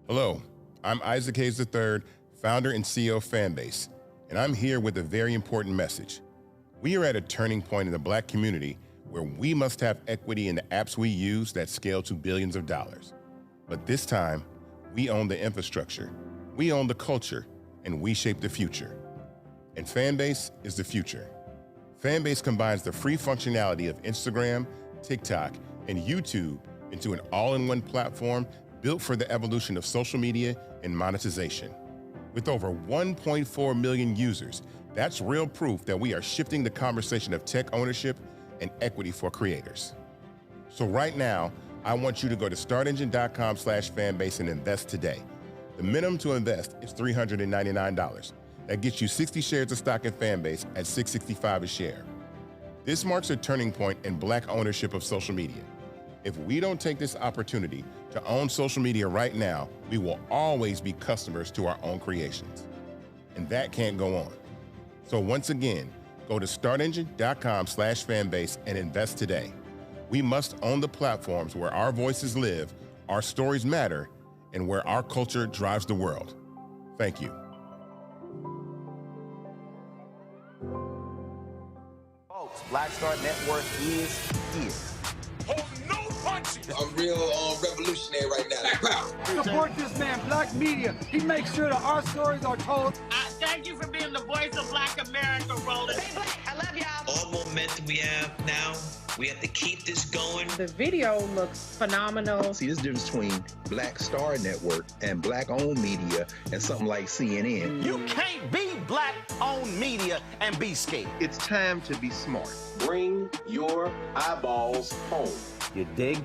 Hello, I'm Isaac Hayes III, founder and CEO of Fanbase, and I'm here with a very important message. We are at a turning point in the Black community where we must have equity in the apps we use that scale to billions of dollars. But this time, we own the infrastructure, we own the culture, and we shape the future. And Fanbase is the future. Fanbase combines the free functionality of Instagram, TikTok, and YouTube into an all-in-one platform built for the evolution of social media and monetization. With over 1.4 million users, that's real proof that we are shifting the conversation of tech ownership and equity for creators. So right now, I want you to go to startengine.com/fanbase and invest today. The minimum to invest is $399. That gets you 60 shares of stock in Fanbase at $665 a share. This marks a turning point in Black ownership of social media. If we don't take this opportunity to own social media right now, we will always be customers to our own creations. And that can't go on. So once again, go to startengine.com/fanbase and invest today. We must own the platforms where our voices live, our stories matter, and where our culture drives the world. Thank you. Folks, Black Star Network is here. Hold no punches. I'm real revolutionary right now. Black power. Support this man, Black media. He makes sure that our stories are told. Thank you for being the voice of Black America, Roland. Stay Black. I love y'all. All momentum we have now, we have to keep this going. The video looks phenomenal. See, this difference between Black Star Network and Black-owned media and something like CNN. You can't be Black-owned media and be scared. It's time to be smart. Bring your eyeballs home. You dig?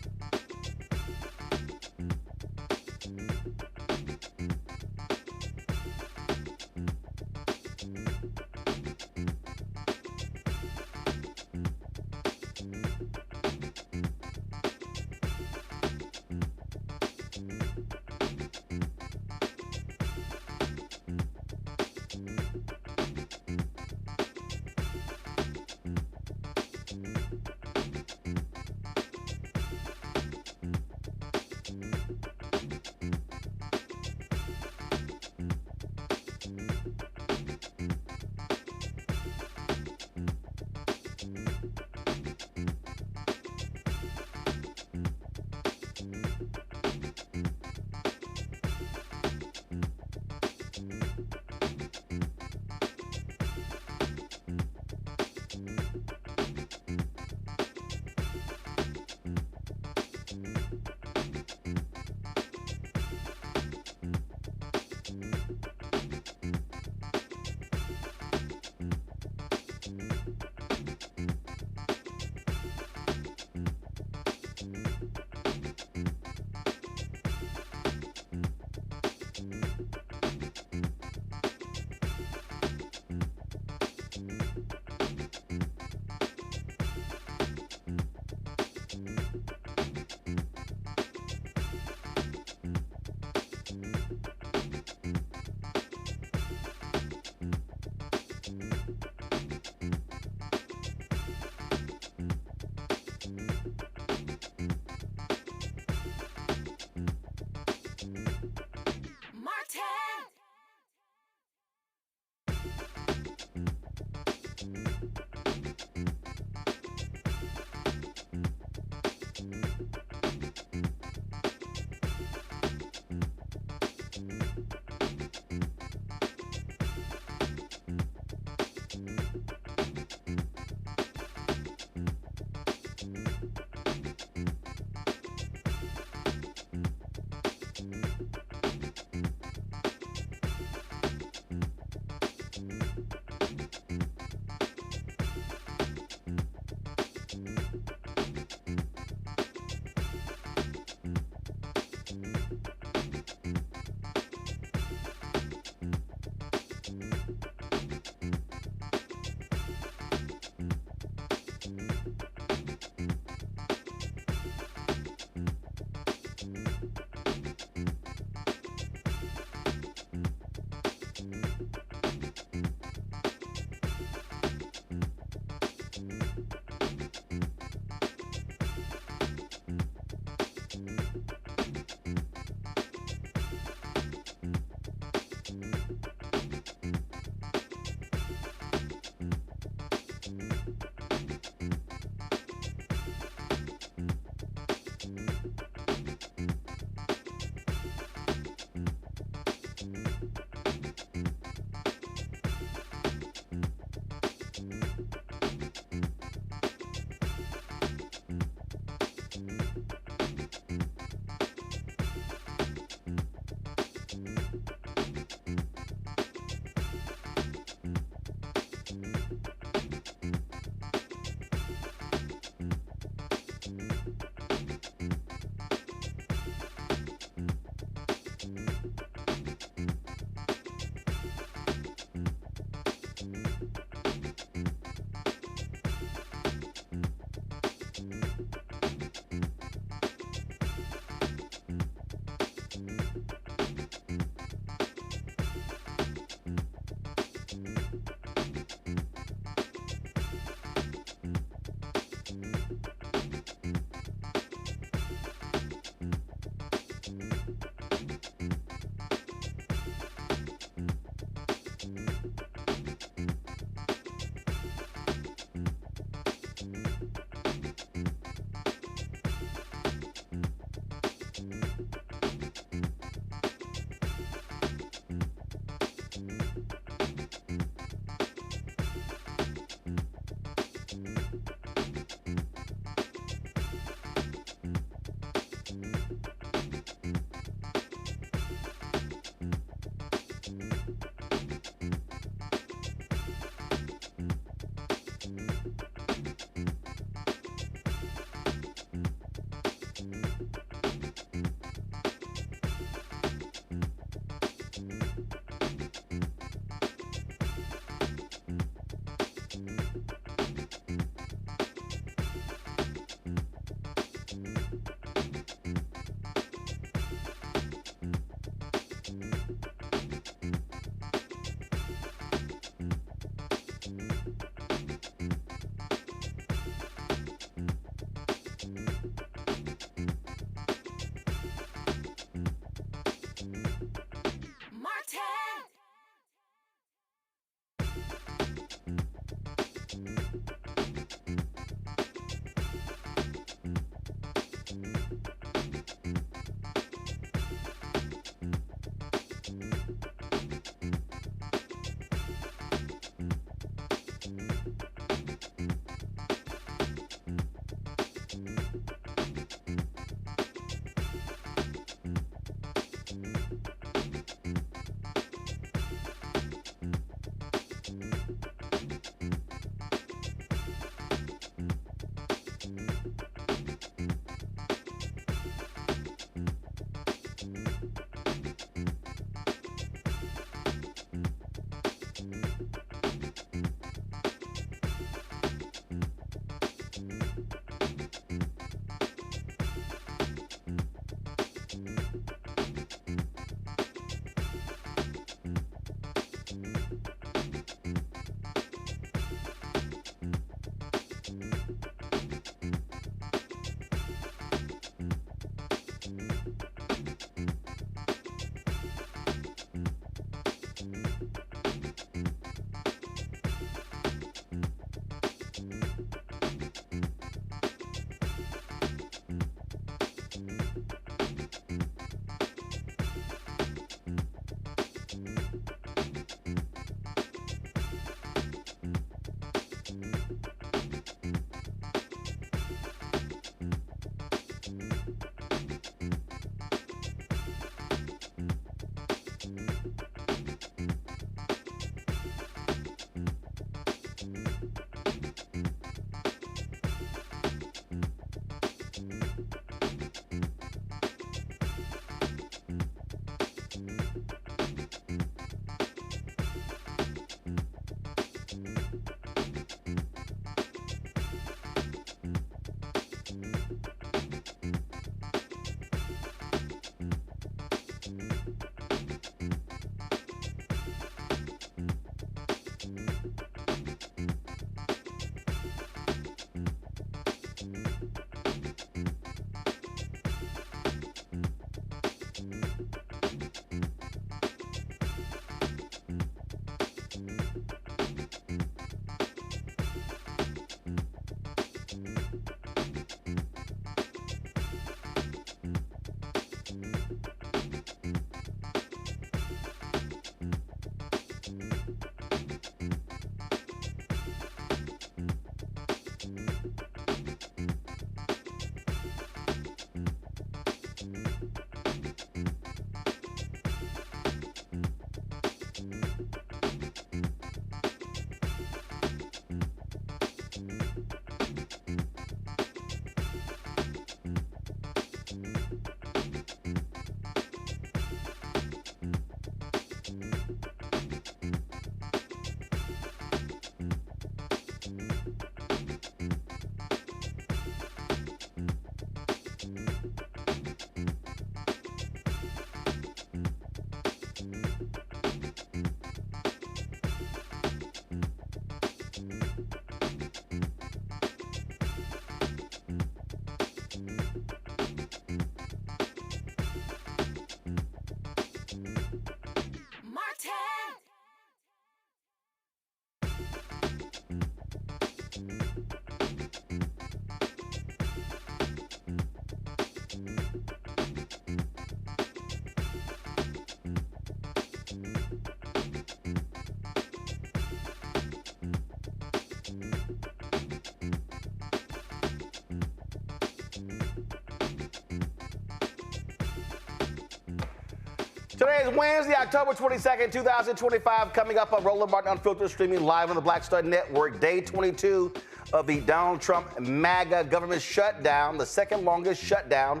Today is Wednesday, October 22nd, 2025. Coming up on Roland Martin Unfiltered, streaming live on the Black Star Network. Day 22 of the Donald Trump-MAGA government shutdown, the second longest shutdown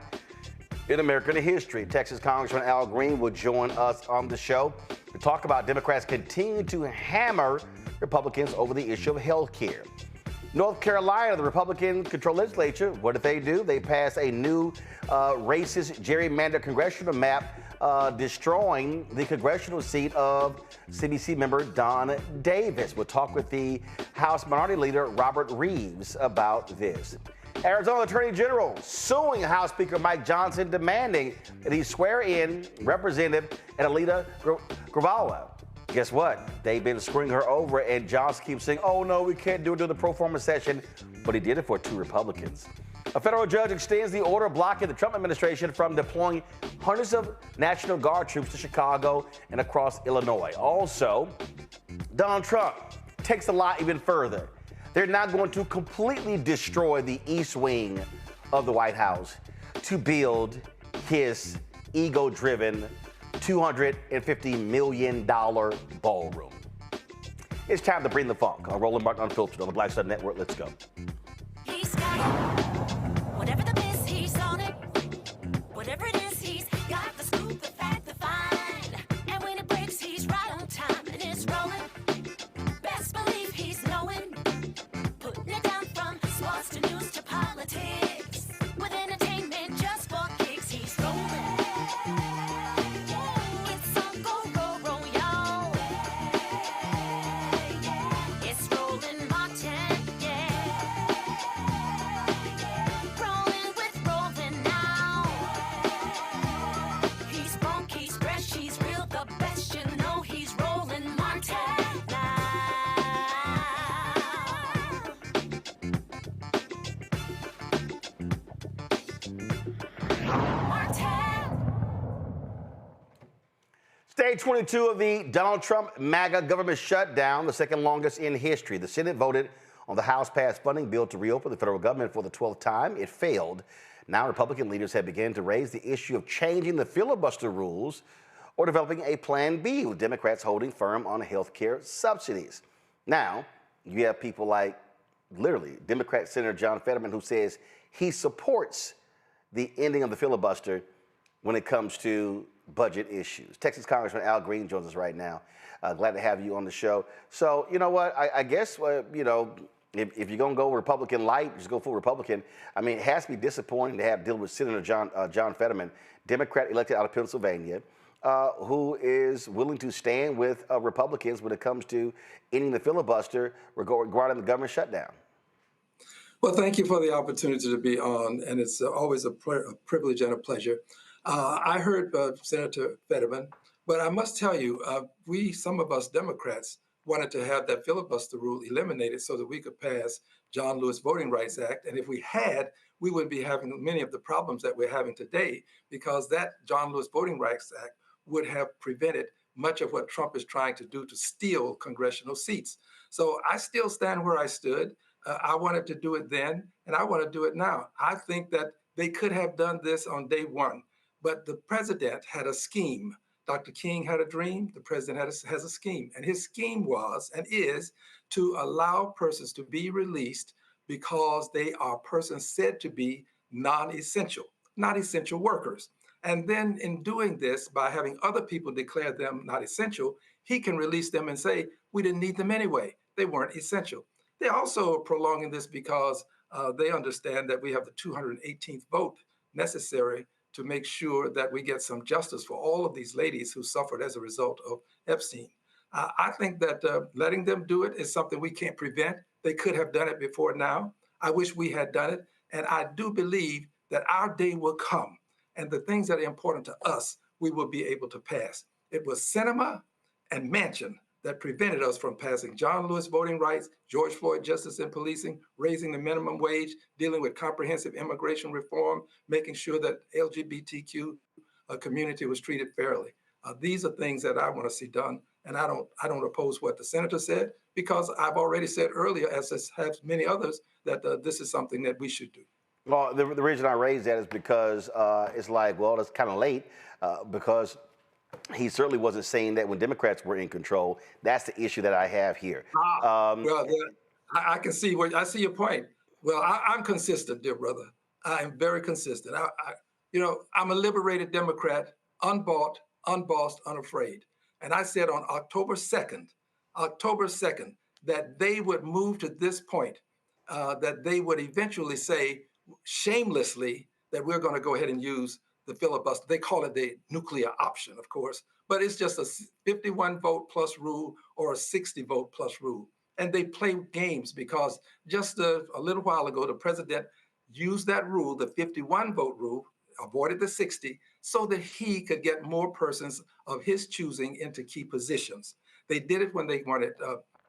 in American history. Texas Congressman Al Green will join us on the show to talk about Democrats continue to hammer Republicans over the issue of health care. North Carolina, the Republican-controlled legislature, what did they do? They passed a new racist gerrymandered congressional map destroying the congressional seat of CBC member Don Davis. We'll talk with the House Minority Leader, Robert Reives, about this. Arizona Attorney General suing House Speaker Mike Johnson, demanding that he swear in Representative Adelita Grijalva. Guess what? They've been screwing her over, and Johnson keeps saying, oh, no, we can't do it during the pro forma session, but he did it for 2 Republicans. A federal judge extends the order blocking the Trump administration from deploying hundreds of National Guard troops to Chicago and across Illinois. Also, Donald Trump takes the lie even further. They're now going to completely destroy the East Wing of the White House to build his ego-driven $250 million ballroom. It's time to bring the funk on Roland Martin Unfiltered on the Black Star Network. Let's go. He's got it. Whatever the miss, he's on it. Whatever it is, he's got the scoop, the fact, the find. And when it breaks, he's right on time and it's rolling. Best believe he's knowing. Putting it down from sports to news to politics. With entertainment just for kicks, he's rolling. Day 22 of the Donald Trump-MAGA government shutdown, the second longest in history. The Senate voted on the House-passed funding bill to reopen the federal government for the 12th time. It failed. Now Republican leaders have begun to raise the issue of changing the filibuster rules or developing a plan B, with Democrats holding firm on health care subsidies. Now, you have people like, literally, Democrat Senator John Fetterman, who says he supports the ending of the filibuster when it comes to budget issues. Texas Congressman Al Green joins us right now. Glad to have you on the show. So, you know what? I guess, you know, if you're going to go Republican light, just go full Republican. I mean, it has to be disappointing to have to deal with Senator John Fetterman, Democrat elected out of Pennsylvania, who is willing to stand with Republicans when it comes to ending the filibuster regarding the government shutdown. Well, thank you for the opportunity to be on, and it's always a privilege and a pleasure. I heard Senator Fetterman, but I must tell you, some of us Democrats wanted to have that filibuster rule eliminated so that we could pass John Lewis Voting Rights Act. And if we had, we wouldn't be having many of the problems that we're having today, because that John Lewis Voting Rights Act would have prevented much of what Trump is trying to do to steal congressional seats. So I still stand where I stood. I wanted to do it then, and I want to do it now. I think that they could have done this on day one. But the president had a scheme. Dr. King had a dream. The president has a scheme. And his scheme was and is to allow persons to be released because they are persons said to be non-essential, not essential workers. And then in doing this, by having other people declare them not essential, he can release them and say, we didn't need them anyway. They weren't essential. They're also prolonging this because they understand that we have the 218th vote necessary to make sure that we get some justice for all of these ladies who suffered as a result of Epstein. I think that letting them do it is something we can't prevent. They could have done it before now. I wish we had done it. And I do believe that our day will come, and the things that are important to us, we will be able to pass. It was Sinema and Manchin that prevented us from passing John Lewis voting rights, George Floyd justice and policing, raising the minimum wage, dealing with comprehensive immigration reform, making sure that LGBTQ community was treated fairly. These are things that I want to see done, and I don't oppose what the senator said, because I've already said earlier, as have many others, that this is something that we should do. Well, the reason I raised that is because it's like, well, it's kind of late because he certainly wasn't saying that when Democrats were in control. That's the issue that I have here. Well, I can see I see your point. Well, I'm consistent, dear brother. I am very consistent. I'm a liberated Democrat, unbought, unbossed, unafraid. And I said on October 2nd, that they would move to this point that they would eventually say shamelessly that we're going to go ahead and use the filibuster. They call it the nuclear option, of course, but it's just a 51 vote plus rule or a 60 vote plus rule. And they play games because just a little while ago, the president used that rule, the 51 vote rule, avoided the 60, so that he could get more persons of his choosing into key positions. They did it when they wanted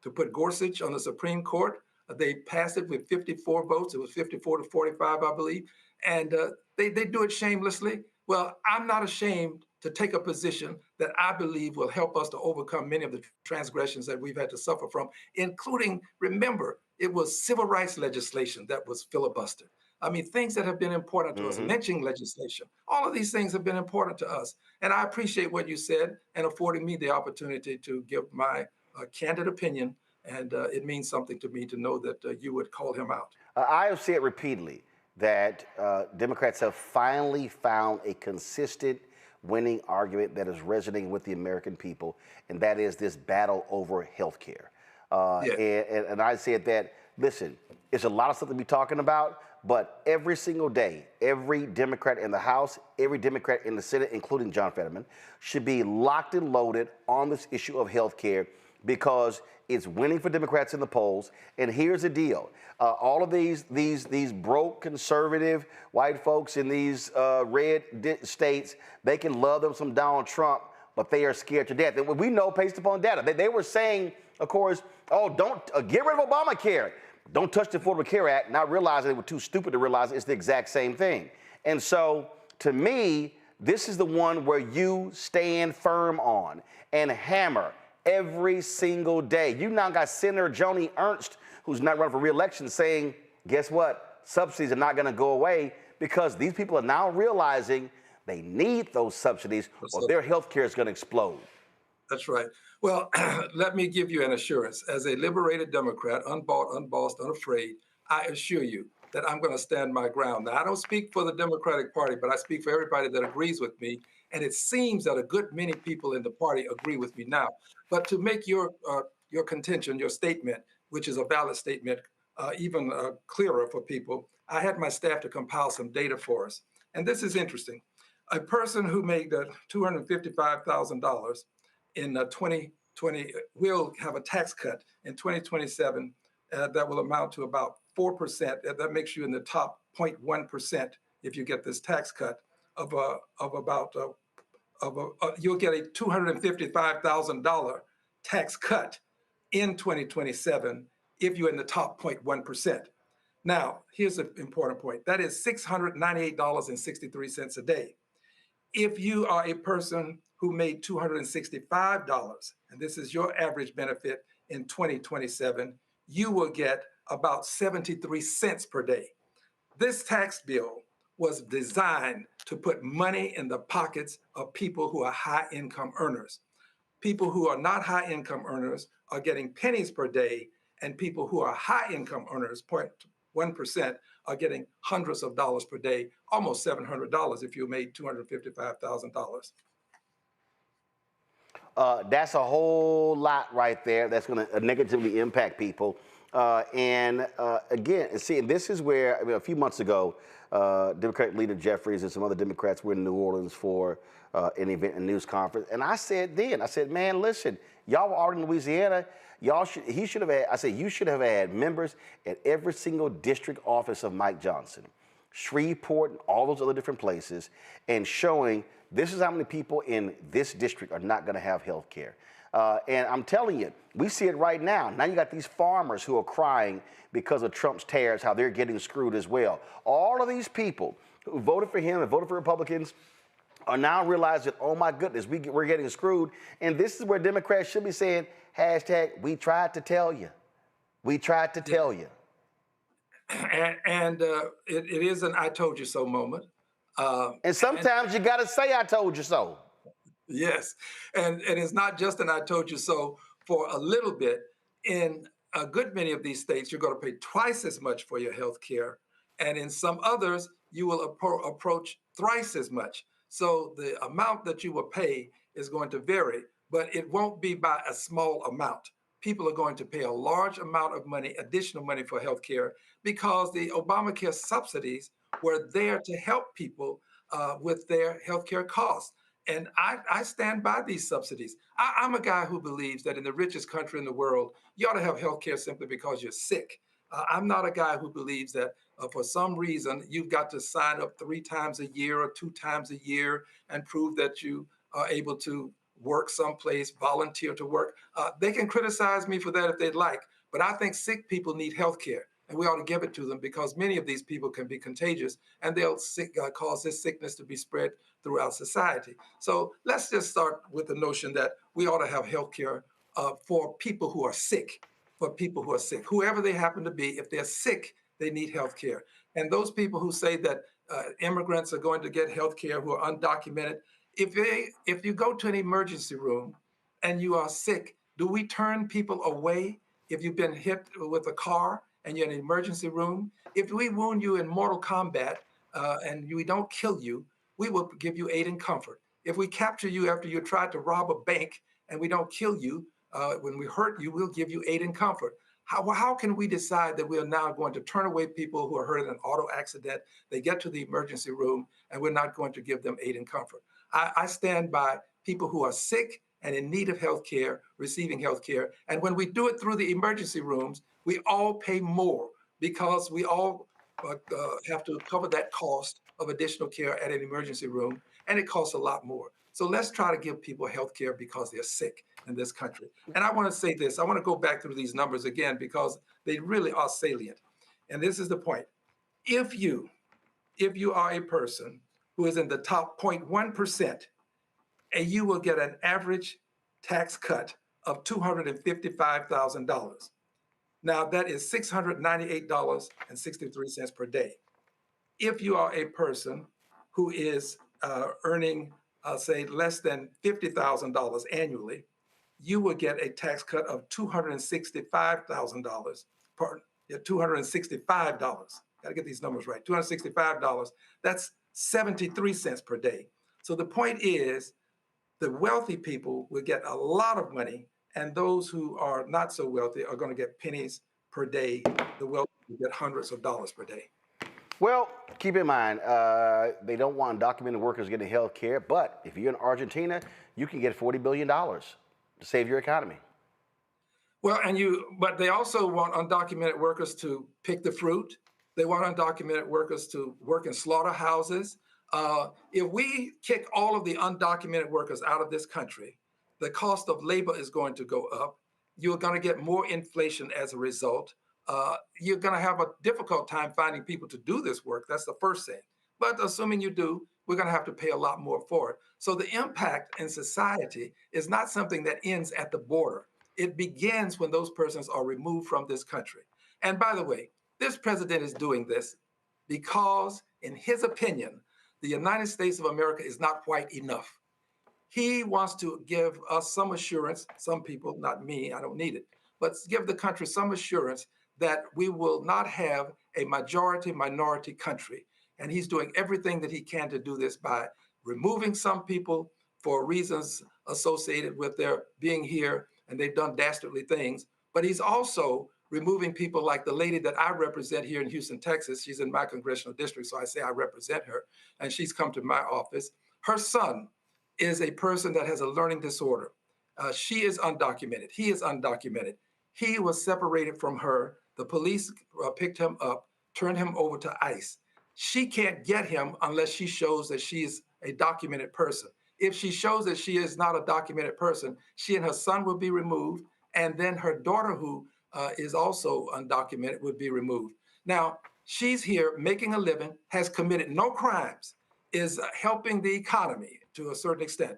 to put Gorsuch on the Supreme Court. They passed it with 54 votes. It was 54 to 45, I believe. And they do it shamelessly. Well, I'm not ashamed to take a position that I believe will help us to overcome many of the transgressions that we've had to suffer from, including, remember, it was civil rights legislation that was filibustered. I mean, things that have been important to us, lynching legislation, all of these things have been important to us. And I appreciate what you said and affording me the opportunity to give my candid opinion. And it means something to me to know that you would call him out. I have said repeatedly that Democrats have finally found a consistent winning argument that is resonating with the American people, and that is this battle over health care. And I said that, listen, it's a lot of stuff to be talking about, but every single day, every Democrat in the House, every Democrat in the Senate, including John Fetterman, should be locked and loaded on this issue of health care because it's winning for Democrats in the polls. And here's the deal. All of these broke conservative white folks in these red states, they can love them some Donald Trump, but they are scared to death. And we know based upon data. They were saying, of course, oh, don't get rid of Obamacare. Don't touch the Affordable Care Act, not realizing they were too stupid to realize it's the exact same thing. And so, to me, this is the one where you stand firm on and hammer every single day. You now got Senator Joni Ernst, who's not running for re-election, saying, guess what? Subsidies are not going to go away because these people are now realizing they need those subsidies or their health care is going to explode. That's right. Well, let me give you an assurance. As a liberated Democrat, unbought, unbossed, unafraid, I assure you that I'm going to stand my ground. Now, I don't speak for the Democratic Party, but I speak for everybody that agrees with me. And it seems that a good many people in the party agree with me now. But to make your contention, your statement, which is a valid statement, even clearer for people, I had my staff to compile some data for us. And this is interesting. A person who made $255,000 in 2020 will have a tax cut in 2027 that will amount to about 4%. That makes you in the top 0.1% if you get this tax cut you'll get a $255,000 tax cut in 2027 if you're in the top 0.1%. Now, here's an important point. That is $698.63 a day. If you are a person who made $265, and this is your average benefit in 2027, you will get about 73 cents per day. This tax bill was designed to put money in the pockets of people who are high-income earners. People who are not high-income earners are getting pennies per day, and people who are high-income earners, 0.1%, are getting hundreds of dollars per day, almost $700 if you made $255,000. That's a whole lot right there that's going to negatively impact people. Again, see, and this is where, a few months ago, Democratic leader Jeffries and some other Democrats were in New Orleans for an event, a news conference. And I said, man, listen, y'all were already in Louisiana. You should have had members at every single district office of Mike Johnson, Shreveport, and all those other different places, and showing this is how many people in this district are not going to have health care. And I'm telling you, we see it right now. Now you got these farmers who are crying because of Trump's tariffs, how they're getting screwed as well. All of these people who voted for him and voted for Republicans are now realizing, oh my goodness, we're getting screwed. And this is where Democrats should be saying, hashtag, we tried to tell you. We tried to tell you. And it is an I told you so moment. And sometimes you got to say I told you so. Yes. And it's not just an I told you so for a little bit. In a good many of these states, you're going to pay twice as much for your health care. And in some others, you will approach thrice as much. So the amount that you will pay is going to vary, but it won't be by a small amount. people are going to pay a large amount of money, additional money for health care, because the Obamacare subsidies were there to help people with their health care costs. And I stand by these subsidies. I'm a guy who believes that in the richest country in the world, you ought to have health care simply because you're sick. I'm not a guy who believes that for some reason you've got to sign up 3 times a year or 2 times a year and prove that you are able to work someplace, volunteer to work. They can criticize me for that if they'd like, but I think sick people need health care, and we ought to give it to them because many of these people can be contagious, and they'll cause this sickness to be spread throughout society. So let's just start with the notion that we ought to have health care for people who are sick, whoever they happen to be. If they're sick, they need health care. And those people who say that immigrants are going to get health care who are undocumented, if you go to an emergency room and you are sick, do we turn people away if you've been hit with a car and you're in an emergency room? If we wound you in mortal combat and we don't kill you, we will give you aid and comfort. If we capture you after you tried to rob a bank and we don't kill you, when we hurt you, we'll give you aid and comfort. How can we decide that we are now going to turn away people who are hurt in an auto accident, they get to the emergency room, and we're not going to give them aid and comfort? I stand by people who are sick and in need of health care, receiving health care. And when we do it through the emergency rooms, we all pay more because we all have to cover that cost of additional care at an emergency room, and it costs a lot more. So let's try to give people health care because they're sick in this country. And I want to say this, I want to go back through these numbers again because they really are salient. And this is the point. If you are a person who is in the top 0.1%, and you will get an average tax cut of $255,000. Now that is $698.63 per day. If you are a person who is earning, say, less than $50,000 annually, you will get a tax cut of $265,000. Pardon, yeah, $265. Got to get these numbers right. $265. That's 73 cents per day. So the point is, the wealthy people will get a lot of money, and those who are not so wealthy are going to get pennies per day. The wealthy will get hundreds of dollars per day. Well, keep in mind, they don't want undocumented workers getting health care, but if you're in Argentina, you can get $40 billion to save your economy. Well, but they also want undocumented workers to pick the fruit. They want undocumented workers to work in slaughterhouses. If we kick all of the undocumented workers out of this country, the cost of labor is going to go up. You're going to get more inflation as a result. You're going to have a difficult time finding people to do this work. That's the first thing. But assuming you do, we're going to have to pay a lot more for it. So the impact in society is not something that ends at the border. It begins when those persons are removed from this country. And by the way, this president is doing this because, in his opinion, the United States of America is not white enough. He wants to give us some assurance, some people, not me, I don't need it, but give the country some assurance that we will not have a majority-minority country. And he's doing everything that he can to do this by removing some people for reasons associated with their being here, and they've done dastardly things. But he's also removing people like the lady that I represent here in Houston, Texas. She's in my congressional district, so I say I represent her, and she's come to my office. Her son is a person that has a learning disorder. She is undocumented. He is undocumented. He was separated from her. The police picked him up, turned him over to ICE. She can't get him unless she shows that she is a documented person. If she shows that she is not a documented person, she and her son will be removed, and then her daughter, who is also undocumented, would be removed. Now, she's here making a living, has committed no crimes, is helping the economy to a certain extent.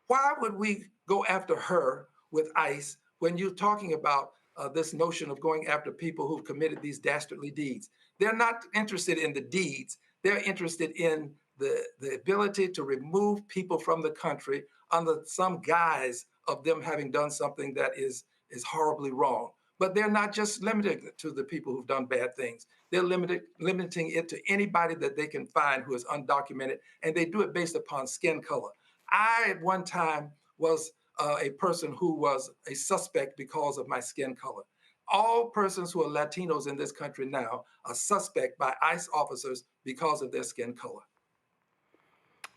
Why would we go after her with ICE when you're talking about this notion of going after people who've committed these dastardly deeds? They're not interested in the deeds. They're interested in the ability to remove people from the country under some guise of them having done something that is horribly wrong. But they're not just limited to the people who've done bad things. They're limiting it to anybody that they can find who is undocumented, and they do it based upon skin color. I, at one time, was a person who was a suspect because of my skin color. All persons who are Latinos in this country now are suspect by ICE officers because of their skin color.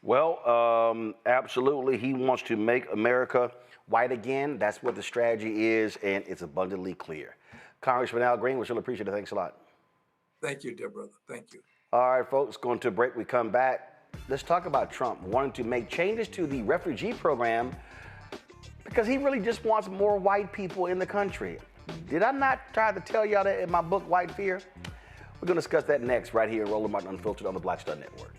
Well, absolutely. He wants to make America white again. That's what the strategy is, and it's abundantly clear. Congressman Al Green, we really appreciate it. Thanks a lot. Thank you, dear brother. Thank you. All right, folks, going to a break. We come back. Let's talk about Trump wanting to make changes to the refugee program because he really just wants more white people in the country. Did I not try to tell y'all that in my book, White Fear? We're going to discuss that next right here, Roland Martin Unfiltered on the Black Star Network.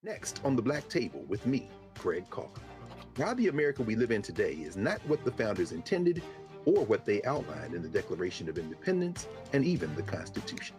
Next on the Black Table with me, Greg Carr. Why the America we live in today is not what the founders intended or what they outlined in the Declaration of Independence and even the Constitution.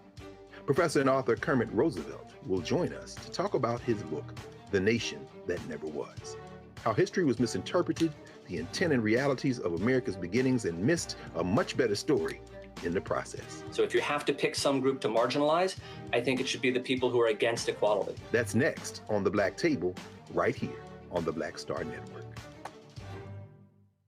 Professor and author Kermit Roosevelt will join us to talk about his book, The Nation That Never Was. How history was misinterpreted, the intent and realities of America's beginnings, and missed a much better story in the process. So if you have to pick some group to marginalize, I think it should be the people who are against equality. That's next on the Black Table, right here on the Black Star Network.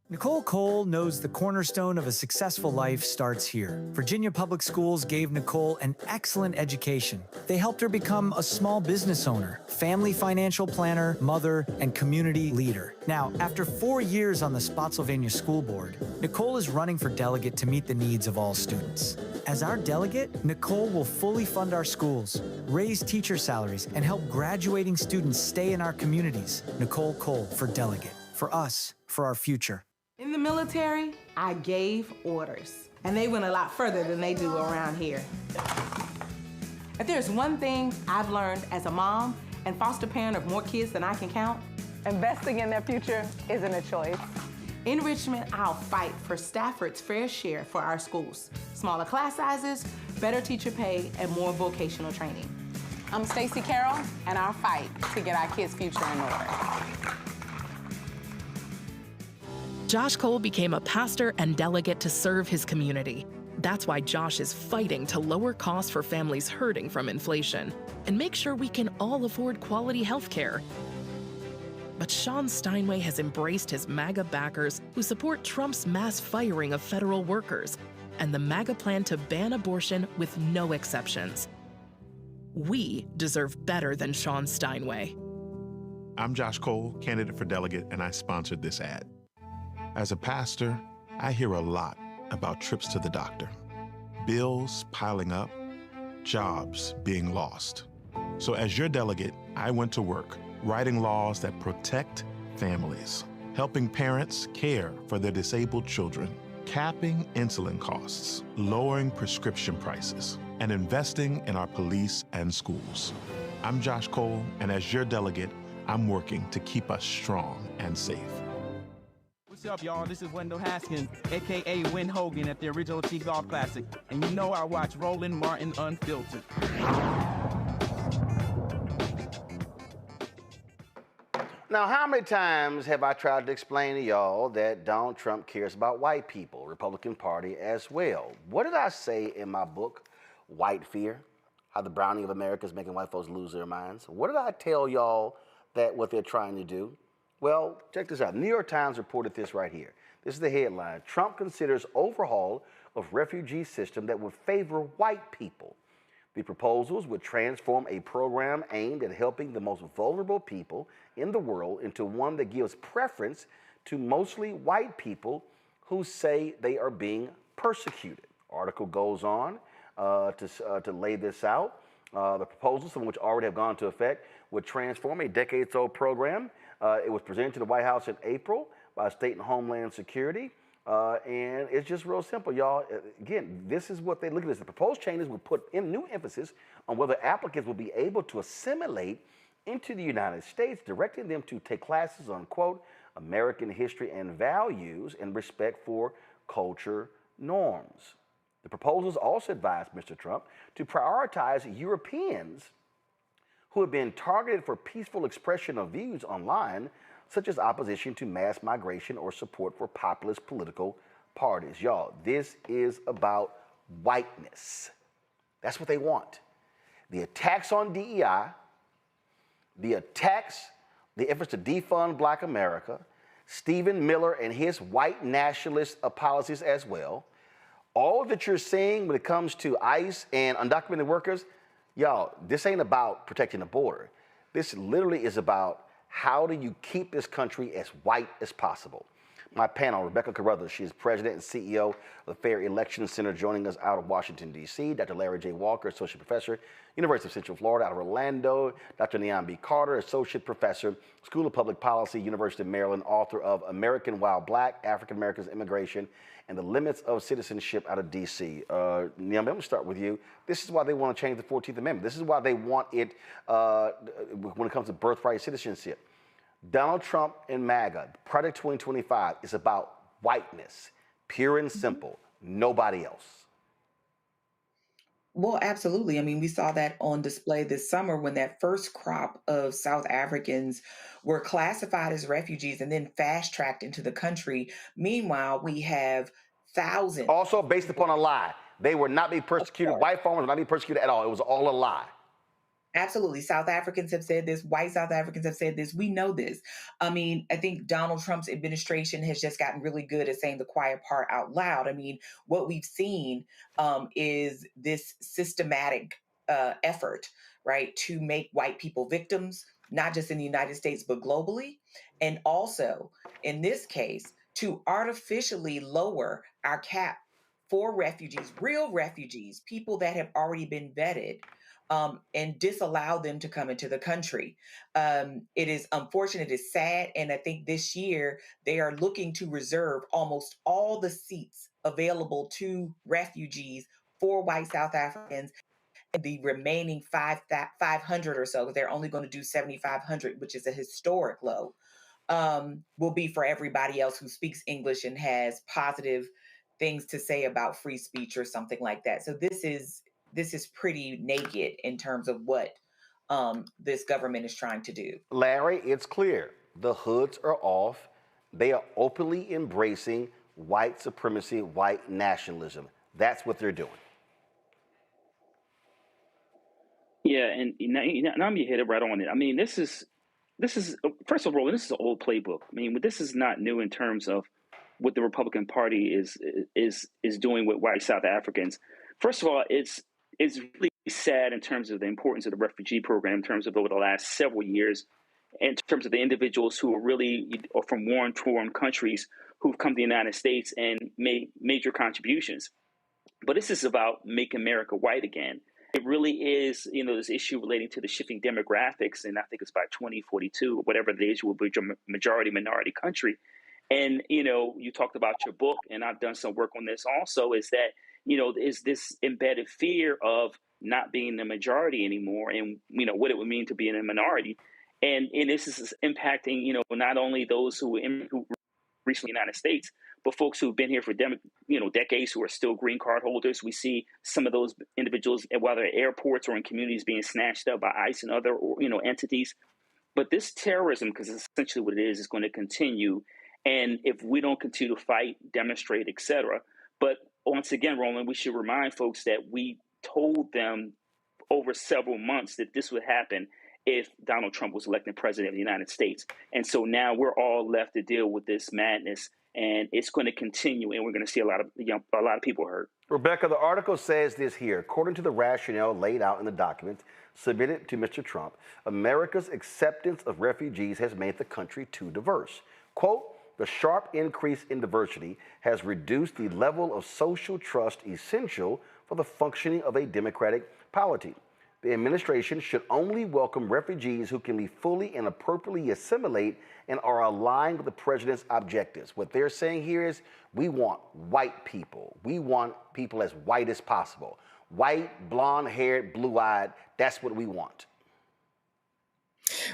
Nicole Cole knows the cornerstone of a successful life starts here. Virginia Public Schools gave Nicole an excellent education. They helped her become a small business owner, family financial planner, mother, and community leader. Now, after 4 years on the Spotsylvania School Board, Nicole is running for delegate to meet the needs of all students. As our delegate, Nicole will fully fund our schools, raise teacher salaries, and help graduating students stay in our communities. Nicole Cole for delegate. For us, for our future. In the military, I gave orders, and they went a lot further than they do around here. If there's one thing I've learned as a mom and foster parent of more kids than I can count, investing in their future isn't a choice. In Richmond, I'll fight for Stafford's fair share for our schools. Smaller class sizes, better teacher pay, and more vocational training. I'm Stacey Carroll, and I'll fight to get our kids' future in order. Josh Cole became a pastor and delegate to serve his community. That's why Josh is fighting to lower costs for families hurting from inflation and make sure we can all afford quality health care. But Sean Steinway has embraced his MAGA backers who support Trump's mass firing of federal workers and the MAGA plan to ban abortion with no exceptions. We deserve better than Sean Steinway. I'm Josh Cole, candidate for delegate, and I sponsored this ad. As a pastor, I hear a lot about trips to the doctor, bills piling up, jobs being lost. So as your delegate, I went to work writing laws that protect families, helping parents care for their disabled children, capping insulin costs, lowering prescription prices, and investing in our police and schools. I'm Josh Cole, and as your delegate, I'm working to keep us strong and safe. What's up, y'all? This is Wendell Haskins, a.k.a. Win Hogan at the original T-Golf Classic. And you know I watch Roland Martin Unfiltered. Now, how many times have I tried to explain to y'all that Donald Trump cares about white people, Republican Party as well? What did I say in my book, White Fear? How the browning of America is making white folks lose their minds. What did I tell y'all that what they're trying to do? Well, check this out. New York Times reported this right here. This is the headline. Trump considers overhaul of refugee system that would favor white people. The proposals would transform a program aimed at helping the most vulnerable people in the world into one that gives preference to mostly white people who say they are being persecuted. Article goes on to lay this out. The proposals, some of which already have gone into effect, would transform a decades-old program. It was presented to the White House in April by State and Homeland Security. And it's just real simple, y'all. Again, this is what they look at this. The proposed changes would put in new emphasis on whether applicants will be able to assimilate into the United States, directing them to take classes on, quote, American history and values and respect for culture norms. The proposals also advised Mr. Trump to prioritize Europeans who have been targeted for peaceful expression of views online, such as opposition to mass migration or support for populist political parties. Y'all, this is about whiteness. That's what they want. The attacks on DEI, the attacks the efforts to defund Black America, Stephen Miller and his white nationalist policies as well. All that you're seeing when it comes to ICE and undocumented workers, y'all, this ain't about protecting the border. This literally is about how do you keep this country as white as possible. My panel, Rebecca Carruthers, she is president and CEO of the Fair Elections Center, joining us out of Washington, D.C. Dr. Larry J. Walker, associate professor, University of Central Florida out of Orlando. Dr. Neon B. Carter, associate professor, School of Public Policy, University of Maryland, author of American While Black, African Americans, Immigration, and the Limits of Citizenship out of D.C. Neon, I'm going to start with you. This is why they want to change the 14th Amendment. This is why they want it when it comes to birthright citizenship. Donald Trump and MAGA, Project 2025, is about whiteness, pure and simple, nobody else. Well, absolutely. I mean, we saw that on display this summer when that first crop of South Africans were classified as refugees and then fast-tracked into the country. Meanwhile, we have thousands. Also based upon a lie. They would not be persecuted. White farmers would not be persecuted at all. It was all a lie. Absolutely. South Africans have said this. White South Africans have said this. We know this. I mean, I think Donald Trump's administration has just gotten really good at saying the quiet part out loud. I mean, what we've seen is this systematic effort, right, to make white people victims, not just in the United States, but globally. And also, in this case, to artificially lower our cap for refugees, real refugees, people that have already been vetted, and disallow them to come into the country. It is unfortunate, it's sad, and I think this year they are looking to reserve almost all the seats available to refugees for white South Africans. And the remaining 500 or so, they're only going to do 7,500, which is a historic low, will be for everybody else who speaks English and has positive things to say about free speech or something like that. So this is pretty naked in terms of what this government is trying to do. Larry, it's clear. The hoods are off. They are openly embracing white supremacy, white nationalism. That's what they're doing. Yeah, and now you hit it right on it. I mean, this is first of all, this is an old playbook. I mean, this is not new in terms of what the Republican Party is doing with white South Africans. First of all, it's really sad in terms of the importance of the refugee program, in terms of over the last several years, in terms of the individuals who are from war-torn countries who've come to the United States and made major contributions. But this is about Make America White Again. It really is, this issue relating to the shifting demographics, and I think it's by 2042, or whatever the age will be, majority minority country. And, you talked about your book, and I've done some work on this also, is that is this embedded fear of not being the majority anymore and, what it would mean to be in a minority. And this is impacting, not only those who recently in the United States, but folks who've been here for decades who are still green card holders. We see some of those individuals, whether at airports or in communities, being snatched up by ICE and other entities. But this terrorism, because it's essentially what it is going to continue. And if we don't continue to fight, demonstrate, et cetera. But once again, Roland, we should remind folks that we told them over several months that this would happen if Donald Trump was elected president of the United States. And so now we're all left to deal with this madness, and it's going to continue, and we're going to see a lot of people hurt. Rebecca, the article says this here. According to the rationale laid out in the document submitted to Mr. Trump, America's acceptance of refugees has made the country too diverse. Quote, the sharp increase in diversity has reduced the level of social trust essential for the functioning of a democratic polity. The administration should only welcome refugees who can be fully and appropriately assimilate and are aligned with the president's objectives. What they're saying here is we want white people. We want people as white as possible. White, blonde-haired, blue-eyed, that's what we want.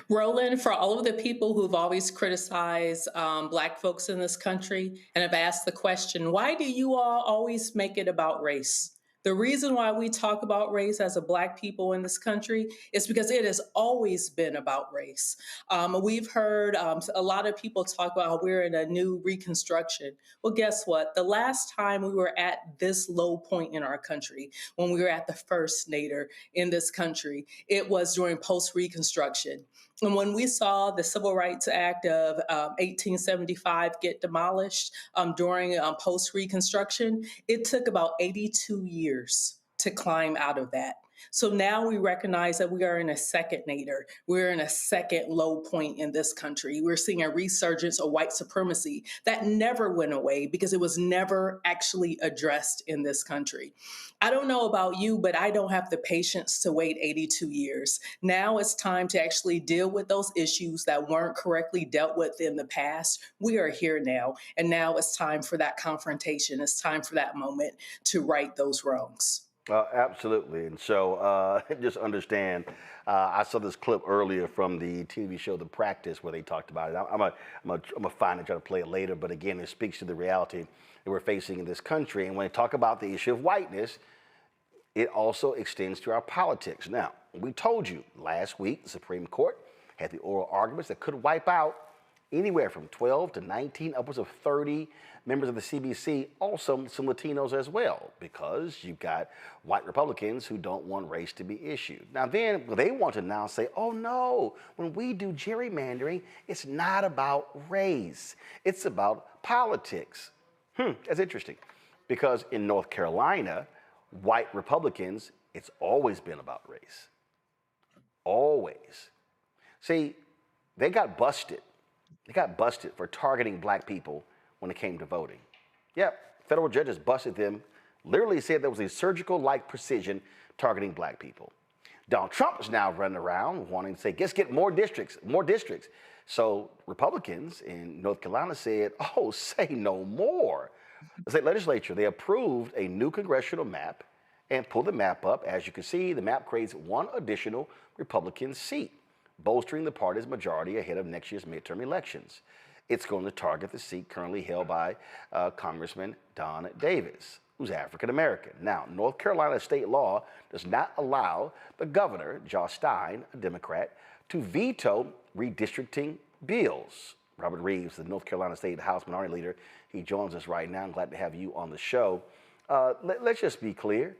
Roland, for all of the people who've always criticized Black folks in this country and have asked the question, why do you all always make it about race? The reason why we talk about race as a Black people in this country is because it has always been about race. We've heard a lot of people talk about how we're in a new Reconstruction. Well, guess what? The last time we were at this low point in our country, when we were at the first nadir in this country, it was during post-Reconstruction. And when we saw the Civil Rights Act of 1875 get demolished during post-Reconstruction, it took about 82 years to climb out of that. So now we recognize that we are in a second nadir. We're in a second low point in this country. We're seeing a resurgence of white supremacy that never went away because it was never actually addressed in this country. I don't know about you, but I don't have the patience to wait 82 years. Now it's time to actually deal with those issues that weren't correctly dealt with in the past. We are here now, and now it's time for that confrontation. It's time for that moment to right those wrongs. Absolutely. And so just understand, I saw this clip earlier from the TV show The Practice where they talked about it. I'm gonna find it, try to play it later. But again, it speaks to the reality that we're facing in this country. And when they talk about the issue of whiteness, it also extends to our politics. Now, we told you last week, the Supreme Court had the oral arguments that could wipe out anywhere from 12 to 19, upwards of 30 members of the CBC, also some Latinos as well, because you've got white Republicans who don't want race to be issued. Now then, they want to now say, oh no, when we do gerrymandering, it's not about race, it's about politics. That's interesting, because in North Carolina, white Republicans, it's always been about race. Always. See, they got busted. They got busted for targeting Black people when it came to voting. Yep, federal judges busted them, literally said there was a surgical-like precision targeting Black people. Donald Trump is now running around wanting to say, let's get more districts, more districts. So Republicans in North Carolina said, oh, say no more. The state legislature, they approved a new congressional map and pulled the map up. As you can see, the map creates one additional Republican seat, bolstering the party's majority ahead of next year's midterm elections. It's going to target the seat currently held by Congressman Don Davis, who's African American. Now, North Carolina state law does not allow the governor, Josh Stein, a Democrat, to veto redistricting bills. Robert Reives, the North Carolina State House Minority Leader, he joins us right now. I'm glad to have you on the show. Let's just be clear.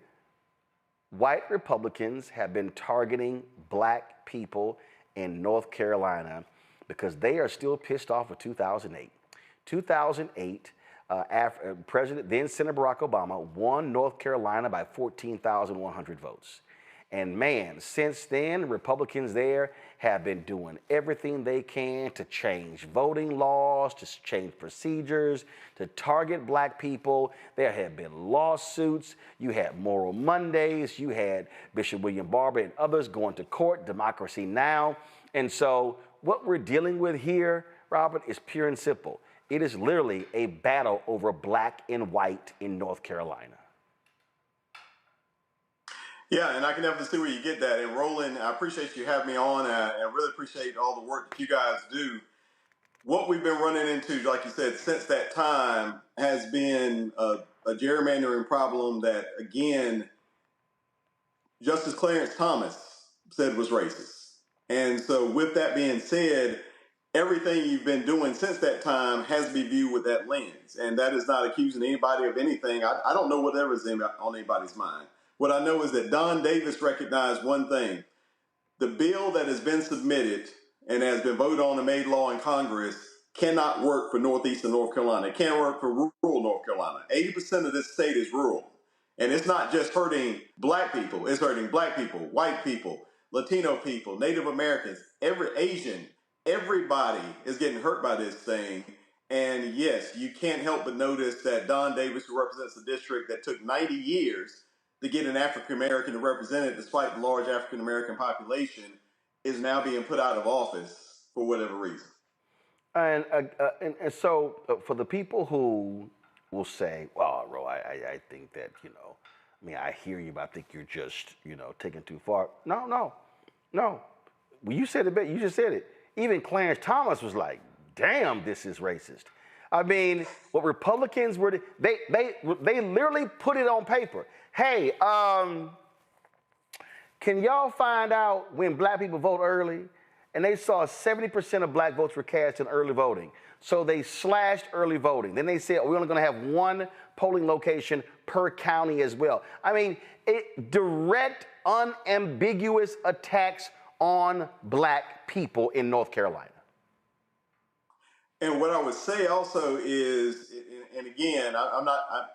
White Republicans have been targeting Black people in North Carolina because they are still pissed off with 2008. 2008, President, then Senator Barack Obama, won North Carolina by 14,100 votes. And man, since then, Republicans there have been doing everything they can to change voting laws, to change procedures, to target Black people. There have been lawsuits. You had Moral Mondays. You had Bishop William Barber and others going to court, Democracy Now! And so what we're dealing with here, Robert, is pure and simple. It is literally a battle over Black and white in North Carolina. Yeah, and I can definitely see where you get that. And Roland, I appreciate you having me on. I really appreciate all the work that you guys do. What we've been running into, like you said, since that time has been a gerrymandering problem that, again, Justice Clarence Thomas said was racist. And so with that being said, everything you've been doing since that time has to be viewed with that lens. And that is not accusing anybody of anything. I don't know whatever's on anybody's mind. What I know is that Don Davis recognized one thing. The bill that has been submitted and has been voted on and made law in Congress cannot work for Northeastern North Carolina. It can't work for rural North Carolina. 80% of this state is rural. And it's not just hurting Black people. It's hurting Black people, white people, Latino people, Native Americans, every Asian. Everybody is getting hurt by this thing. And yes, you can't help but notice that Don Davis, who represents a district that took 90 years to get an African-American to represent it, despite the large African-American population, is now being put out of office for whatever reason. And so for the people who will say, well, Ro, I think that, I mean, I hear you, but I think you're just, taking too far. No. Well, you said it, you just said it. Even Clarence Thomas was like, damn, this is racist. I mean, what Republicans were, they literally put it on paper. Hey, can y'all find out when black people vote early? And they saw 70% of black votes were cast in early voting. So they slashed early voting. Then they said, we're only going to have one polling location per county as well. I mean, direct, unambiguous attacks on black people in North Carolina. And what I would say also is, and again,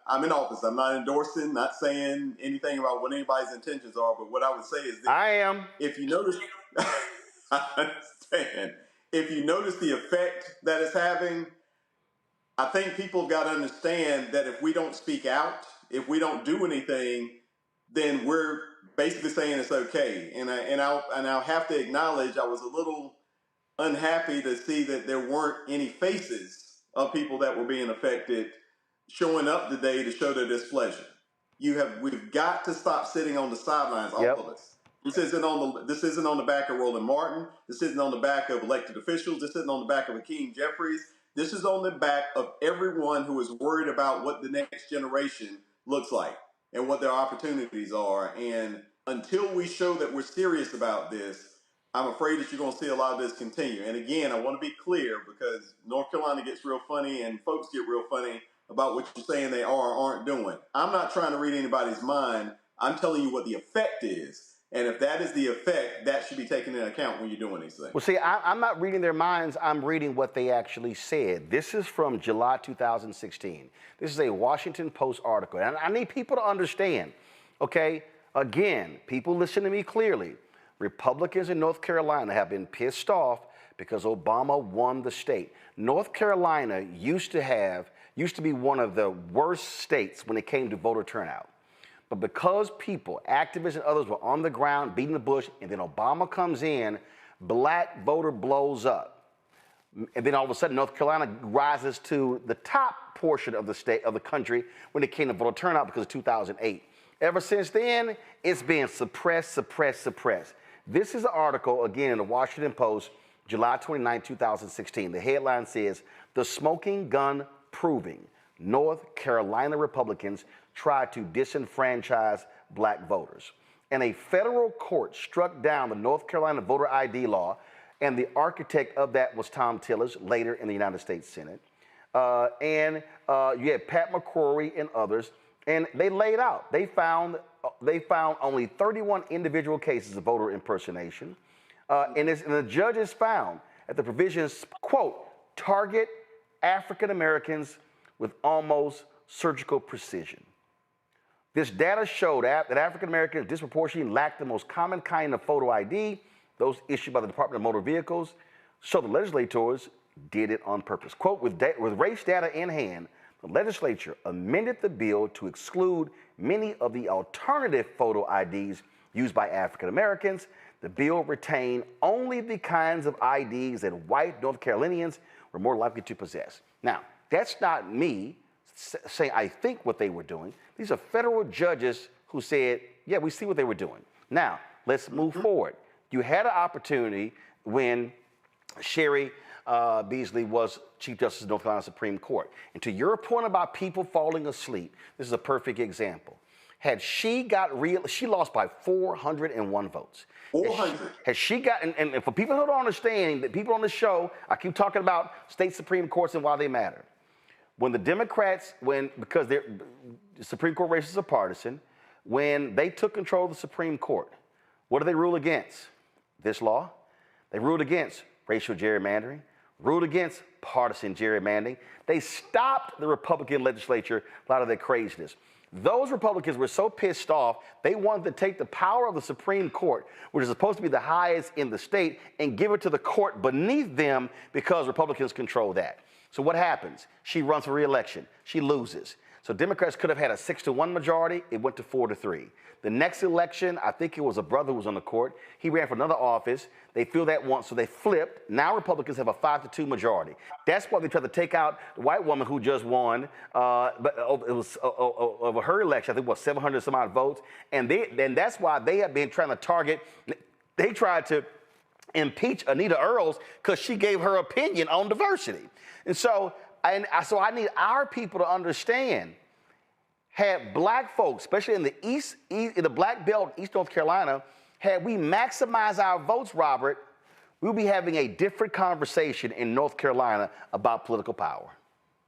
I'm in office. I'm not endorsing, not saying anything about what anybody's intentions are. But what I would say is that I am. If you notice, I understand. If you notice the effect that it's having, I think people got to understand that if we don't speak out, if we don't do anything, then we're basically saying it's okay. And I'll have to acknowledge I was a little unhappy to see that there weren't any faces of people that were being affected showing up today to show their displeasure. We've got to stop sitting on the sidelines, all of us. This isn't on the back of Roland Martin. This isn't on the back of elected officials. This isn't on the back of Hakeem Jeffries. This is on the back of everyone who is worried about what the next generation looks like and what their opportunities are. And until we show that we're serious about this, I'm afraid that you're going to see a lot of this continue. And again, I want to be clear because North Carolina gets real funny and folks get real funny about what you're saying they are or aren't doing. I'm not trying to read anybody's mind. I'm telling you what the effect is. And if that is the effect, that should be taken into account when you're doing these things. Well, see, I'm not reading their minds. I'm reading what they actually said. This is from July 2016. This is a Washington Post article. And I need people to understand, okay? Again, people listen to me clearly. Republicans in North Carolina have been pissed off because Obama won the state. North Carolina used to be one of the worst states when it came to voter turnout. But because people, activists and others were on the ground beating the bush, and then Obama comes in, black voter blows up. And then all of a sudden, North Carolina rises to the top portion of the state, of the country, when it came to voter turnout because of 2008. Ever since then, it's been suppressed, suppressed, suppressed. This is an article, again, in the Washington Post, July 29, 2016. The headline says, "The Smoking Gun Proving North Carolina Republicans Try to Disenfranchise Black Voters." And a federal court struck down the North Carolina voter ID law, and the architect of that was Tom Tillis, later in the United States Senate. You had Pat McCrory and others, and they laid out. They found only 31 individual cases of voter impersonation, and the judges found that the provisions, quote, target African Americans with almost surgical precision. This data showed that African Americans disproportionately lacked the most common kind of photo ID, those issued by the Department of Motor Vehicles, so the legislators did it on purpose. Quote, with race data in hand, the legislature amended the bill to exclude many of the alternative photo IDs used by African Americans. The bill retained only the kinds of IDs that white North Carolinians were more likely to possess. Now, that's not me saying I think what they were doing. These are federal judges who said, yeah, we see what they were doing. Now, let's move forward. You had an opportunity when Sherry Beasley was Chief Justice of North Carolina Supreme Court. And to your point about people falling asleep, this is a perfect example. Had she she lost by 401 votes. 400. Had she got, and for people who don't understand, that people on the show, I keep talking about state Supreme Courts and why they matter. When the Democrats, because the Supreme Court races are partisan, when they took control of the Supreme Court, what did they rule against? This law. They ruled against racial gerrymandering, ruled against partisan gerrymandering. They stopped the Republican legislature, a lot of their craziness. Those Republicans were so pissed off, they wanted to take the power of the Supreme Court, which is supposed to be the highest in the state, and give it to the court beneath them because Republicans control that. So what happens? She runs for re-election. She loses. So Democrats could have had a 6-1 majority. It went to 4-3. The next election, I think it was a brother who was on the court. He ran for another office. They filled that once, so they flipped. Now Republicans have a 5-2 majority. That's why they tried to take out the white woman who just won. But it was over her election, I think it was 700 some odd votes. And that's why they have been trying to target. They tried to impeach Anita Earls because she gave her opinion on diversity. And so So I need our people to understand. Had black folks, especially in the in the Black Belt, East North Carolina, had we maximized our votes, Robert, we'll be having a different conversation in North Carolina about political power.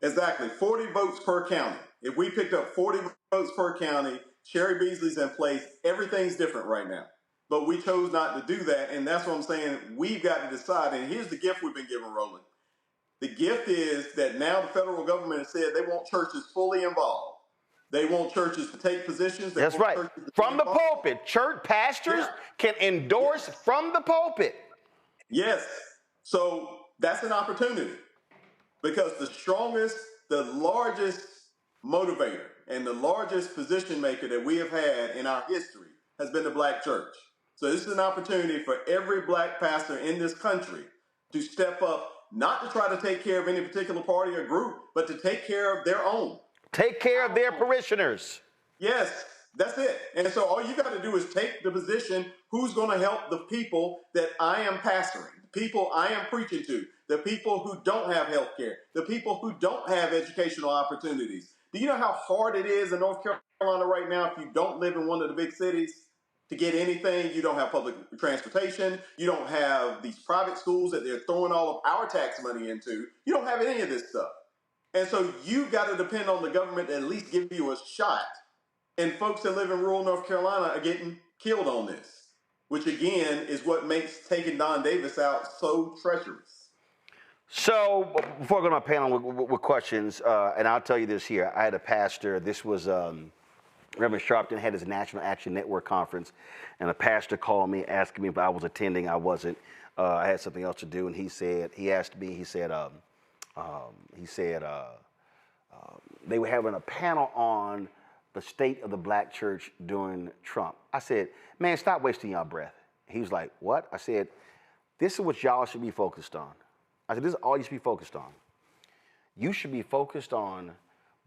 Exactly. 40 votes per county. If we picked up 40 votes per county, Sherry Beasley's in place, everything's different right now. But we chose not to do that, and that's what I'm saying. We've got to decide, and here's the gift we've been given, Roland. The gift is that now the federal government has said they want churches fully involved. They want churches to take positions. That's right. From the pulpit. Church pastors can endorse from the pulpit. Yes. So that's an opportunity because the strongest, the largest motivator and the largest position maker that we have had in our history has been the black church. So this is an opportunity for every black pastor in this country to step up, not to try to take care of any particular party or group, but to take care of their own. Take care of their parishioners. Yes, that's it. And so all you got to do is take the position, who's going to help the people that I am pastoring, the people I am preaching to, the people who don't have health care, the people who don't have educational opportunities. Do you know how hard it is in North Carolina right now if you don't live in one of the big cities to get anything? You don't have public transportation. You don't have these private schools that they're throwing all of our tax money into. You don't have any of this stuff. And so you got to depend on the government to at least give you a shot. And folks that live in rural North Carolina are getting killed on this, which again is what makes taking Don Davis out so treacherous. So before I go to my panel with questions, and I'll tell you this here, I had a pastor, this was Reverend Sharpton had his National Action Network conference, and a pastor called me asking me if I was attending. I wasn't. I had something else to do, and he said, they were having a panel on the state of the black church during Trump. I said, man, stop wasting your breath. He was like, what? I said, this is what y'all should be focused on. I said, this is all you should be focused on. You should be focused on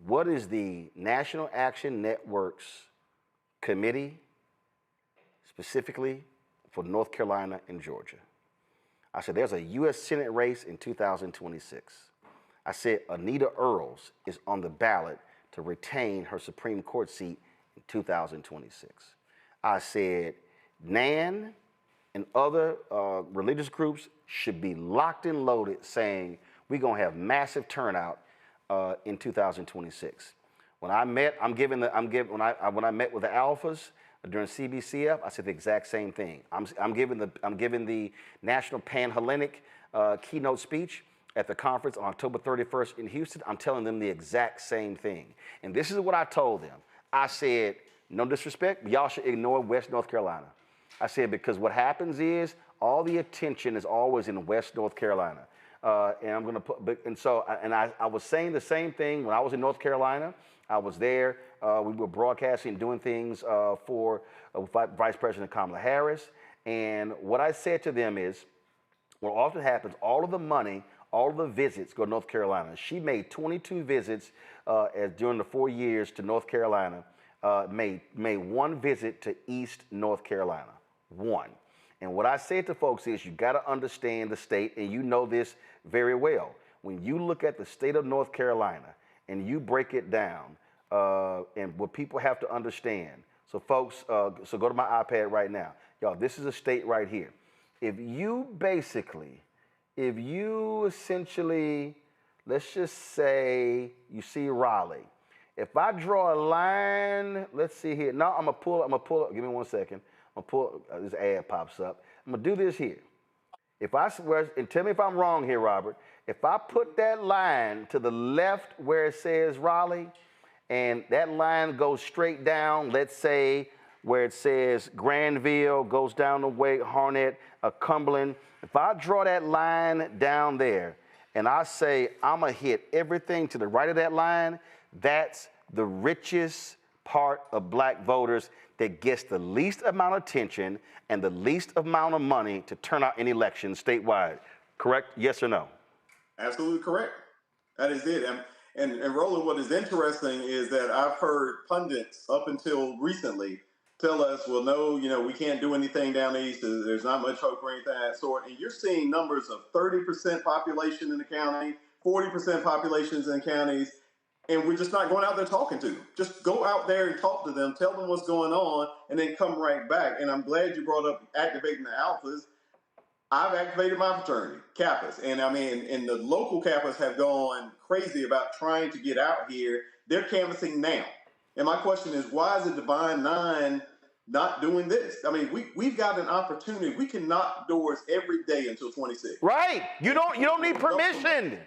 what is the National Action Network's committee specifically for North Carolina and Georgia. I said, there's a U.S. Senate race in 2026. I said, Anita Earls is on the ballot to retain her Supreme Court seat in 2026. I said, NAN and other religious groups should be locked and loaded saying we're going to have massive turnout in 2026. When I met, when I met with the alphas during CBCF, I said the exact same thing. I'm giving the National Pan-Hellenic keynote speech at the conference on October 31st in Houston. I'm telling them the exact same thing. And this is what I told them. I said, no disrespect, but y'all should ignore West North Carolina. I said, because what happens is all the attention is always in West North Carolina. And I'm going to put, and so, I was saying the same thing when I was in North Carolina. I was there. We were broadcasting, doing things for Vice President Kamala Harris. And what I said to them is, what often happens, all of the money, all of the visits go to North Carolina. She made 22 visits during the 4 years to North Carolina, made one visit to East North Carolina, one. And what I said to folks is you got to understand the state, and you know this very well. When you look at the state of North Carolina and you break it down, and what people have to understand. So folks, so go to my iPad right now. Y'all, this is a state right here. If you essentially, let's just say you see Raleigh. If I draw a line, let's see here. No, I'm gonna pull up, give me 1 second. I'm gonna pull, this ad pops up. I'm gonna do this here. And tell me if I'm wrong here, Robert. If I put that line to the left where it says Raleigh, and that line goes straight down, let's say where it says Granville, goes down the way, Harnett, Cumberland. If I draw that line down there, and I say I'm gonna hit everything to the right of that line, that's the richest part of black voters that gets the least amount of attention and the least amount of money to turn out in elections statewide. Correct? Yes or no? Absolutely correct. That is it. And Roland, what is interesting is that I've heard pundits up until recently tell us, well, no, we can't do anything down east. There's not much hope or anything of that sort. And you're seeing numbers of 30% population in the county, 40% populations in counties, and we're just not going out there talking to them. Just go out there and talk to them, tell them what's going on, and then come right back. And I'm glad you brought up activating the alphas. I've activated my fraternity, Kappas, and I mean, and the local Kappas have gone crazy about trying to get out here. They're canvassing now. And my question is, why is the Divine Nine not doing this? I mean, we've got an opportunity. We can knock doors every day until 26. Right. You don't need permission.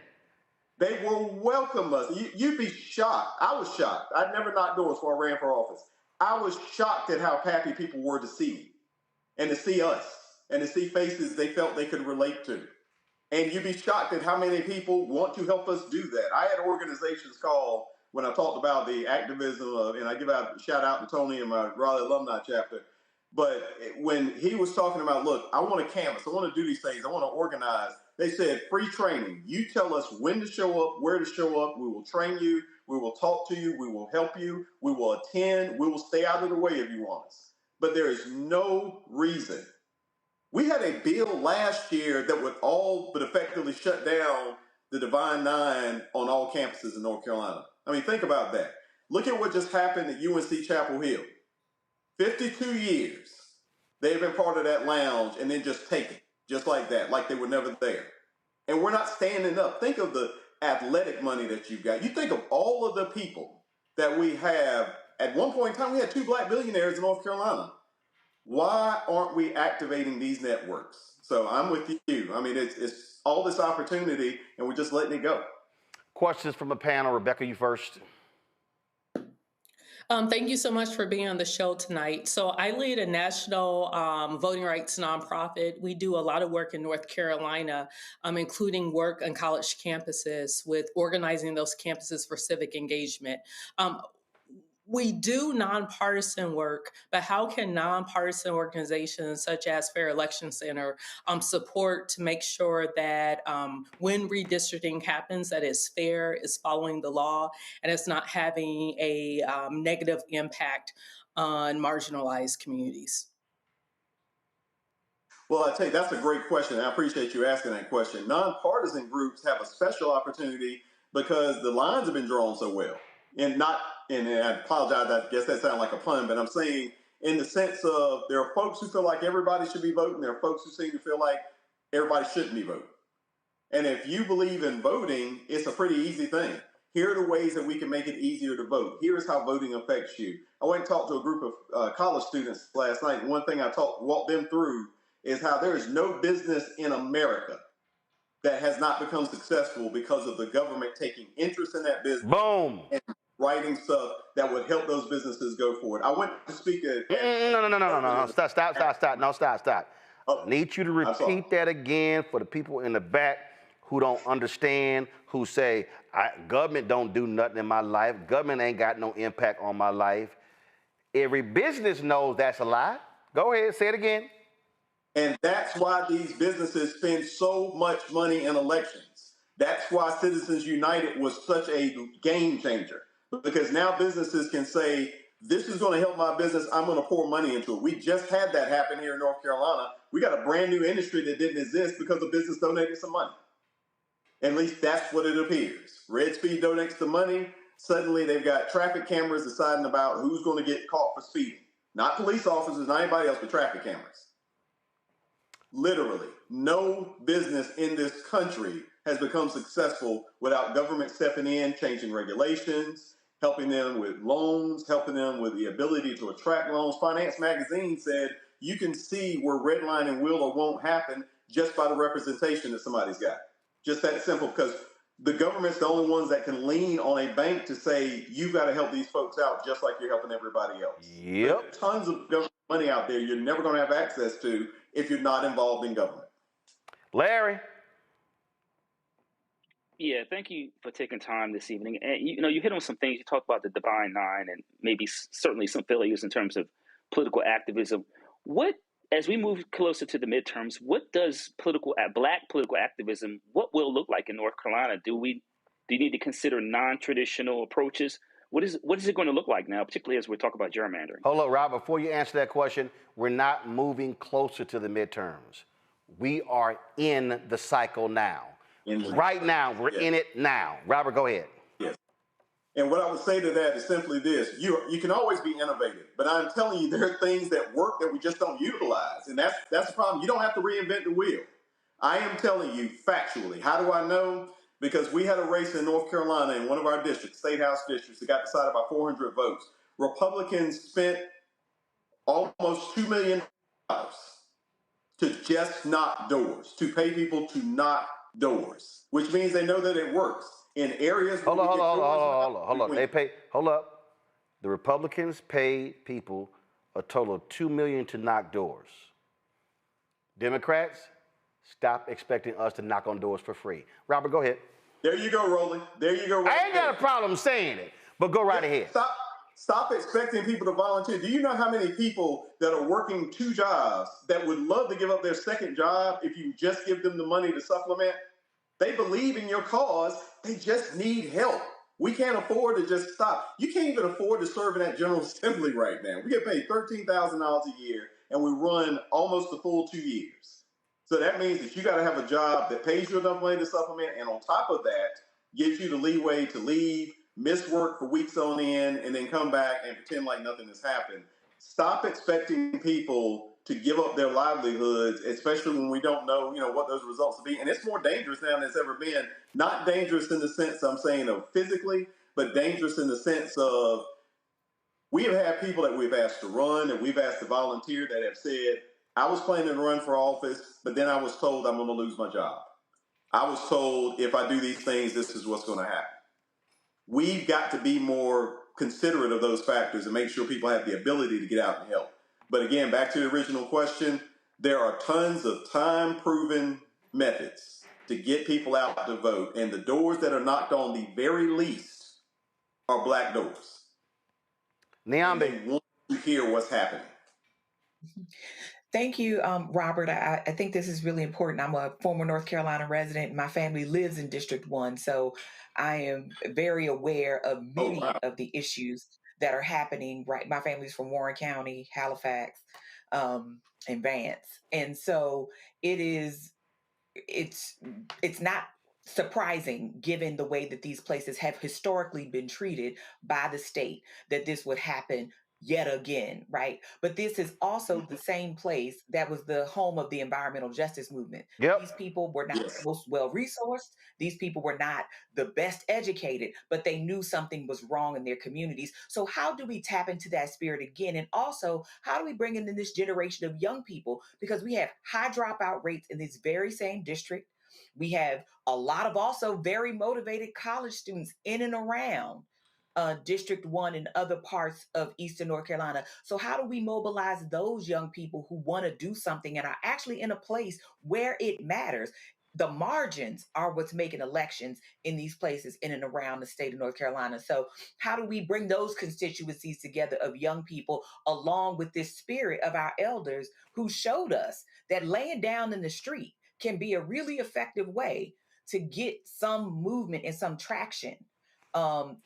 They will welcome us. You'd be shocked. I was shocked. I never knocked doors before I ran for office. I was shocked at how happy people were to see me and to see us and to see faces they felt they could relate to. And you'd be shocked at how many people want to help us do that. I had organizations call when I talked about the activism of, and I give out a shout out to Tony and my Raleigh alumni chapter. But when he was talking about, look, I want to canvass, I want to do these things, I want to organize. They said, free training. You tell us when to show up, where to show up. We will train you. We will talk to you. We will help you. We will attend. We will stay out of the way if you want us. But there is no reason. We had a bill last year that would all but effectively shut down the Divine Nine on all campuses in North Carolina. I mean, think about that. Look at what just happened at UNC Chapel Hill. 52 years they've been part of that lounge and then just taken, just like that, like they were never there. And we're not standing up. Think of the athletic money that you've got. You think of all of the people that we have. At one point in time, we had 2 black billionaires in North Carolina. Why aren't we activating these networks? So I'm with you. I mean, it's all this opportunity, and we're just letting it go. Questions from the panel. Rebecca, you first. Thank you so much for being on the show tonight. So I lead a national voting rights nonprofit. We do a lot of work in North Carolina, including work on college campuses with organizing those campuses for civic engagement. We do nonpartisan work, but how can nonpartisan organizations such as Fair Election Center support to make sure that when redistricting happens, that it's fair, is following the law, and it's not having a negative impact on marginalized communities? Well, I tell you, that's a great question. I appreciate you asking that question. Nonpartisan groups have a special opportunity because the lines have been drawn so well. And I apologize, I guess that sounds like a pun, but I'm saying in the sense of there are folks who feel like everybody should be voting. There are folks who seem to feel like everybody shouldn't be voting. And if you believe in voting, it's a pretty easy thing. Here are the ways that we can make it easier to vote. Here is how voting affects you. I went and talked to a group of college students last night. And one thing I walked them through is how there is no business in America that has not become successful because of the government taking interest in that business. Boom. And writing stuff that would help those businesses go forward. I went to speak at... No. Stop. Oh, I need you to repeat that again for the people in the back who don't understand, who say, government don't do nothing in my life. Government ain't got no impact on my life. Every business knows that's a lie. Go ahead, say it again. And that's why these businesses spend so much money in elections. That's why Citizens United was such a game changer. Because now businesses can say, this is going to help my business. I'm going to pour money into it. We just had that happen here in North Carolina. We got a brand new industry that didn't exist because the business donated some money. At least that's what it appears. Red Speed donates the money. Suddenly they've got traffic cameras deciding about who's going to get caught for speeding. Not police officers, not anybody else, but traffic cameras. Literally, no business in this country has become successful without government stepping in, changing regulations, helping them with loans, helping them with the ability to attract loans. Finance Magazine said you can see where redlining will or won't happen just by the representation that somebody's got. Just that simple, because the government's the only ones that can lean on a bank to say, you've got to help these folks out just like you're helping everybody else. Yep. Tons of government money out there you're never going to have access to if you're not involved in government. Larry. Yeah, thank you for taking time this evening. And you hit on some things. You talked about the Divine Nine and maybe certainly some failures in terms of political activism. As we move closer to the midterms, what does black political activism, what will look like in North Carolina? Do you need to consider non-traditional approaches? What is it going to look like now, particularly as we're talking about gerrymandering? Hold on, Rob, before you answer that question, we're not moving closer to the midterms. We are in the cycle now. Right now, we're in it now. Robert, go ahead. Yes. And what I would say to that is simply this: you can always be innovative, but I'm telling you, there are things that work that we just don't utilize, and that's the problem. You don't have to reinvent the wheel. I am telling you factually. How do I know? Because we had a race in North Carolina in one of our districts, state house districts, that got decided by 400 votes. Republicans spent almost $2 million to just knock doors, to pay people to knock doors, which means they know that it works in areas. Hold on. Hold up. The Republicans paid people a total of $2 million to knock doors. Democrats, stop expecting us to knock on doors for free. Robert, go ahead. There you go, Roland. There you go. I ain't got a problem saying it, but go right ahead. Stop expecting people to volunteer. Do you know how many people that are working 2 jobs that would love to give up their second job if you just give them the money to supplement? They believe in your cause. They just need help. We can't afford to just stop. You can't even afford to serve in that General Assembly right now. We get paid $13,000 a year, and we run almost the full 2 years. So that means that you got to have a job that pays you enough money to supplement, and on top of that, gives you the leeway to leave, miss work for weeks on end, and then come back and pretend like nothing has happened. Stop expecting people to give up their livelihoods, especially when we don't know, what those results will be. And it's more dangerous now than it's ever been. Not dangerous in the sense I'm saying of physically, but dangerous in the sense of we have had people that we've asked to run and we've asked to volunteer that have said, I was planning to run for office, but then I was told I'm going to lose my job. I was told if I do these things, this is what's going to happen. We've got to be more considerate of those factors and make sure people have the ability to get out and help. But again, back to the original question, there are tons of time-proven methods to get people out to vote, and the doors that are knocked on the very least are black doors. Niambi. They want to hear what's happening. Thank you, Robert. I think this is really important. I'm a former North Carolina resident. My family lives in District 1, so I am very aware of many of the issues that are happening. Right, my family's from Warren County, Halifax, and Vance, and so it's not surprising, given the way that these places have historically been treated by the state, that this would happen yet again, right? But this is also the same place that was the home of the environmental justice movement. Yep. These people were not the most well-resourced. These people were not the best educated, but they knew something was wrong in their communities. So how do we tap into that spirit again? And also, how do we bring in this generation of young people? Because we have high dropout rates in this very same district. We have a lot of also very motivated college students in and around District 1 and other parts of Eastern North Carolina. So how do we mobilize those young people who want to do something and are actually in a place where it matters? The margins are what's making elections in these places in and around the state of North Carolina. So how do we bring those constituencies together of young people along with this spirit of our elders who showed us that laying down in the street can be a really effective way to get some movement and some traction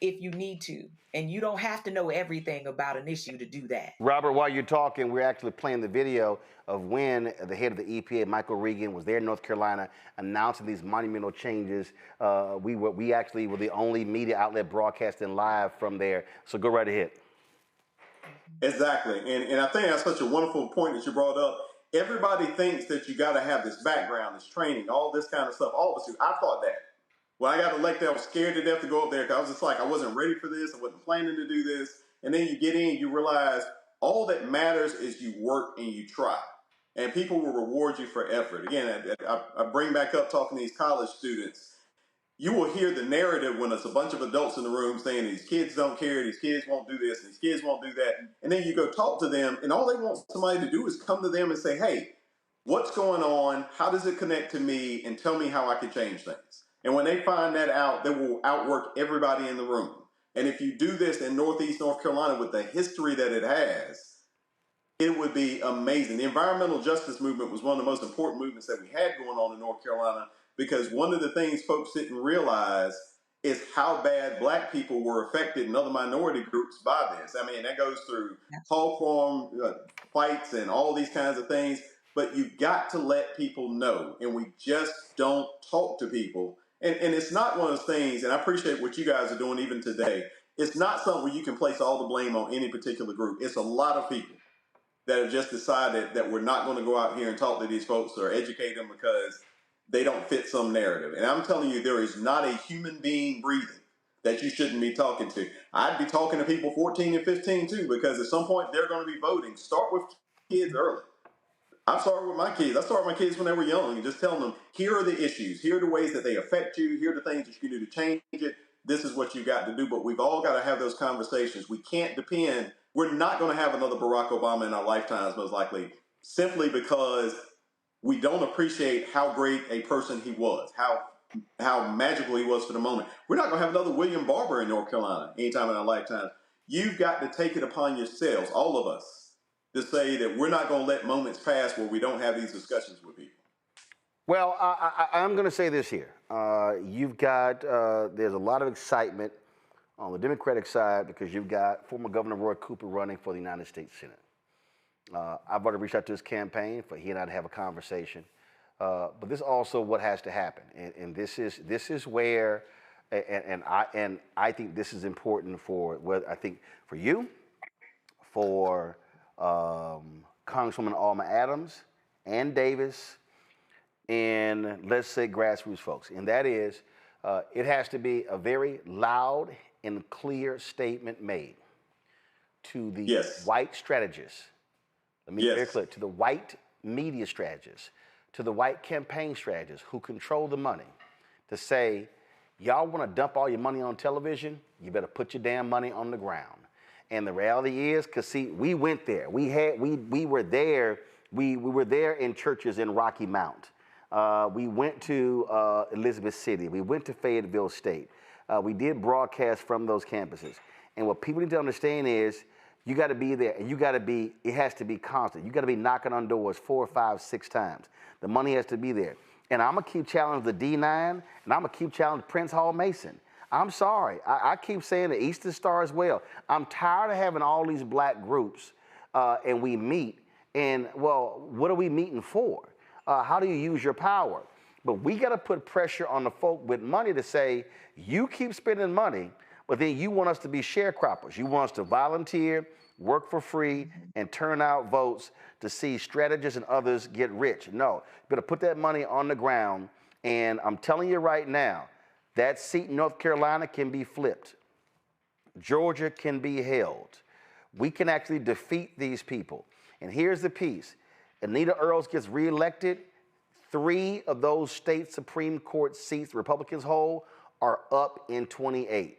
if you need to. And you don't have to know everything about an issue to do that. Robert, while you're talking, we're actually playing the video of when the head of the EPA, Michael Regan, was there in North Carolina announcing these monumental changes. We actually were the only media outlet broadcasting live from there. So go right ahead. Exactly. And I think that's such a wonderful point that you brought up. Everybody thinks that you got to have this background, this training, all this kind of stuff. All of us do. I thought that. When I got elected, I was scared to death to go up there because I was just like, I wasn't ready for this. I wasn't planning to do this. And then you get in, you realize all that matters is you work and you try. And people will reward you for effort. Again, I bring back up talking to these college students. You will hear the narrative when it's a bunch of adults in the room saying these kids don't care, these kids won't do this, these kids won't do that. And then you go talk to them, and all they want somebody to do is come to them and say, hey, what's going on? How does it connect to me? And tell me how I can change things. And when they find that out, they will outwork everybody in the room. And if you do this in Northeast North Carolina with the history that it has, it would be amazing. The environmental justice movement was one of the most important movements that we had going on in North Carolina, because one of the things folks didn't realize is how bad black people were affected and other minority groups by this. I mean, that goes through hog farm fights and all these kinds of things. but you got to let people know. And we just don't talk to people. And it's not one of those things, and I appreciate what you guys are doing even today. It's not something where you can place all the blame on any particular group. It's a lot of people that have just decided that we're not going to go out here and talk to these folks or educate them because they don't fit some narrative. And I'm telling you, there is not a human being breathing that you shouldn't be talking to. I'd be talking to people 14 and 15 too, because at some point they're going to be voting. Start with kids early. I started with my kids. I started with my kids when they were young and just telling them, here are the issues. Here are the ways that they affect you. Here are the things that you can do to change it. This is what you got to do. But we've all got to have those conversations. We can't depend. We're not going to have another Barack Obama in our lifetimes, most likely, simply because we don't appreciate how great a person he was, how magical he was for the moment. We're not going to have another William Barber in North Carolina anytime in our lifetime. You've got to take it upon yourselves, all of us, to say that we're not going to let moments pass where we don't have these discussions with people. Well, I'm going to say this here. You've got, there's a lot of excitement on the Democratic side because you've got former Governor Roy Cooper running for the United States Senate. I've already reached out to his campaign for he and I to have a conversation. But this is also what has to happen. And this is where, and I think this is important for, I think for you, for Congresswoman Alma Adams and Davis, and let's say grassroots folks. And that is, it has to be a very loud and clear statement made to the white strategists. Let me be very clear, to the white media strategists, to the white campaign strategists who control the money, to say, y'all want to dump all your money on television? You better put your damn money on the ground. And the reality is, because see, we went there. We were there. We were there in churches in Rocky Mount. We went to Elizabeth City. We went to Fayetteville State. We did broadcast from those campuses. And what people need to understand is, you got to be there, and you got to be. It has to be constant. You got to be knocking on doors 4, 5, 6 times. The money has to be there. And I'm gonna keep challenging the D9, and I'm gonna keep challenging Prince Hall Mason. I'm sorry. I keep saying the Eastern Star as well. I'm tired of having all these black groups and we meet. And, well, what are we meeting for? How do you use your power? But we got to put pressure on the folk with money to say, you keep spending money, but then you want us to be sharecroppers. You want us to volunteer, work for free, and turn out votes to see strategists and others get rich. No, you better put that money on the ground. And I'm telling you right now, that seat in North Carolina can be flipped. Georgia can be held. We can actually defeat these people. And here's the piece. Anita Earls gets reelected. 3 of those state Supreme Court seats Republicans hold are up in 28.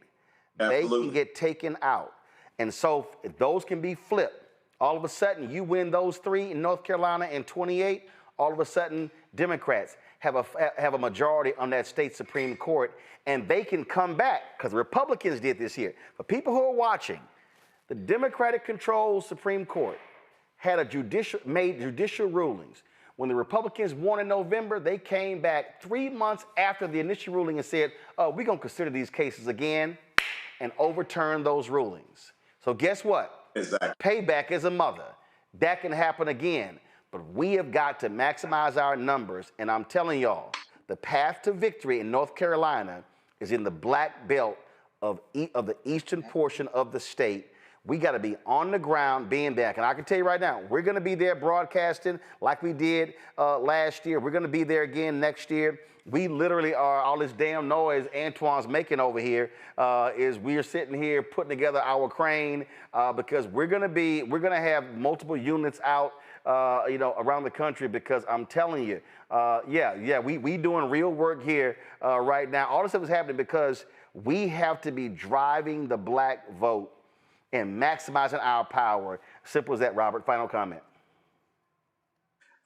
Absolutely. They can get taken out. And so if those can be flipped, all of a sudden you win those 3 in North Carolina and 28, all of a sudden Democrats have a majority on that state Supreme Court, and they can come back, because the Republicans did this here. For people who are watching, the Democratic-controlled Supreme Court had made judicial rulings. When the Republicans won in November, they came back 3 months after the initial ruling and said, oh, we're going to consider these cases again, and overturn those rulings. So guess what? Exactly. Payback is a mother. That can happen again. But we have got to maximize our numbers, and I'm telling y'all, the path to victory in North Carolina is in the black belt of the eastern portion of the state. We got to be on the ground, being back. And I can tell you right now, we're going to be there broadcasting like we did last year. We're going to be there again next year. We literally are, all this damn noise Antoine's making over here is we're sitting here putting together our crane because we're going to have multiple units out around the country, because I'm telling you, we doing real work here right now. All this stuff is happening because we have to be driving the black vote and maximizing our power. Simple as that, Robert. Final comment.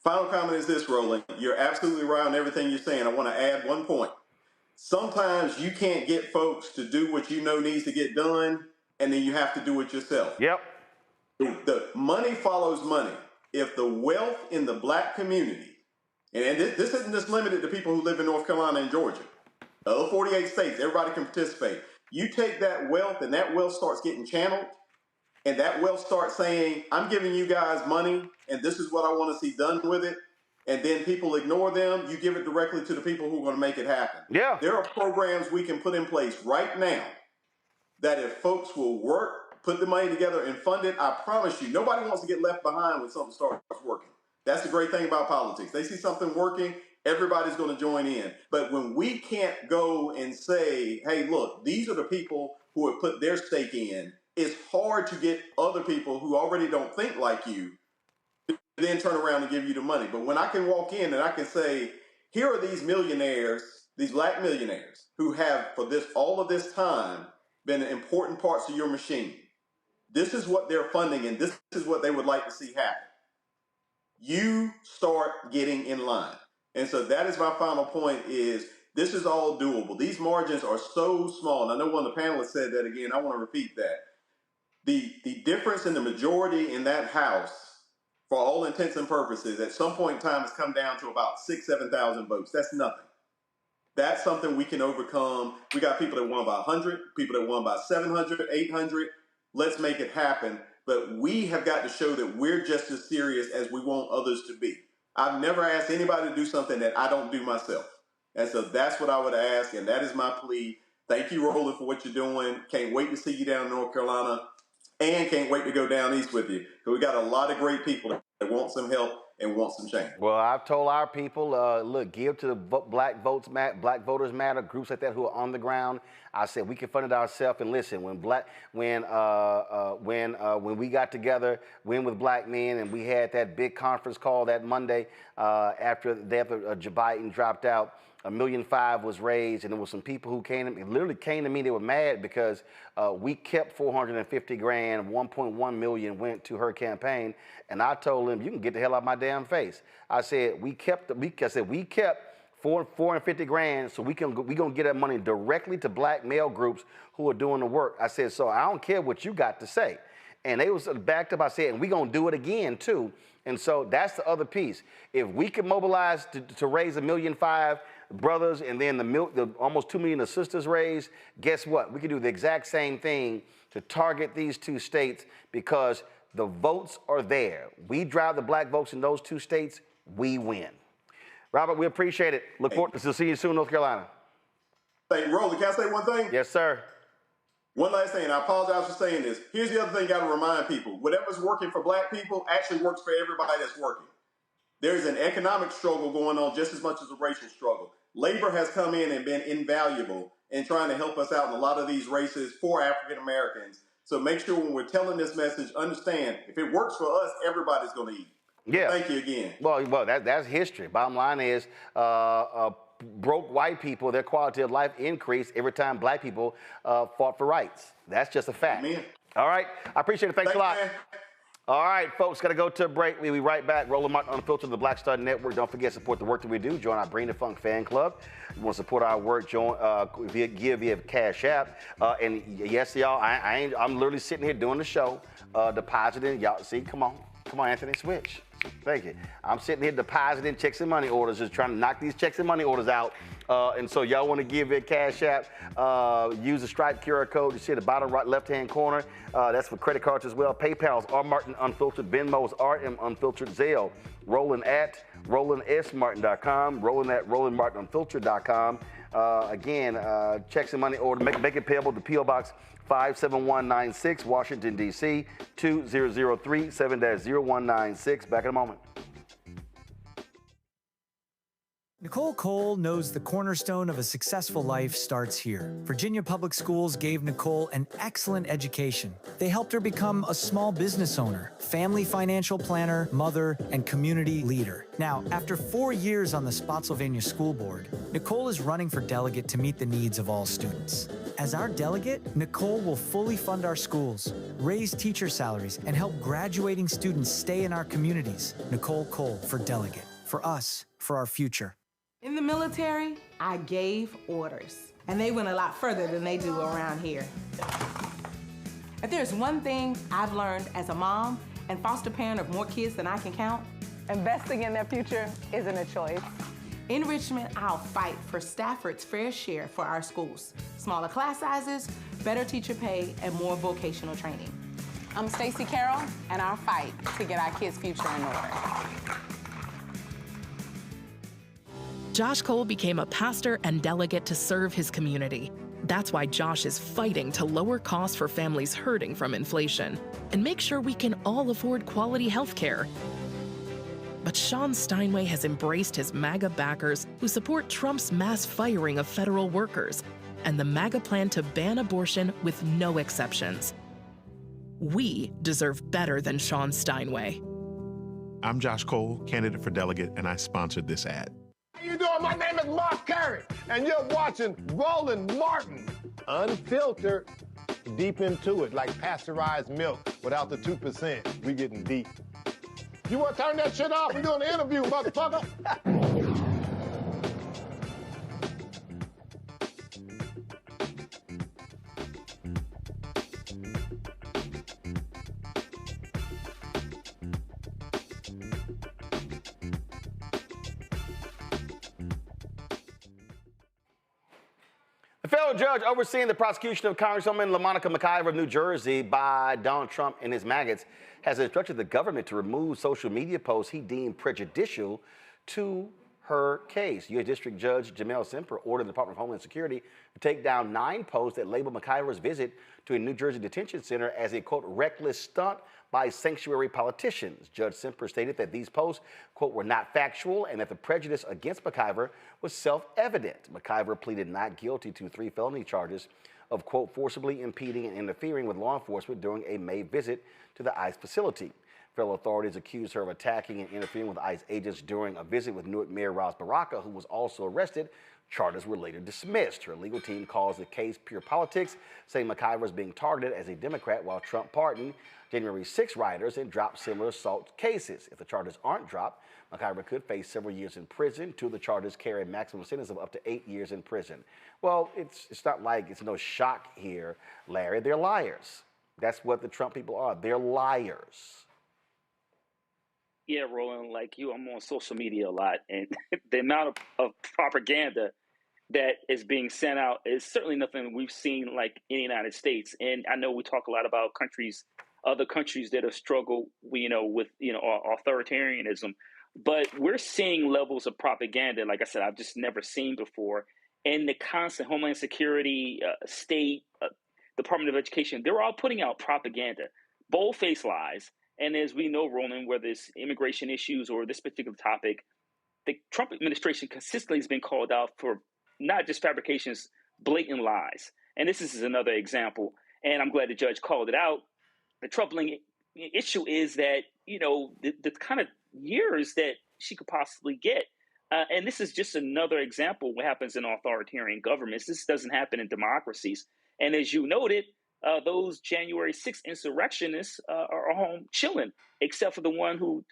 Final comment is this, Roland. You're absolutely right on everything you're saying. I want to add one point. Sometimes you can't get folks to do what you know needs to get done, and then you have to do it yourself. Yep. The money follows money. If the wealth in the black community, and this isn't just limited to people who live in North Carolina and Georgia, the other 48 states, everybody can participate. You take that wealth, and that wealth starts getting channeled, and that wealth starts saying, I'm giving you guys money, and this is what I want to see done with it. and then people ignore them, you give it directly to the people who are going to make it happen. Yeah. There are programs we can put in place right now that if folks will work, put the money together and fund it, I promise you, nobody wants to get left behind when something starts working. That's the great thing about politics. They see something working, everybody's going to join in. But when we can't go and say, hey, look, these are the people who have put their stake in, it's hard to get other people who already don't think like you to then turn around and give you the money. But when I can walk in and I can say, here are these millionaires, these black millionaires, who have for this all of this time been important parts of your machine. This is what they're funding and this is what they would like to see happen. You start getting in line. And so that is my final point is this is all doable. These margins are so small. And I know one of the panelists said that again. I want to repeat that. The difference in the majority in that House, for all intents and purposes, at some point in time has come down to about 6,000, 7,000 votes. That's nothing. That's something we can overcome. We got people that won by 100, people that won by 700, 800. Let's make it happen. But we have got to show that we're just as serious as we want others to be. I've never asked anybody to do something that I don't do myself. And so that's what I would ask, and that is my plea. Thank you, Roland, for what you're doing. Can't wait to see you down in North Carolina, and can't wait to go down east with you. Because we got a lot of great people that want some help and want some change. Well, I've told our people, look, give to the Black Voters Matter, groups like that who are on the ground. I said we can fund it ourselves. And listen, when we got together, Win with Black Men, and we had that big conference call that Monday after Joe Biden dropped out, $1.5 million was raised, and there were some people who literally came to me. They were mad because we kept $450 grand, $1.1 million went to her campaign, and I told them, you can get the hell out of my damn face. I said we kept $450 grand, so we gonna get that money directly to black male groups who are doing the work. I said, so I don't care what you got to say. And they was backed up. I said, and we gonna do it again too. And so that's the other piece. If we can mobilize to raise $1.5 million brothers, and then the almost 2 million the sisters raised, guess what? We can do the exact same thing to target these two states because the votes are there. We drive the black votes in those two states, we win. Robert, we appreciate it. Look forward to seeing you soon in North Carolina. Hey, Roland, can I say one thing? Yes, sir. One last thing, and I apologize for saying this. Here's the other thing I got to remind people. Whatever's working for black people actually works for everybody that's working. There's an economic struggle going on just as much as a racial struggle. Labor has come in and been invaluable in trying to help us out in a lot of these races for African Americans. So make sure when we're telling this message, understand, if it works for us, everybody's going to eat. Yeah. Thank you again. Well, that's history. Bottom line is broke white people, their quality of life increased every time black people fought for rights. That's just a fact. Amen. All right. I appreciate it. Thanks a lot. Man. All right, folks, got to go to a break. We'll be right back. Roland Martin Unfiltered, the Black Star Network. Don't forget, support the work that we do. Join our Bring the Funk fan club. You want to support our work, join via Cash App. And yes, y'all, I'm literally sitting here doing the show, depositing. Y'all, see, come on, Anthony, switch. Thank you. I'm sitting here depositing checks and money orders, just trying to knock these checks and money orders out. And so y'all want to give it Cash App, use the Stripe QR code you see at the bottom right left-hand corner. That's for credit cards as well. PayPal's R Martin Unfiltered, Venmo's RM Unfiltered, Zelle, Roland at RolandSMartin.com, Roland at RolandMartinUnfiltered.com. Again, checks and money order, make it payable to P.O. Box 57196, Washington, D.C., 20037 7-0196. Back in a moment. Nicole Cole knows the cornerstone of a successful life starts here. Virginia Public Schools gave Nicole an excellent education. They helped her become a small business owner, family financial planner, mother, and community leader. Now, after 4 years on the Spotsylvania School Board, Nicole is running for delegate to meet the needs of all students. As our delegate, Nicole will fully fund our schools, raise teacher salaries, and help graduating students stay in our communities. Nicole Cole for delegate. For us, for our future. In the military, I gave orders, and they went a lot further than they do around here. If there's one thing I've learned as a mom and foster parent of more kids than I can count, investing in their future isn't a choice. In Richmond, I'll fight for Stafford's fair share for our schools. Smaller class sizes, better teacher pay, and more vocational training. I'm Stacey Carroll, and I'll fight to get our kids' future in order. Josh Cole became a pastor and delegate to serve his community. That's why Josh is fighting to lower costs for families hurting from inflation and make sure we can all afford quality health care. But Sean Steinway has embraced his MAGA backers who support Trump's mass firing of federal workers and the MAGA plan to ban abortion with no exceptions. We deserve better than Sean Steinway. I'm Josh Cole, candidate for delegate, and I sponsored this ad. How you doing? My name is Mark Carey, and you're watching Roland Martin, unfiltered, deep into it, like pasteurized milk without the 2%. We getting deep. You want to turn that shit off? We're doing an interview, motherfucker. The federal judge overseeing the prosecution of Congresswoman LaMonica McIver of New Jersey by Donald Trump and his maggots has instructed the government to remove social media posts he deemed prejudicial to her case. U.S. District Judge Jamel Semper ordered the Department of Homeland Security to take down 9 posts that label McIver's visit to a New Jersey detention center as a, quote, reckless stunt by sanctuary politicians. Judge Semper stated that these posts, quote, were not factual and that the prejudice against McIver was self-evident. McIver pleaded not guilty to 3 felony charges of, quote, forcibly impeding and interfering with law enforcement during a May visit to the ICE facility. Federal authorities accused her of attacking and interfering with ICE agents during a visit with Newark Mayor Ras Baraka, who was also arrested. Charges were later dismissed. Her legal team calls the case pure politics, saying McIver is being targeted as a Democrat while Trump pardoned January 6 rioters and dropped similar assault cases. If the charges aren't dropped, McIver could face several years in prison. 2 of the charges carry a maximum sentence of up to 8 years in prison. Well, it's not like it's no shock here, Larry. They're liars. That's what the Trump people are. They're liars. Yeah, Roland, like you, I'm on social media a lot, and the amount of propaganda that is being sent out is certainly nothing we've seen like in the United States. And I know we talk a lot about other countries that have struggled, with authoritarianism, but we're seeing levels of propaganda, like I said, I've just never seen before. And the constant Homeland Security, state, Department of Education, they're all putting out propaganda, bold-faced lies. And as we know, Roland, whether it's immigration issues or this particular topic, the Trump administration consistently has been called out for not just fabrications, blatant lies. And this is another example. And I'm glad the judge called it out. The troubling issue is that, the kind of years that she could possibly get. And this is just another example of what happens in authoritarian governments. This doesn't happen in democracies. And as you noted, those January 6th insurrectionists are home chilling, except for the one who,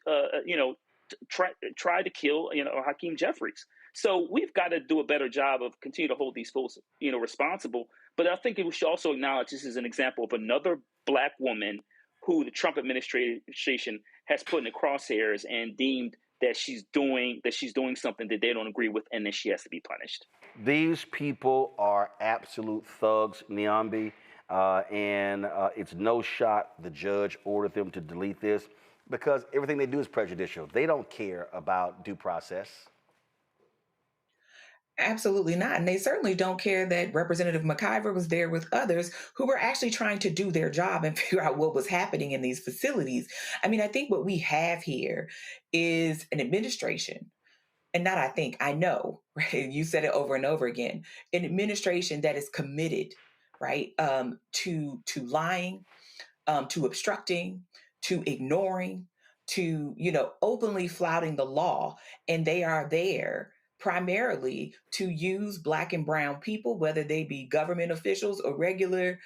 tried to kill, Hakeem Jeffries. So we've got to do a better job of continue to hold these folks, responsible. But I think we should also acknowledge this is an example of another Black woman who the Trump administration has put in the crosshairs and deemed that she's doing something that they don't agree with, and that she has to be punished. These people are absolute thugs, Niambi. And it's no shot the judge ordered them to delete this because everything they do is prejudicial. They don't care about due process. Absolutely not. And they certainly don't care that Representative McIver was there with others who were actually trying to do their job and figure out what was happening in these facilities. I mean, I think what we have here is an administration, and not I think, I know, right? You said it over and over again, an administration that is committed, right, to lying, to obstructing, to ignoring, to, openly flouting the law. And they are there primarily to use Black and brown people, whether they be government officials or regular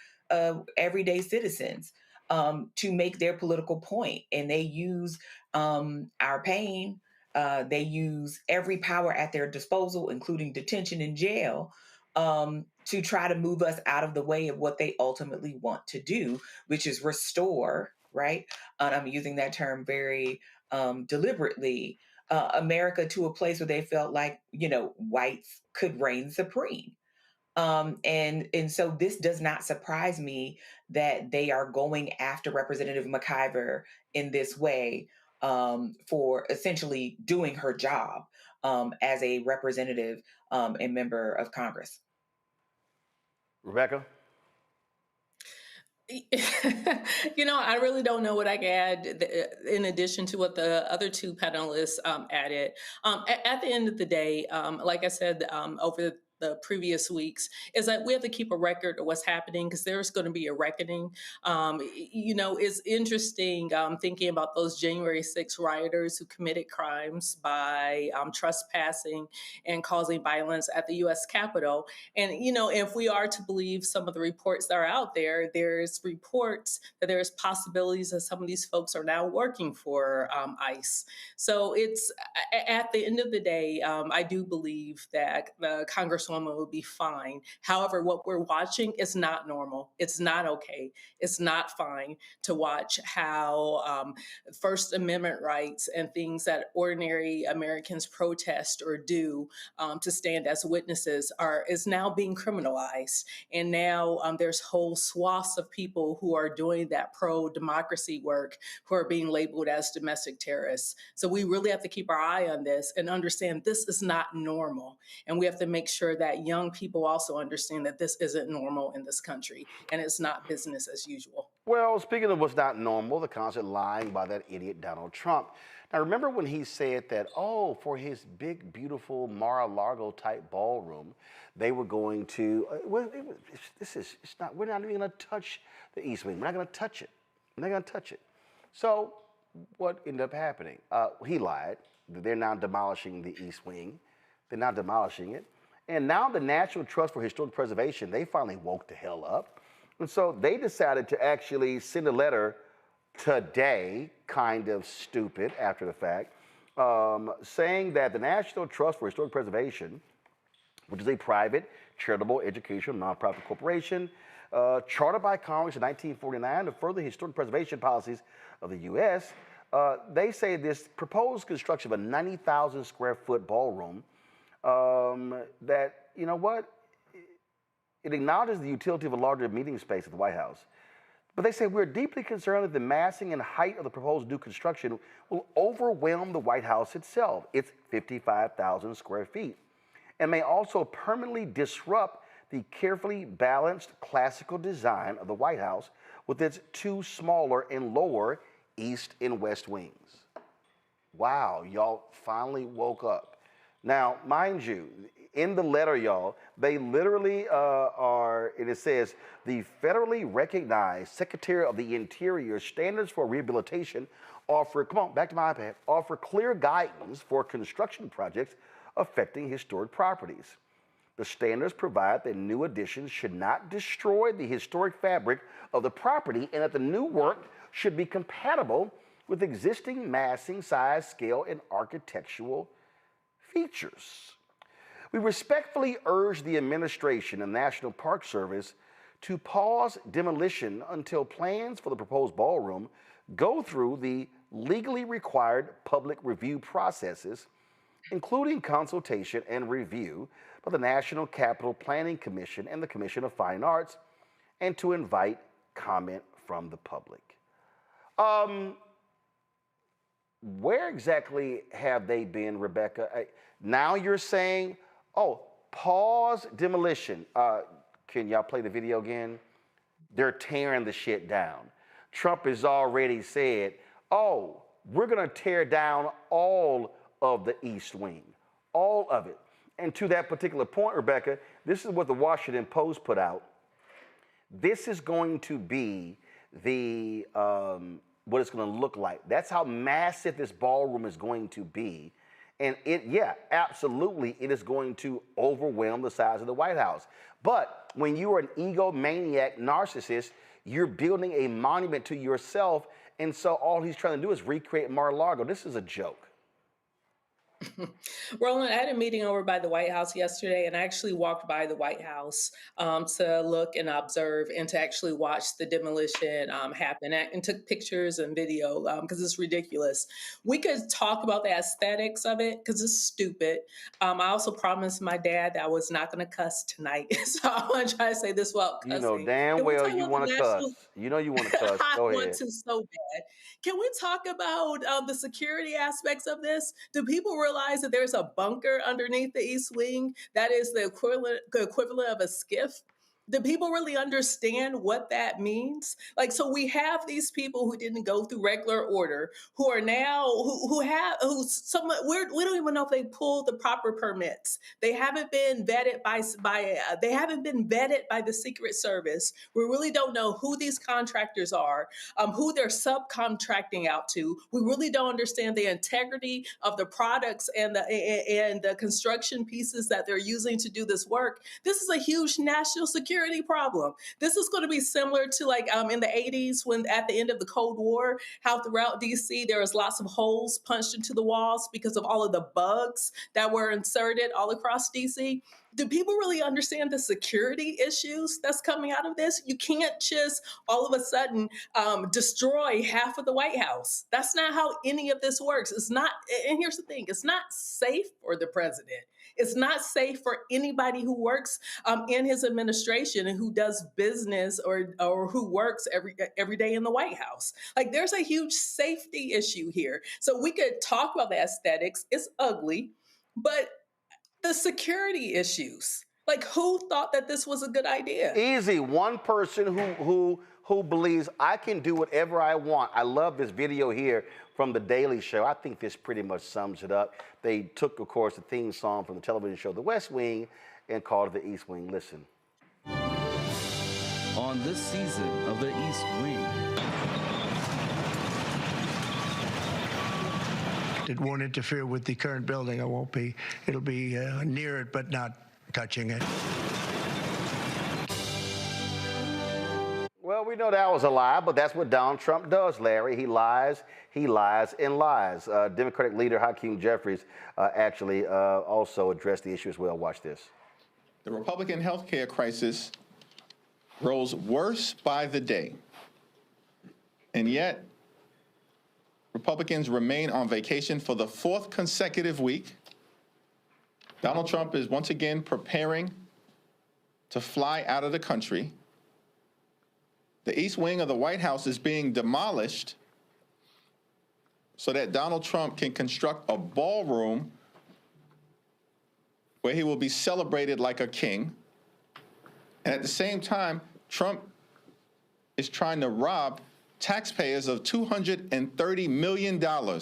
everyday citizens, to make their political point. And they use our pain. They use every power at their disposal, including detention and jail, to try to move us out of the way of what they ultimately want to do, which is restore, right? And I'm using that term very deliberately, America to a place where they felt like, whites could reign supreme. And so this does not surprise me that they are going after Representative McIver in this way for essentially doing her job. as a representative and member of Congress. Rebecca? I really don't know what I can add in addition to what the other two panelists added. At the end of the day, like I said, over the previous weeks, is that we have to keep a record of what's happening because there's going to be a reckoning. It's interesting thinking about those January 6 rioters who committed crimes by trespassing and causing violence at the U.S. Capitol. And, if we are to believe some of the reports that are out there, there's reports that there's possibilities that some of these folks are now working for ICE. So it's at the end of the day, I do believe that the Congresswoman will be fine. However, what we're watching is not normal. It's not okay. It's not fine to watch how First Amendment rights and things that ordinary Americans protest or do to stand as witnesses is now being criminalized. And now there's whole swaths of people who are doing that pro-democracy work who are being labeled as domestic terrorists. So we really have to keep our eye on this and understand this is not normal. And we have to make sure that young people also understand that this isn't normal in this country and it's not business as usual. Well, speaking of what's not normal, the constant lying by that idiot Donald Trump. Now, remember when he said that, for his big, beautiful Mar-a-Lago type ballroom, they were going to, we're not even going to touch the East Wing. We're not going to touch it. We're not going to touch it. So what ended up happening? He lied. They're now demolishing the East Wing. They're now demolishing it. And now the National Trust for Historic Preservation, they finally woke the hell up. And so they decided to actually send a letter today, kind of stupid after the fact, saying that the National Trust for Historic Preservation, which is a private, charitable, educational, nonprofit corporation, chartered by Congress in 1949 to further historic preservation policies of the U.S., they say this proposed construction of a 90,000 square foot ballroom that, it acknowledges the utility of a larger meeting space at the White House. But they say we're deeply concerned that the massing and height of the proposed new construction will overwhelm the White House itself. It's 55,000 square feet, and may also permanently disrupt the carefully balanced classical design of the White House with its two smaller and lower east and west wings. Wow, y'all finally woke up. Now, mind you, in the letter, y'all, they literally and it says, the federally recognized Secretary of the Interior Standards for Rehabilitation offer clear guidance for construction projects affecting historic properties. The standards provide that new additions should not destroy the historic fabric of the property and that the new work should be compatible with existing massing, size, scale, and architectural features. We respectfully urge the administration and National Park Service to pause demolition until plans for the proposed ballroom go through the legally required public review processes, including consultation and review by the National Capital Planning Commission and the Commission of Fine Arts, and to invite comment from the public. Where exactly have they been, Rebecca? Now you're saying, pause demolition. Can y'all play the video again? They're tearing the shit down. Trump has already said, we're going to tear down all of the East Wing, all of it. And to that particular point, Rebecca, this is what the Washington Post put out. This is going to be the what it's going to look like. That's how massive this ballroom is going to be. And absolutely, it is going to overwhelm the size of the White House. But when you are an egomaniac narcissist, you're building a monument to yourself. And so all he's trying to do is recreate Mar-a-Lago. This is a joke. Roland, I had a meeting over by the White House yesterday, and I actually walked by the White House to look and observe and to actually watch the demolition happen, and took pictures and video because it's ridiculous. We could talk about the aesthetics of it because it's stupid. I also promised my dad that I was not going to cuss tonight, so I want to try to say this while cussing. You know damn well you want to cuss. You know you want to cuss. Go ahead. I want to so bad. Can we talk about the security aspects of this? Do people realize realize that there's a bunker underneath the East Wing that is the equivalent of a skiff? Do people really understand what that means? Like, so we have these people who didn't go through regular order, who are now we don't even know if they pulled the proper permits. They haven't been vetted they haven't been vetted by the Secret Service. We really don't know who these contractors are, who they're subcontracting out to. We really don't understand the integrity of the products and the construction pieces that they're using to do this work. This is a huge national security problem. This is going to be similar to like in the 80s when at the end of the Cold War, how throughout DC there was lots of holes punched into the walls because of all of the bugs that were inserted all across DC. Do people really understand the security issues that's coming out of this? You can't just all of a sudden destroy half of the White House. That's not how any of this works. It's not, and here's the thing, it's not safe for the president. It's not safe for anybody who works in his administration and who does business or who works every day in the White House. Like, there's a huge safety issue here. So we could talk about the aesthetics. It's ugly, but the security issues. Like, who thought that this was a good idea? Easy. One person who believes I can do whatever I want. I love this video here from The Daily Show. I think this pretty much sums it up. They took, of course, the theme song from the television show The West Wing and called it the East Wing. Listen. On this season of the East Wing. It won't interfere with the current building. It'll be near it, but not touching it. Well, we know that was a lie, but that's what Donald Trump does, Larry. He lies, and lies. Democratic leader Hakeem Jeffries actually also addressed the issue as well. Watch this. The Republican health care crisis grows worse by the day, and yet Republicans remain on vacation for the fourth consecutive week. Donald Trump is once again preparing to fly out of the country. The East Wing of the White House is being demolished so that Donald Trump can construct a ballroom where he will be celebrated like a king. And at the same time, Trump is trying to rob taxpayers of $230 million to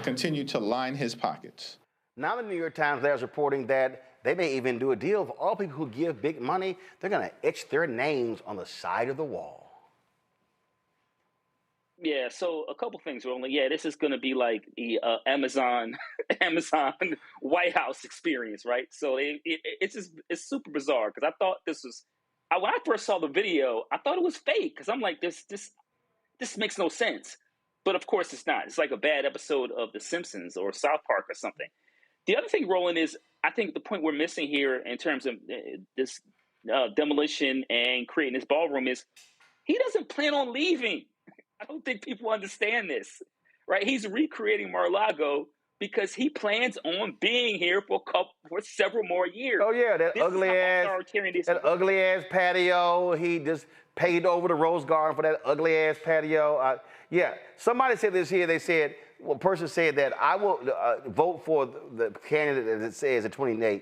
continue to line his pockets. Now the New York Times there is reporting that they may even do a deal for all people who give big money. They're going to etch their names on the side of the wall. Yeah, so a couple things, Roland. Yeah, this is going to be like the Amazon White House experience, right? So it's super bizarre because I thought this was, when I first saw the video, I thought it was fake because I'm like, this makes no sense. But of course it's not. It's like a bad episode of The Simpsons or South Park or something. The other thing, Roland, is I think the point we're missing here in terms of this demolition and creating this ballroom is he doesn't plan on leaving. I don't think people understand this, right? He's recreating Mar-a-Lago because he plans on being here for several more years. Oh yeah, that ugly ass patio. He just paid over the Rose Garden for that ugly ass patio. Yeah, somebody said this here. They said, one person said that I will vote for the candidate as it says at 28.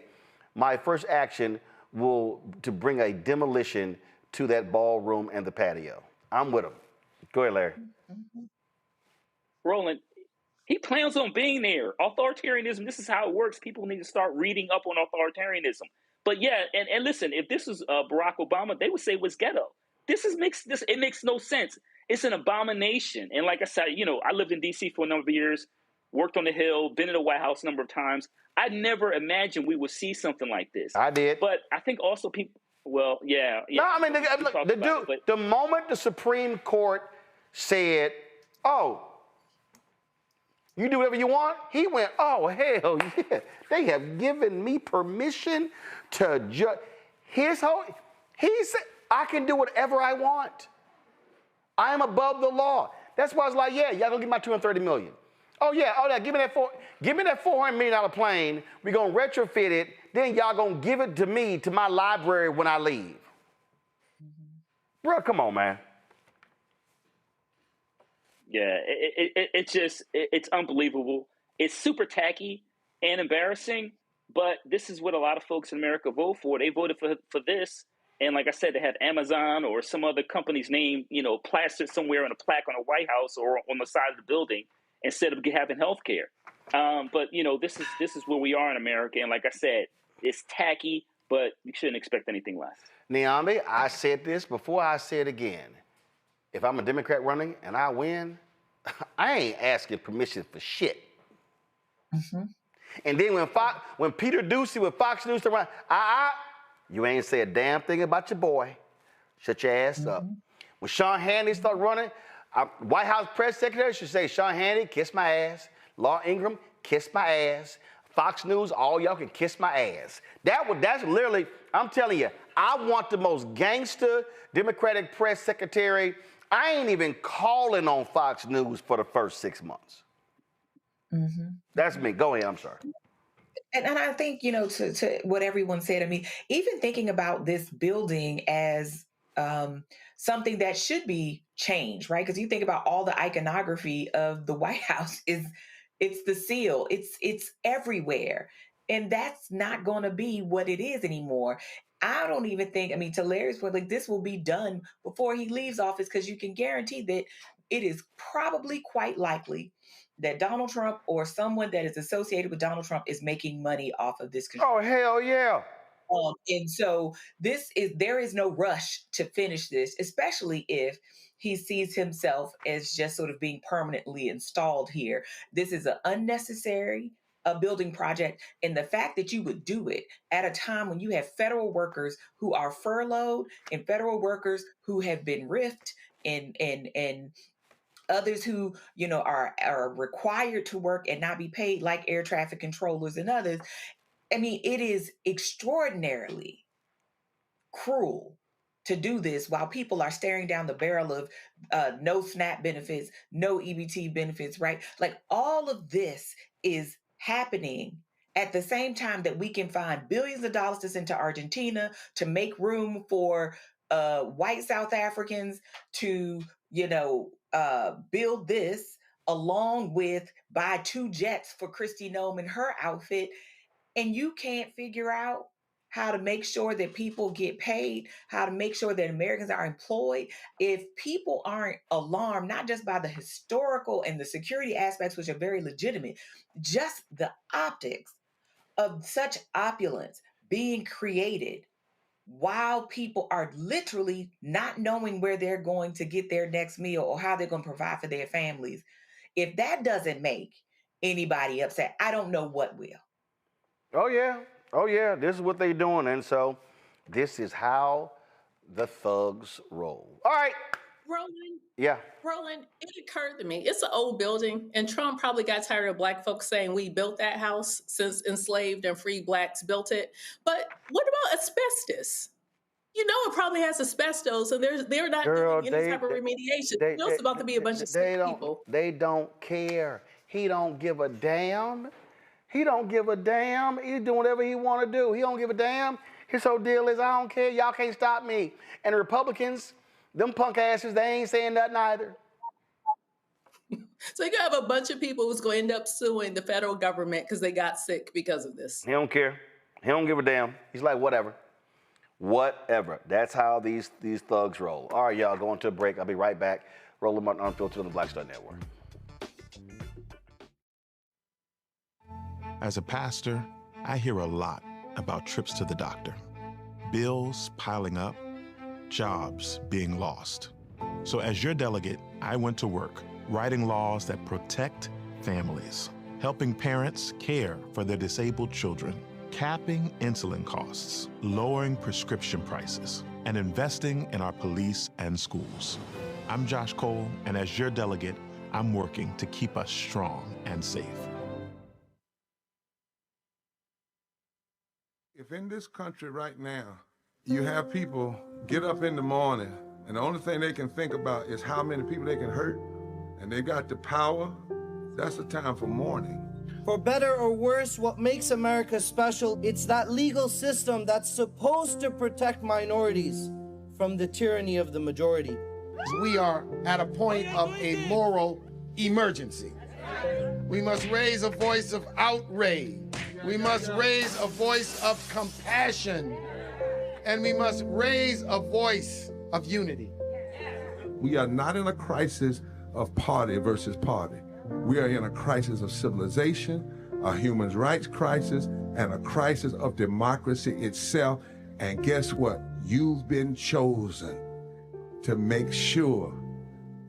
My first action to bring a demolition to that ballroom and the patio. I'm with him. Go ahead, Larry. Roland, he plans on being there. Authoritarianism, this is how it works. People need to start reading up on authoritarianism. But yeah, and listen, if this was Barack Obama, they would say it was ghetto. It makes no sense. It's an abomination. And like I said, I lived in D.C. for a number of years, worked on the Hill, been in the White House a number of times. I never imagined we would see something like this. I did. But I think also people, well, yeah. No, I mean, the moment the Supreme Court said, oh, you do whatever you want, he went, oh, hell yeah. They have given me permission to judge. He said, I can do whatever I want. I am above the law. That's why I was like, yeah, y'all gonna give my $230 million. Oh yeah, give me that $400 million plane. We're gonna retrofit it. Then y'all gonna give it to me, to my library when I leave. Bro, come on, man. Yeah, it's unbelievable. It's super tacky and embarrassing, but this is what a lot of folks in America vote for. They voted for this. And like I said, they have Amazon or some other company's name, plastered somewhere on a plaque on a White House or on the side of the building instead of having health care. But this is where we are in America. And like I said, it's tacky, but you shouldn't expect anything less. Niambi, I said this before, I say it again. If I'm a Democrat running and I win, I ain't asking permission for shit. Mm-hmm. And then when Peter Ducey with Fox News to run, you ain't say a damn thing about your boy. Shut your ass up. When Sean Hannity start running, White House press secretary should say, Sean Hannity, kiss my ass. Laura Ingraham, kiss my ass. Fox News, all y'all can kiss my ass. That's literally, I'm telling you, I want the most gangster Democratic press secretary. I ain't even calling on Fox News for the first 6 months. Mm-hmm. That's me. Go ahead, I'm sorry. And I think, to what everyone said, I mean, even thinking about this building as something that should be changed, right? Because you think about all the iconography of the White House it's the seal, it's everywhere. And that's not going to be what it is anymore. I don't even think, to Larry's point, like this will be done before he leaves office, because you can guarantee that it is probably quite likely that Donald Trump or someone that is associated with Donald Trump is making money off of this construction. Oh, hell yeah. And so there is no rush to finish this, especially if he sees himself as just sort of being permanently installed here. This is an unnecessary building project. And the fact that you would do it at a time when you have federal workers who are furloughed and federal workers who have been riffed and others who, are required to work and not be paid, like air traffic controllers and others. It is extraordinarily cruel to do this while people are staring down the barrel of no SNAP benefits, no EBT benefits, right? Like all of this is happening at the same time that we can find billions of dollars to send to Argentina to make room for white South Africans to, build this, along with buy 2 jets for Kristi Noem and her outfit. And you can't figure out how to make sure that people get paid, how to make sure that Americans are employed. If people aren't alarmed, not just by the historical and the security aspects, which are very legitimate, just the optics of such opulence being created while people are literally not knowing where they're going to get their next meal or how they're going to provide for their families. If that doesn't make anybody upset, I don't know what will. Oh, yeah. This is what they're doing. And so this is how the thugs roll. All right. Roland. Yeah. Roland, it occurred to me, it's an old building, and Trump probably got tired of Black folks saying we built that house since enslaved and free Blacks built it. But what about asbestos? It probably has asbestos, and they're not doing any type of remediation. It's about to be a bunch of sick people. They don't care. He don't give a damn. He don't give a damn. He's doing whatever he want to do. He don't give a damn. His whole deal is, I don't care. Y'all can't stop me. And the Republicans, them punk asses, they ain't saying nothing either. So you have a bunch of people who's going to end up suing the federal government because they got sick because of this. He don't care. He don't give a damn. He's like, whatever. Whatever. That's how these thugs roll. All right, y'all, going to a break. I'll be right back. Roland Martin Unfiltered on the Black Star Network. As a pastor, I hear a lot about trips to the doctor, bills piling up, jobs being lost. So as your delegate, I went to work writing laws that protect families, helping parents care for their disabled children, capping insulin costs, lowering prescription prices, and investing in our police and schools. I'm Josh Cole, and as your delegate, I'm working to keep us strong and safe. If in this country right now, you have people get up in the morning and the only thing they can think about is how many people they can hurt, and they got the power, that's the time for mourning. For better or worse, what makes America special, it's that legal system that's supposed to protect minorities from the tyranny of the majority. We are at a point of a moral emergency. We must raise a voice of outrage. We must raise a voice of compassion. And we must raise a voice of unity. We are not in a crisis of party versus party. We are in a crisis of civilization, a human rights crisis, and a crisis of democracy itself. And guess what? You've been chosen to make sure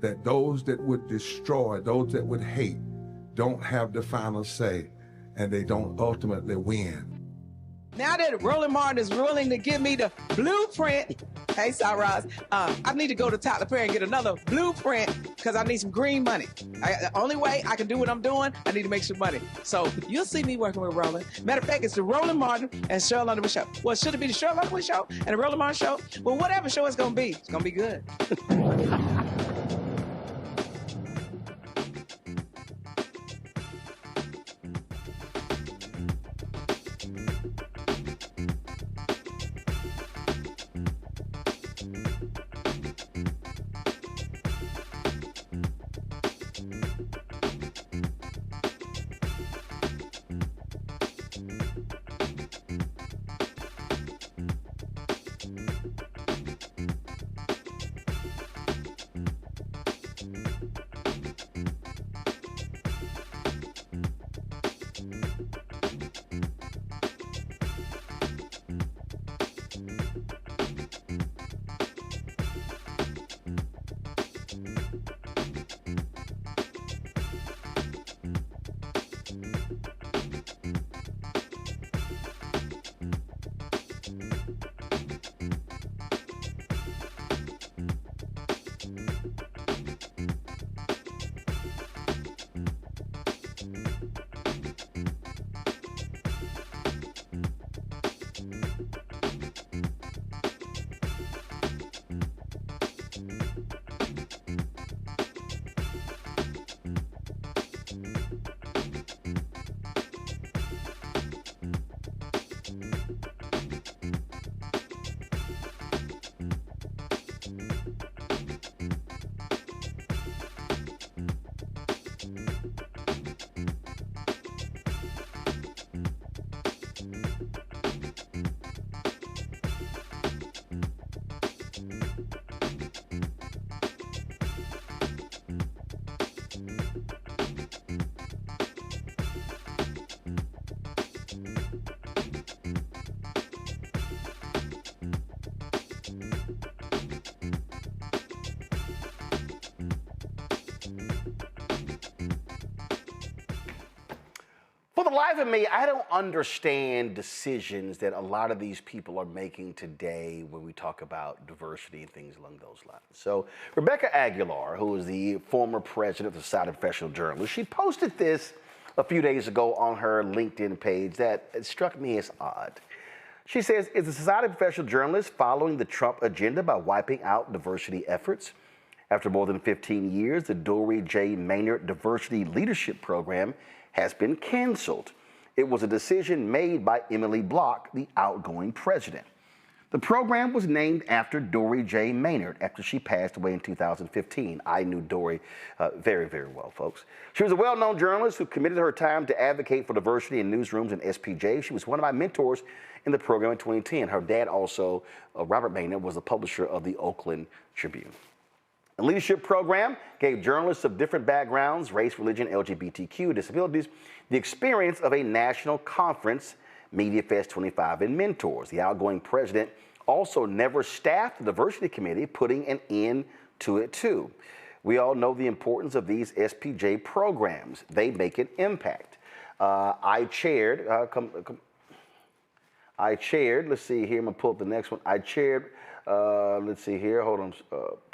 that those that would destroy, those that would hate, don't have the final say, and they don't ultimately win. Now that Roland Martin is willing to give me the blueprint, hey, Cyrus, I need to go to Tyler Perry and get another blueprint because I need some green money. The only way I can do what I'm doing, I need to make some money. So you'll see me working with Roland. Matter of fact, it's the Roland Martin and Cheryl Underwood show. Well, should it be the Cheryl Underwood show and the Roland Martin show? Well, whatever show it's going to be good. For the life of me, I don't understand decisions that a lot of these people are making today when we talk about diversity and things along those lines. So Rebecca Aguilar, who is the former president of the Society of Professional Journalists, she posted this a few days ago on her LinkedIn page that struck me as odd. She says, is the Society of Professional Journalists following the Trump agenda by wiping out diversity efforts? After more than 15 years, the Dory J. Maynard Diversity Leadership Program has been canceled. It was a decision made by Emily Block, the outgoing president. The program was named after Dory J. Maynard after she passed away in 2015. I knew Dory very, very well, folks. She was a well-known journalist who committed her time to advocate for diversity in newsrooms and SPJ. She was one of my mentors in the program in 2010. Her dad also, Robert Maynard, was the publisher of the Oakland Tribune. The leadership program gave journalists of different backgrounds, race, religion, LGBTQ, disabilities, the experience of a national conference, MediaFest 25, and mentors. The outgoing president also never staffed the diversity committee, putting an end to it too. We all know the importance of these SPJ programs. They make an impact. I chaired, let's see here, I'm gonna pull up the next one. I chaired, let's see here, hold on,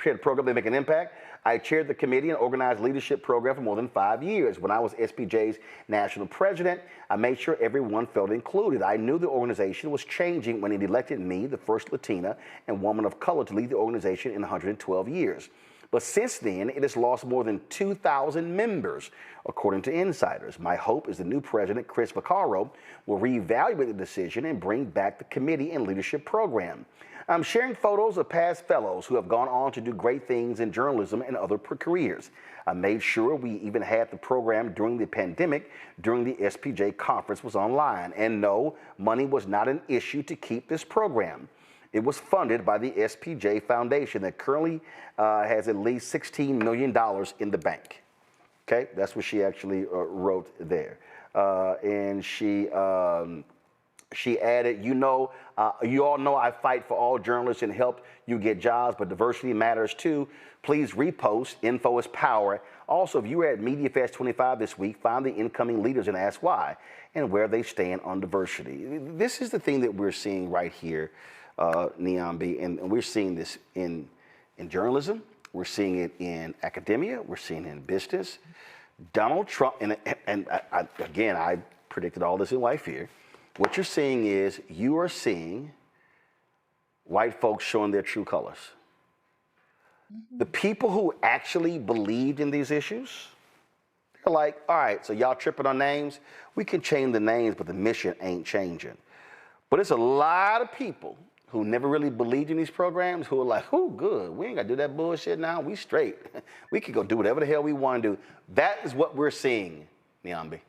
chaired the program, They Make an Impact. I chaired the committee and organized leadership program for more than 5 years. When I was SPJ's national president, I made sure everyone felt included. I knew the organization was changing when it elected me, the first Latina and woman of color, to lead the organization in 112 years. But since then, it has lost more than 2,000 members, according to insiders. My hope is the new president, Chris Vaccaro, will reevaluate the decision and bring back the committee and leadership program. I'm sharing photos of past fellows who have gone on to do great things in journalism and other careers. I made sure we even had the program during the pandemic, during the SPJ conference was online. And no, money was not an issue to keep this program. It was funded by the SPJ Foundation that currently has at least $16 million in the bank. Okay, that's what she actually wrote there. And she added, you all know I fight for all journalists and help you get jobs, but diversity matters too. Please repost. Info is power. Also, if you were at MediaFest 25 this week, find the incoming leaders and ask why and where they stand on diversity. This is the thing that we're seeing right here, Niambi, and we're seeing this in journalism. We're seeing it in academia. We're seeing it in business. Donald Trump, again, I predicted all this in White Fear. What you're seeing is you are seeing white folks showing their true colors. The people who actually believed in these issues, they're like, all right, so y'all tripping on names? We can change the names, but the mission ain't changing. But it's a lot of people who never really believed in these programs who are like, oh, good, we ain't got to do that bullshit now. We straight. We can go do whatever the hell we want to do. That is what we're seeing, Niambi.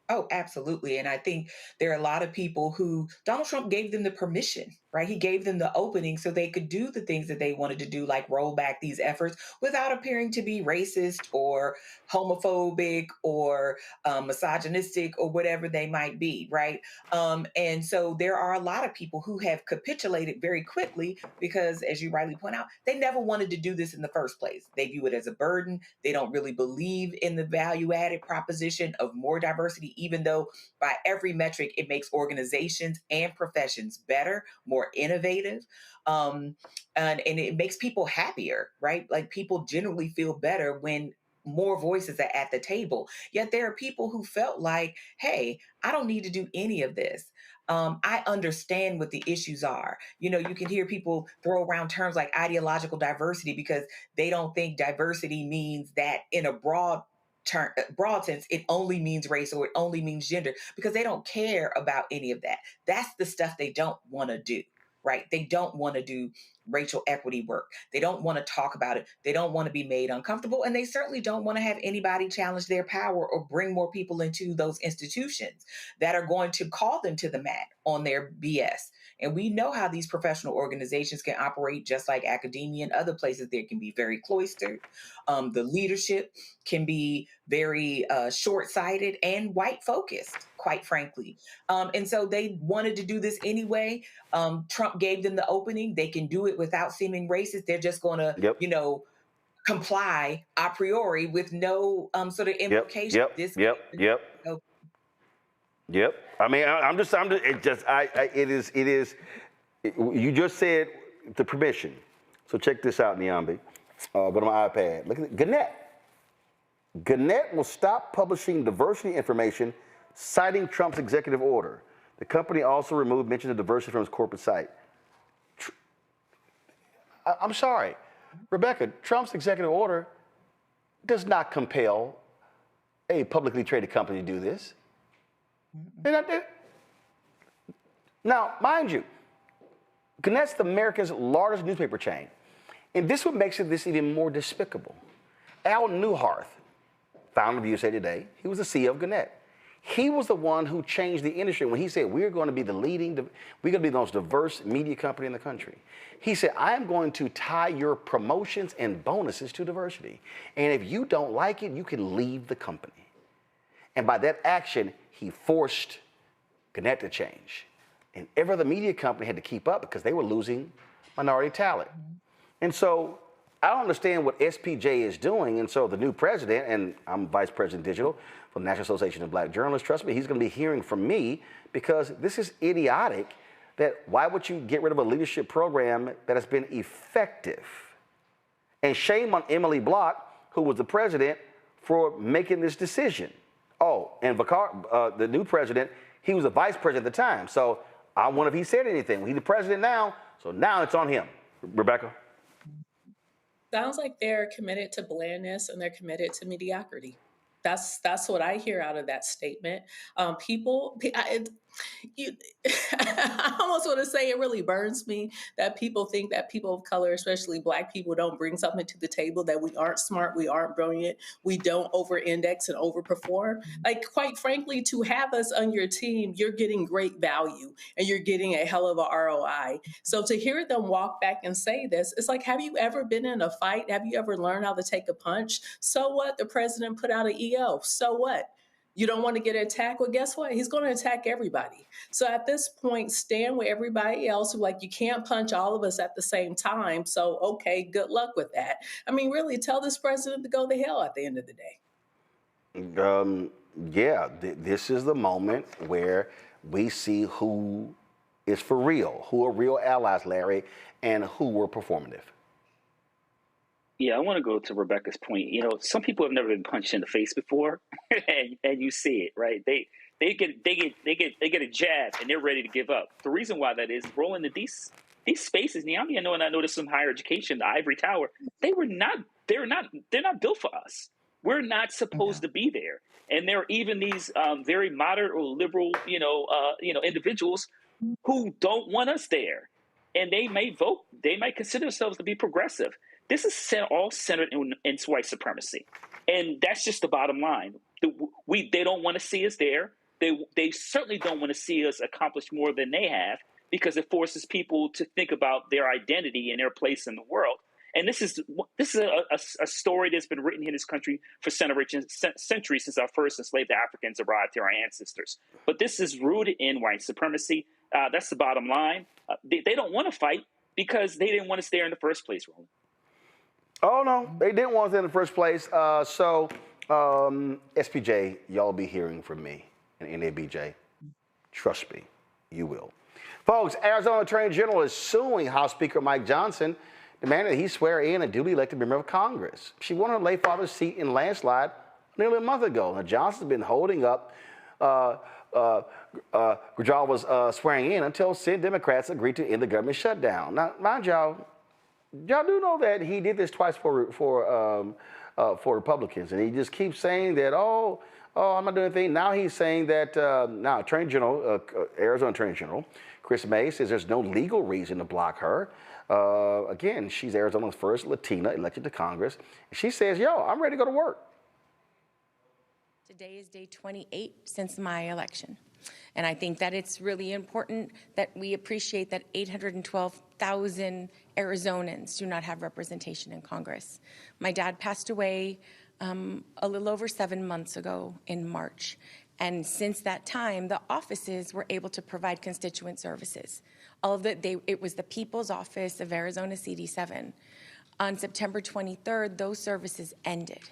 Oh, absolutely. And I think there are a lot of people who Donald Trump gave them the permission, right? He gave them the opening so they could do the things that they wanted to do, like roll back these efforts without appearing to be racist or homophobic or misogynistic or whatever they might be, right? And so there are a lot of people who have capitulated very quickly because, as you rightly point out, they never wanted to do this in the first place. They view it as a burden. They don't really believe in the value-added proposition of more diversity, even though by every metric, it makes organizations and professions better, more innovative, and it makes people happier, right? Like people generally feel better when more voices are at the table. Yet there are people who felt like, hey, I don't need to do any of this. I understand what the issues are. You can hear people throw around terms like ideological diversity because they don't think diversity means that in a broad sense, it only means race or it only means gender, because they don't care about any of that. That's the stuff they don't want to do, right? They don't want to do racial equity work. They don't want to talk about it. They don't want to be made uncomfortable. And they certainly don't want to have anybody challenge their power or bring more people into those institutions that are going to call them to the mat on their BS. And we know how these professional organizations can operate, just like academia and other places. They can be very cloistered. The leadership can be very short-sighted and white-focused, quite frankly. And so they wanted to do this anyway. Trump gave them the opening. They can do it without seeming racist. They're just going to, comply a priori with no sort of implication. Yep. I mean, you just said the permission. So check this out, Niambi. Go to my iPad. Look at it. Gannett will stop publishing diversity information, citing Trump's executive order. The company also removed mention of diversity from its corporate site. I'm sorry, Rebecca, Trump's executive order does not compel a publicly traded company to do this. Now, mind you, Gannett's America's largest newspaper chain. And this what makes this even more despicable. Al Newharth, founder of USA Today, he was the CEO of Gannett. He was the one who changed the industry when he said, we're going to be we're going to be the most diverse media company in the country. He said, I am going to tie your promotions and bonuses to diversity. And if you don't like it, you can leave the company. And by that action, he forced Gannett to change. And every other media company had to keep up because they were losing minority talent. And so I don't understand what SPJ is doing. And so the new president, and I'm vice president digital for the National Association of Black Journalists, trust me, he's going to be hearing from me because this is idiotic. That why would you get rid of a leadership program that has been effective? And shame on Emily Block, who was the president, for making this decision. Oh, and the new president, he was a vice president at the time. So I wonder if he said anything. He's the president now, so now it's on him. Rebecca? Sounds like they're committed to blandness and they're committed to mediocrity. That's what I hear out of that statement. You, I almost want to say it really burns me that people think that people of color, especially Black people, don't bring something to the table, that we aren't smart, we aren't brilliant, we don't over-index and overperform. Like, quite frankly, to have us on your team, you're getting great value and you're getting a hell of a ROI. So to hear them walk back and say this, it's like, have you ever been in a fight? Have you ever learned how to take a punch? So what? The president put out an EO. So what? You don't want to get attacked? Well, guess what? He's going to attack everybody. So at this point, stand with everybody else who, like, you can't punch all of us at the same time. So, okay, good luck with that. I mean, really, tell this president to go to hell at the end of the day. This is the moment where we see who is for real, who are real allies, Larry, and who were performative. Yeah, I want to go to Rebecca's point. You know, some people have never been punched in the face before, and you see it, right? They get a jab and they're ready to give up. The reason why that is, rolling these spaces. Now, I know, and I noticed some higher education, the ivory tower. They're not built for us. We're not supposed to be there. And there are even these very moderate or liberal, individuals who don't want us there, and they may vote. They might consider themselves to be progressive. This is all centered in white supremacy, and that's just the bottom line. They don't want to see us there. They certainly don't want to see us accomplish more than they have, because it forces people to think about their identity and their place in the world. And this is a story that's been written in this country for centuries since our first enslaved Africans arrived here, our ancestors. But this is rooted in white supremacy. That's the bottom line. They don't want to fight because they didn't want us there in the first place, Roland. Oh, no, they didn't want us in the first place. SPJ, y'all be hearing from me, and NABJ. Trust me, you will. Folks, Arizona Attorney General is suing House Speaker Mike Johnson, demanding that he swear in a duly elected member of Congress. She won her late father's seat in landslide nearly a month ago. Now, Johnson's been holding up Grijalva's swearing in until Senate Democrats agreed to end the government shutdown. Now, mind y'all do know that he did this twice for Republicans, and he just keeps saying that, I'm not doing anything. Now he's saying that now Attorney General, Arizona Attorney General Chris May says there's no legal reason to block her. Again, she's Arizona's first Latina elected to Congress. She says, I'm ready to go to work. Today is day 28 since my election. And I think that it's really important that we appreciate that 812,000 Arizonans do not have representation in Congress. My dad passed away a little over 7 months ago in March. And since that time, the offices were able to provide constituent services. It was the People's Office of Arizona CD7. On September 23rd, those services ended.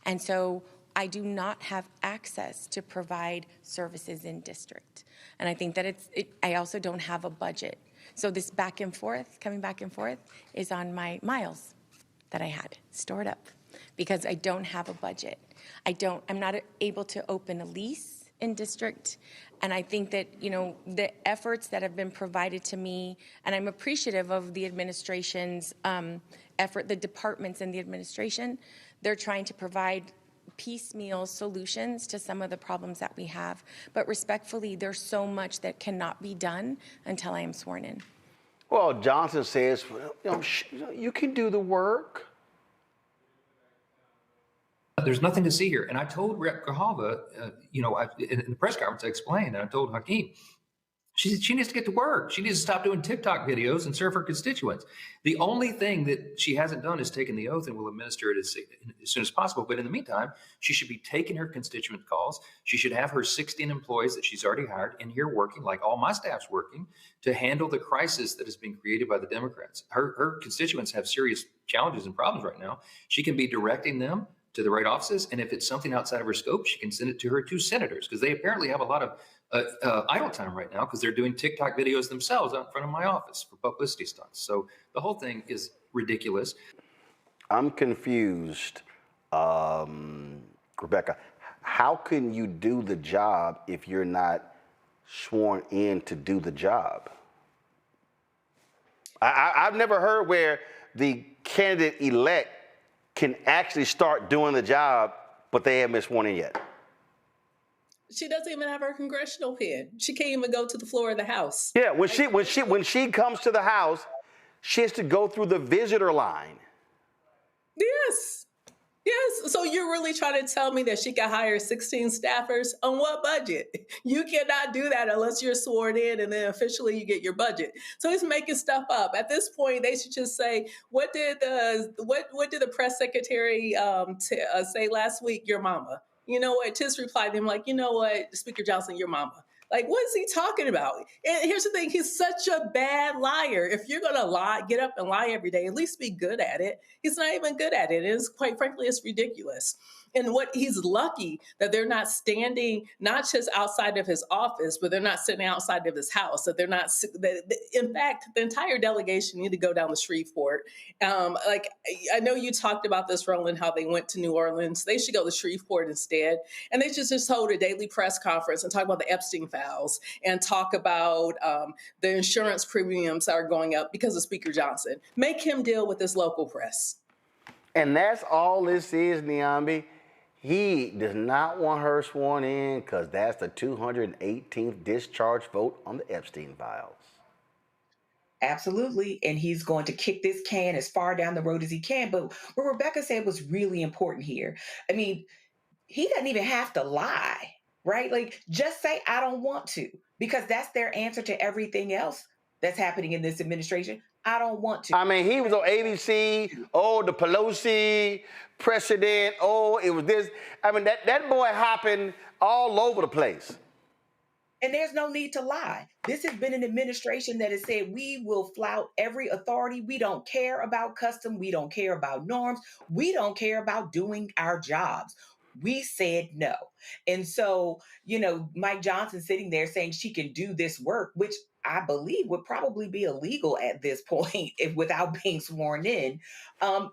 And so I do not have access to provide services in district. And I think that I also don't have a budget. So this coming back and forth is on my miles that I had stored up because I don't have a budget. I'm not able to open a lease in district. And I think that, the efforts that have been provided to me, and I'm appreciative of the administration's effort, the departments in the administration, they're trying to provide piecemeal solutions to some of the problems that we have. But respectfully, there's so much that cannot be done until I am sworn in. Well, Johnson says, you can do the work. There's nothing to see here. And I told Rep. Grijalva, in the press conference, I explained, and I told Hakeem, she needs to get to work. She needs to stop doing TikTok videos and serve her constituents. The only thing that she hasn't done is taken the oath and will administer it as soon as possible. But in the meantime, she should be taking her constituent calls. She should have her 16 employees that she's already hired in here working, like all my staff's working, to handle the crisis that has been created by the Democrats. Her constituents have serious challenges and problems right now. She can be directing them to the right offices. And if it's something outside of her scope, she can send it to her 2 senators, because they apparently have a lot of idle time right now because they're doing TikTok videos themselves out in front of my office for publicity stunts. So the whole thing is ridiculous. I'm confused, Rebecca. How can you do the job if you're not sworn in to do the job? I've never heard where the candidate-elect can actually start doing the job, but they haven't been sworn in yet. She doesn't even have her congressional pin. She can't even go to the floor of the House. Yeah, when she comes to the House, she has to go through the visitor line. Yes. Yes. So you're really trying to tell me that she can hire 16 staffers on what budget? You cannot do that unless you're sworn in and then officially you get your budget. So he's making stuff up. At this point, they should just say, what did the press secretary say last week? Your mama. You know what? Just reply to him like, you know what, Speaker Johnson, your mama. Like, what is he talking about? And here's the thing. He's such a bad liar. If you're going to lie, get up and lie every day, at least be good at it. He's not even good at it. It's quite frankly, it's ridiculous. And he's lucky that they're not standing, not just outside of his office, but they're not sitting outside of his house. That they're not, in fact, the entire delegation need to go down to Shreveport. I know you talked about this, Roland, how they went to New Orleans. They should go to Shreveport instead. And they should just hold a daily press conference and talk about the Epstein files and talk about the insurance premiums that are going up because of Speaker Johnson. Make him deal with this local press. And that's all this is, Niambi. He does not want her sworn in because that's the 218th discharge vote on the Epstein files. Absolutely. And he's going to kick this can as far down the road as he can. But what Rebecca said was really important here. I mean, he doesn't even have to lie, right? Like, just say, I don't want to, because that's their answer to everything else that's happening in this administration. I don't want to. I mean, he was on ABC, the Pelosi precedent, it was this. I mean, that boy hopping all over the place. And there's no need to lie. This has been an administration that has said, we will flout every authority. We don't care about custom. We don't care about norms. We don't care about doing our jobs. We said no. And so, Mike Johnson sitting there saying she can do this work, which I believe would probably be illegal at this point without being sworn in,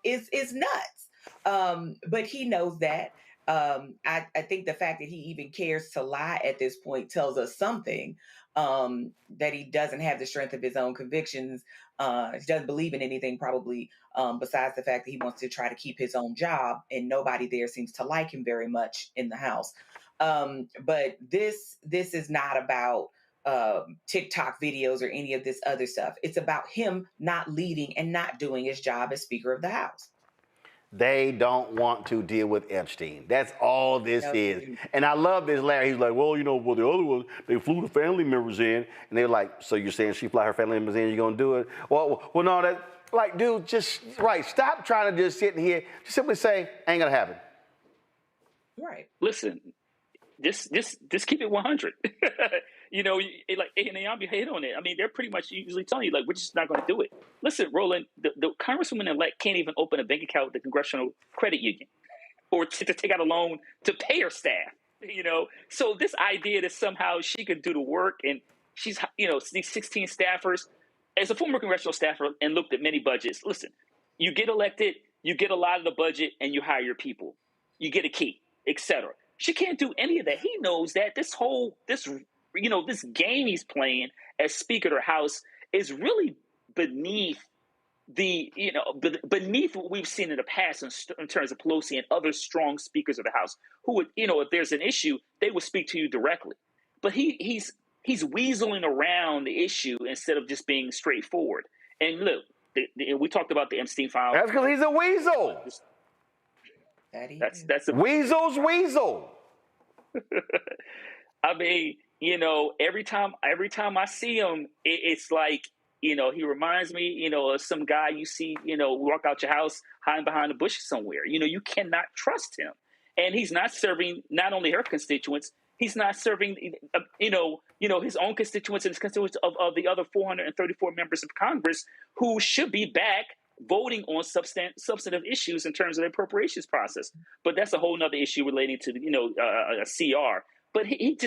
is nuts. But he knows that. I think the fact that he even cares to lie at this point tells us something, that he doesn't have the strength of his own convictions. He doesn't believe in anything probably besides the fact that he wants to try to keep his own job, and nobody there seems to like him very much in the House. But this is not about TikTok videos or any of this other stuff. It's about him not leading and not doing his job as Speaker of the House. They don't want to deal with Epstein. That's all this is. And I love this, Larry. He's like, well, the other ones, they flew the family members in. And they're like, so you're saying she fly her family members in, you're going to do it? Well, no, dude, stop trying to just sit in here. Just simply say, ain't going to happen. Right. Listen, just keep it 100. And Niambi hit on it. I mean, they're pretty much usually telling you, like, we're just not going to do it. Listen, Roland, the Congresswoman-elect can't even open a bank account with the Congressional Credit Union or to take out a loan to pay her staff, So this idea that somehow she could do the work and she's, these 16 staffers, as a former congressional staffer and looked at many budgets, listen, you get elected, you get a lot of the budget, and you hire your people. You get a key, etc. She can't do any of that. He knows that this game he's playing as Speaker of the House is really beneath beneath what we've seen in the past in terms of Pelosi and other strong speakers of the House who would, if there's an issue, they would speak to you directly. But he's weaseling around the issue instead of just being straightforward. And look, we talked about the Epstein file. That's because he's a weasel. That's a weasel's weasel. I mean, every time I see him, it's like, he reminds me, of some guy you see, walk out your house, hiding behind a bush somewhere. You cannot trust him. And he's not serving not only her constituents, he's not serving, his own constituents and his constituents of the other 434 members of Congress who should be back voting on substantive issues in terms of the appropriations process. But that's a whole nother issue relating to, a CR. But he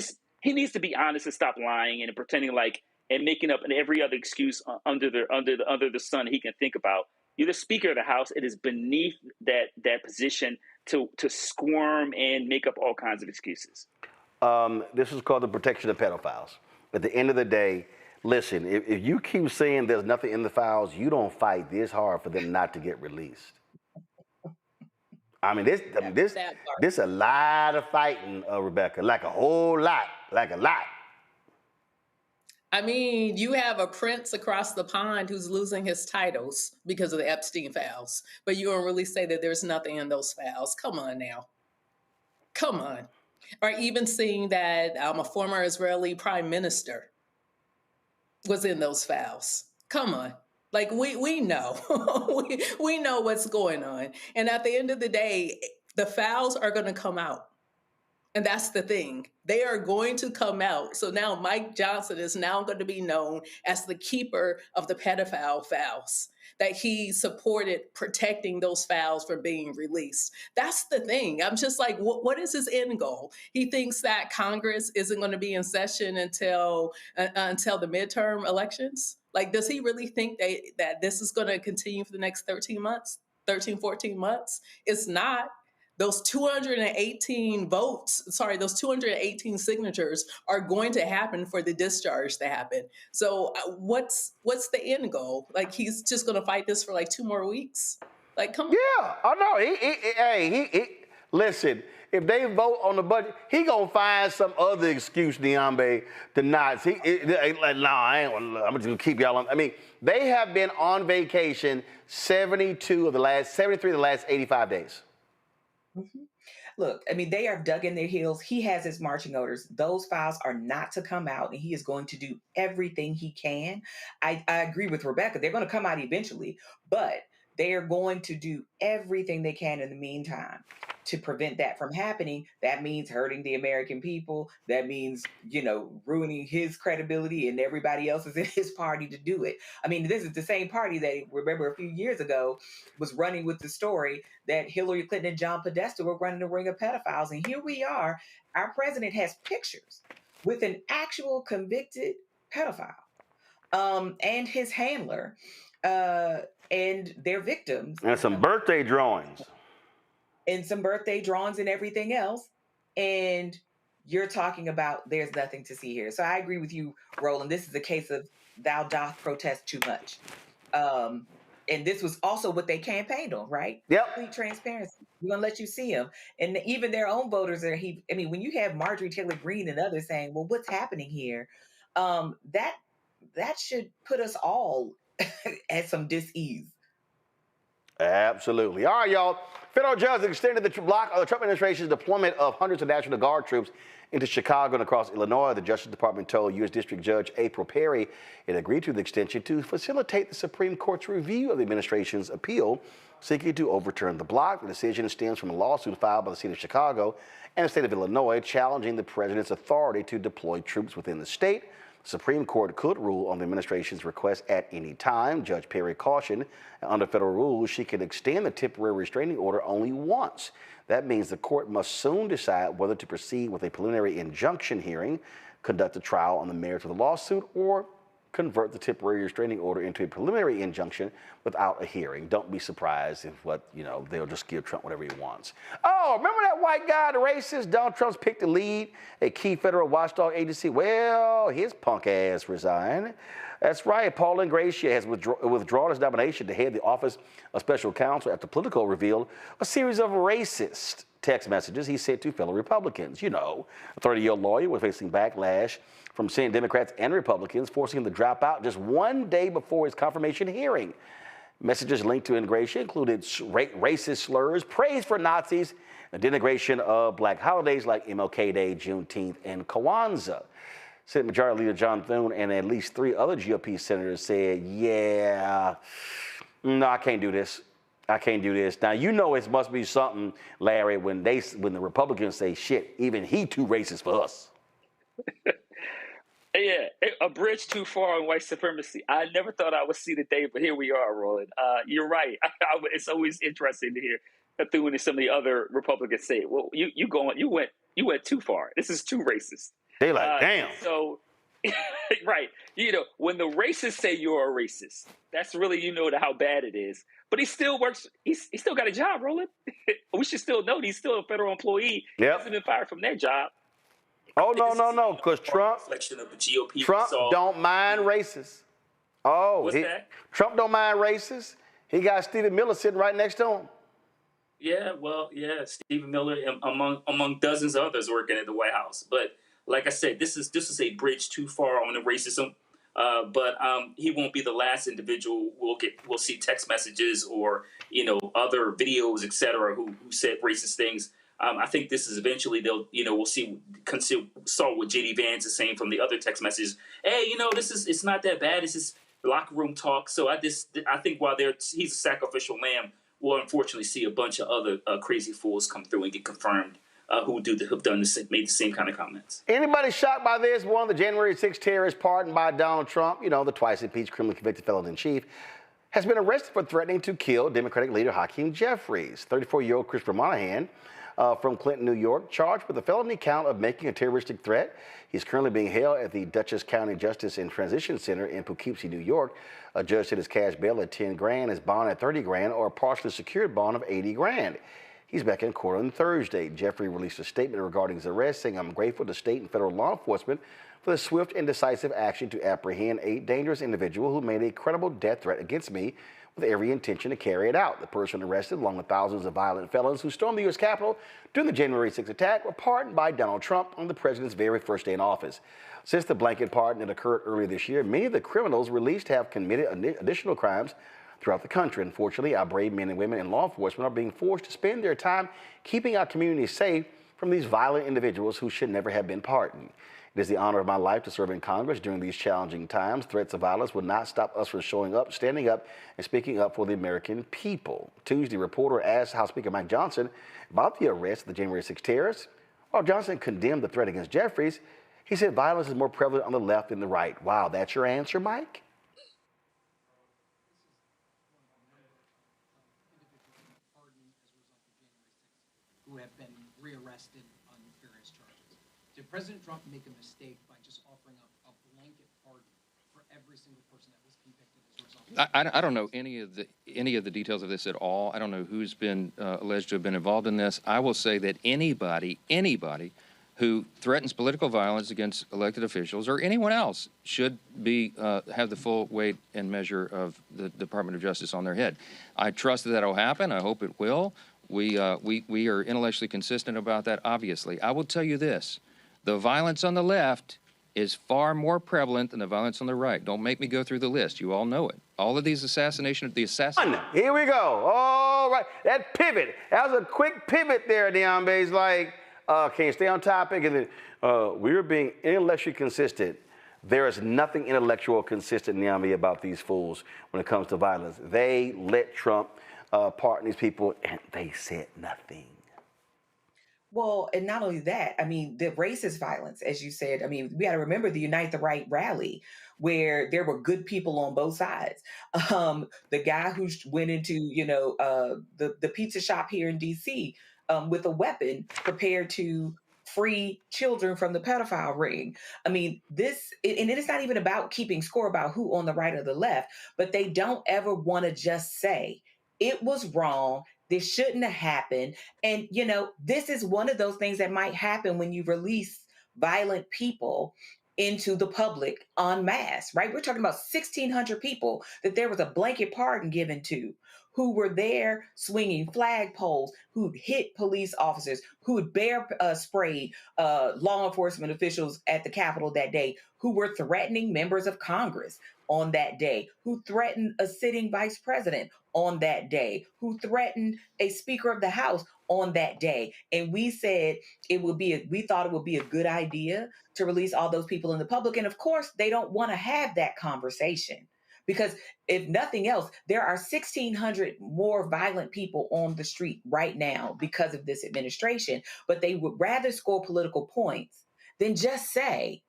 needs to be honest and stop lying and pretending like and making up every other excuse under the sun he can think about. You're the Speaker of the House. It is beneath that position to squirm and make up all kinds of excuses. This is called the protection of pedophiles. At the end of the day, Listen, if you keep saying there's nothing in the files, you don't fight this hard for them not to get released. I mean, this a lot of fighting, Rebecca, like a whole lot, like a lot. I mean, you have a prince across the pond who's losing his titles because of the Epstein files, but you don't really say that there's nothing in those files. Come on now. Come on. Or even seeing that a former Israeli prime minister was in those files. Come on. Like, we know. we know what's going on. And at the end of the day, the files are going to come out. And that's the thing. They are going to come out. So now Mike Johnson is now going to be known as the keeper of the pedophile files, that he supported protecting those files from being released. That's the thing. I'm just like, what is his end goal? He thinks that Congress isn't going to be in session until the midterm elections. Like, does he really think that this is going to continue for the next 14 months? It's not. Those 218 those 218 signatures are going to happen for the discharge to happen. So what's the end goal? Like, he's just going to fight this for like 2 more weeks? Like, come on. Yeah, I know. Listen, if they vote on the budget, he gonna find some other excuse, Niambe, to not. I'm just gonna keep y'all on. I mean, they have been on vacation 73 of the last 85 days. Mm-hmm. Look, I mean, they have dug in their heels. He has his marching orders. Those files are not to come out, and he is going to do everything he can. I agree with Rebecca. They're going to come out eventually, but they are going to do everything they can in the meantime to prevent that from happening. That means hurting the American people. That means, ruining his credibility and everybody else's in his party to do it. I mean, this is the same party that, remember, a few years ago was running with the story that Hillary Clinton and John Podesta were running a ring of pedophiles. And here we are. Our president has pictures with an actual convicted pedophile and his handler and their victims. And some birthday drawings. And some birthday drawings and everything else. And you're talking about there's nothing to see here. So I agree with you, Roland. This is a case of thou doth protest too much. And this was also what they campaigned on, right? Yep. Complete transparency. We're going to let you see them. And even their own voters are, when you have Marjorie Taylor Greene and others saying, well, what's happening here? That should put us all at some dis-ease. Absolutely. All right, y'all. Federal judge extended the block of the Trump administration's deployment of hundreds of National Guard troops into Chicago and across Illinois. The Justice Department told U.S. District Judge April Perry it agreed to the extension to facilitate the Supreme Court's review of the administration's appeal seeking to overturn the block. The decision stems from a lawsuit filed by the city of Chicago and the state of Illinois challenging the president's authority to deploy troops within the state. The Supreme Court could rule on the administration's request at any time. Judge Perry cautioned under federal rules she could extend the temporary restraining order only once. That means the court must soon decide whether to proceed with a preliminary injunction hearing, conduct a trial on the merits of the lawsuit, or convert the temporary restraining order into a preliminary injunction without a hearing. Don't be surprised if they'll just give Trump whatever he wants. Oh, remember that white guy, the racist? Donald Trump's picked to lead a key federal watchdog agency. Well, his punk ass resigned. That's right. Paul Ingratiates has withdrawn his nomination to head the Office of Special Counsel after Politico revealed a series of racist text messages he sent to fellow Republicans. A 30-year lawyer was facing backlash from Senate Democrats and Republicans, forcing him to drop out just one day before his confirmation hearing. Messages linked to Ingratiates included racist slurs, praise for Nazis, and denigration of black holidays like MLK Day, Juneteenth, and Kwanzaa. Senate Majority Leader John Thune and at least 3 other GOP senators said, no, I can't do this. I can't do this. Now, it must be something, Larry, when the Republicans say, shit, even he too racist for us. Yeah, a bridge too far on white supremacy. I never thought I would see the day, but here we are, Roland. You're right. It's always interesting to hear Thune and some of the other Republicans say, well, you went too far. This is too racist. They like, damn. So, right. When the racists say you're a racist, that's really, how bad it is. But he still works. He's still got a job, Roland. We should still know he's still a federal employee. Yep. He hasn't been fired from that job. Oh, no, because Trump reflection of the GOP. don't mind racists. Oh, What's that? Trump don't mind racists. He got Stephen Miller sitting right next to him. Yeah, well, yeah, Stephen Miller among dozens of others working at the White House. But like I said, this is a bridge too far on the racism. But he won't be the last individual we'll see text messages or other videos, etc., who said racist things. I think this is eventually we'll saw what JD Vance is saying from the other text messages. Hey, it's not that bad. It's just locker room talk. So I think while he's a sacrificial lamb, we'll unfortunately see a bunch of other crazy fools come through and get confirmed who've made the same kind of comments. Anybody shocked by this? One of the January 6th terrorists pardoned by Donald Trump, the twice impeached criminally convicted felon in chief, has been arrested for threatening to kill Democratic leader Hakeem Jeffries. 34-year-old Christopher Monahan from Clinton, New York, charged with a felony count of making a terroristic threat. He's currently being held at the Dutchess County Justice and Transition Center in Poughkeepsie, New York. A judge set his cash bail at $10,000, his bond at $30,000, or a partially secured bond of $80,000. He's back in court on Thursday. Jeffrey released a statement regarding his arrest, saying, "I'm grateful to state and federal law enforcement for the swift and decisive action to apprehend a dangerous individual who made a credible death threat against me with every intention to carry it out." The person arrested, along with thousands of violent felons who stormed the U.S. Capitol during the January 6th attack, were pardoned by Donald Trump on the president's very first day in office. Since the blanket pardon that occurred earlier this year, many of the criminals released have committed additional crimes throughout the country. Unfortunately, our brave men and women in law enforcement are being forced to spend their time keeping our communities safe from these violent individuals who should never have been pardoned. It is the honor of my life to serve in Congress during these challenging times. Threats of violence will not stop us from showing up, standing up, and speaking up for the American people. Tuesday, reporter asked House Speaker Mike Johnson about the arrest of the January 6th terrorists. While Johnson condemned the threat against Jeffries, he said violence is more prevalent on the left than the right. Wow, that's your answer, Mike? Who have been rearrested on various charges. Did President Trump make a mistake by just offering up a blanket pardon for every single person that was convicted as a result? I don't know any of the details of this at all. I don't know who's been alleged to have been involved in this. I will say that anybody who threatens political violence against elected officials or anyone else should be have the full weight and measure of the Department of Justice on their head. I trust that that'll happen. I hope it will. We are intellectually consistent about that, obviously. I will tell you this. The violence on the left is far more prevalent than the violence on the right. Don't make me go through the list. You all know it. All of these assassinations, Here we go. All right. That pivot. That was a quick pivot there, Diambe's like, can you stay on topic? And then we're being intellectually consistent. There is nothing intellectual consistent, Niambi, about these fools when it comes to violence. They let Trump pardon these people, and they said nothing. Well, and not only that, I mean, the racist violence, as you said, I mean, we got to remember the Unite the Right rally where there were good people on both sides. The guy who went into, the pizza shop here in D.C. With a weapon prepared to free children from the pedophile ring. I mean, and it is not even about keeping score about who on the right or the left, but they don't ever want to just say, it was wrong. This shouldn't have happened. And, this is one of those things that might happen when you release violent people into the public en masse, right? We're talking about 1,600 people that there was a blanket pardon given to, who were there swinging flagpoles, who'd hit police officers, who'd bear sprayed law enforcement officials at the Capitol that day, who were threatening members of Congress on that day, who threatened a sitting vice president on that day, who threatened a Speaker of the House on that day. And we said we thought it would be a good idea to release all those people in the public. And of course, they don't want to have that conversation. Because if nothing else, there are 1,600 more violent people on the street right now because of this administration, but they would rather score political points than just say,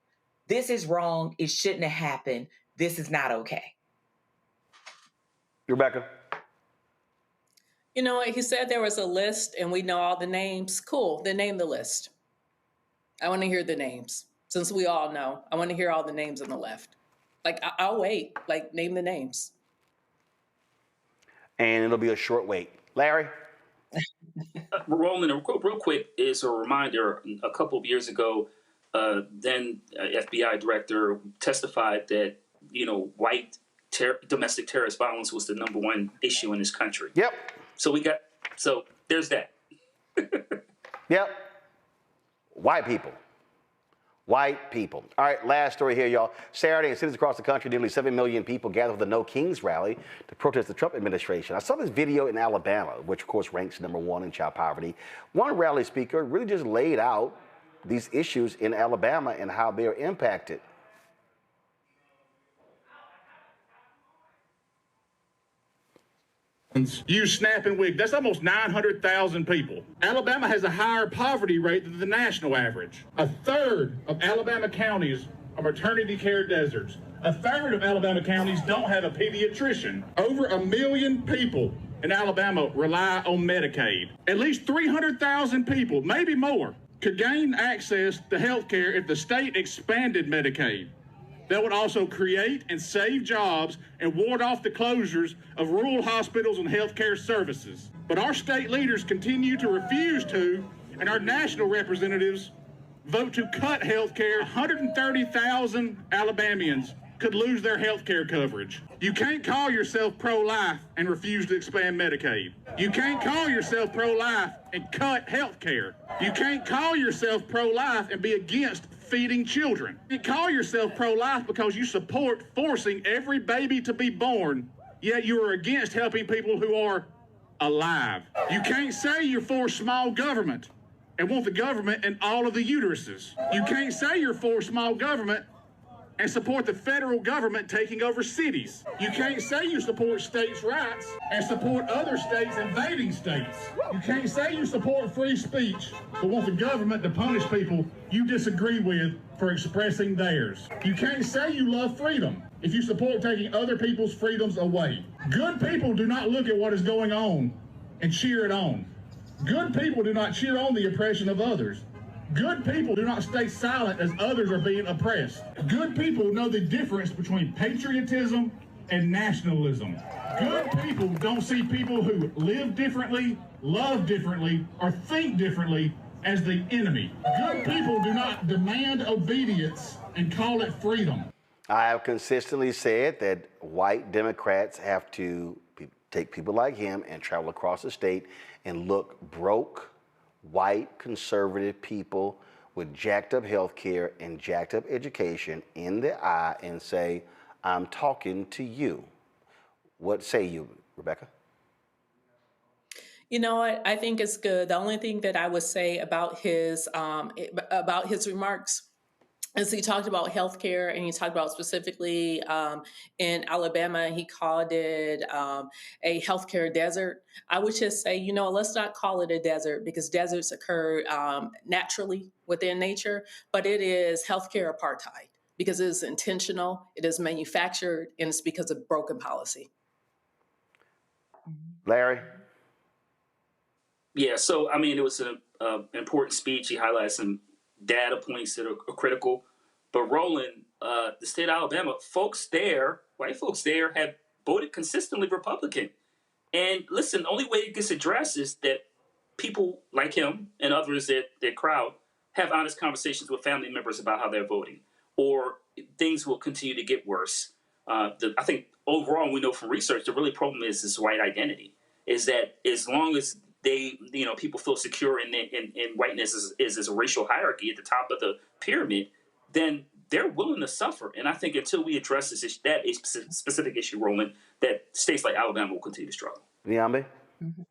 this is wrong, it shouldn't have happened, this is not okay. Rebecca. He said there was a list and we know all the names. Cool, then name the list. I want to hear the names. Since we all know, I want to hear all the names on the left. I'll wait. Name the names. And it'll be a short wait. Larry? Roland, real quick, is a reminder, a couple of years ago, then FBI director, testified that, white domestic terrorist violence was the #1 issue in this country. Yep. So there's that. Yep. White people. White people. All right, last story here, y'all. Saturday, in cities across the country, nearly 7 million people gathered for the No Kings rally to protest the Trump administration. I saw this video in Alabama, which, of course, ranks #1 in child poverty. One rally speaker really just laid out these issues in Alabama and how they are impacted. Use SNAP and WIC. That's almost 900,000 people. Alabama has a higher poverty rate than the national average. A third of Alabama counties are maternity care deserts. A third of Alabama counties don't have a pediatrician. Over 1 million people in Alabama rely on Medicaid. At least 300,000 people, maybe more, could gain access to health care if the state expanded Medicaid. That would also create and save jobs and ward off the closures of rural hospitals and healthcare services. But our state leaders continue to refuse to, and our national representatives vote to cut health care. 130,000 Alabamians could lose their health care coverage. You can't call yourself pro-life and refuse to expand Medicaid. You can't call yourself pro-life and cut health care. You can't call yourself pro-life and be against feeding children. You call yourself pro-life because you support forcing every baby to be born, yet you are against helping people who are alive. You can't say you're for small government and want the government in all of the uteruses. You can't say you're for small government and support the federal government taking over cities. You can't say you support states' rights and support other states invading states. You can't say you support free speech but want the government to punish people you disagree with for expressing theirs. You can't say you love freedom if you support taking other people's freedoms away. Good people do not look at what is going on and cheer it on. Good people do not cheer on the oppression of others. Good people do not stay silent as others are being oppressed. Good people know the difference between patriotism and nationalism. Good people don't see people who live differently, love differently, or think differently as the enemy. Good people do not demand obedience and call it freedom. I have consistently said that white Democrats have to take people like him and travel across the state and look broke, white conservative people with jacked up health care and jacked up education in the eye and say, I'm talking to you. What say you, Rebecca? You know what? I think it's good. The only thing that I would say about his remarks is he talked about healthcare, and he talked about specifically in Alabama, he called it a healthcare desert. I would just say, let's not call it a desert, because deserts occur naturally within nature, but it is healthcare apartheid because it is intentional, it is manufactured, and it's because of broken policy. Larry? Yeah, so, it was an important speech. He highlighted some data points that are critical. But Roland, the state of Alabama, white folks there have voted consistently Republican. And listen, the only way it gets addressed is that people like him and others that crowd have honest conversations with family members about how they're voting, or things will continue to get worse. I think overall, we know from research, the really problem is this white identity, is that as long as people feel secure in whiteness is a racial hierarchy at the top of the pyramid, then they're willing to suffer. And I think until we address this issue, that is a specific issue, Roland, that states like Alabama will continue to struggle. Niambe? Mm-hmm.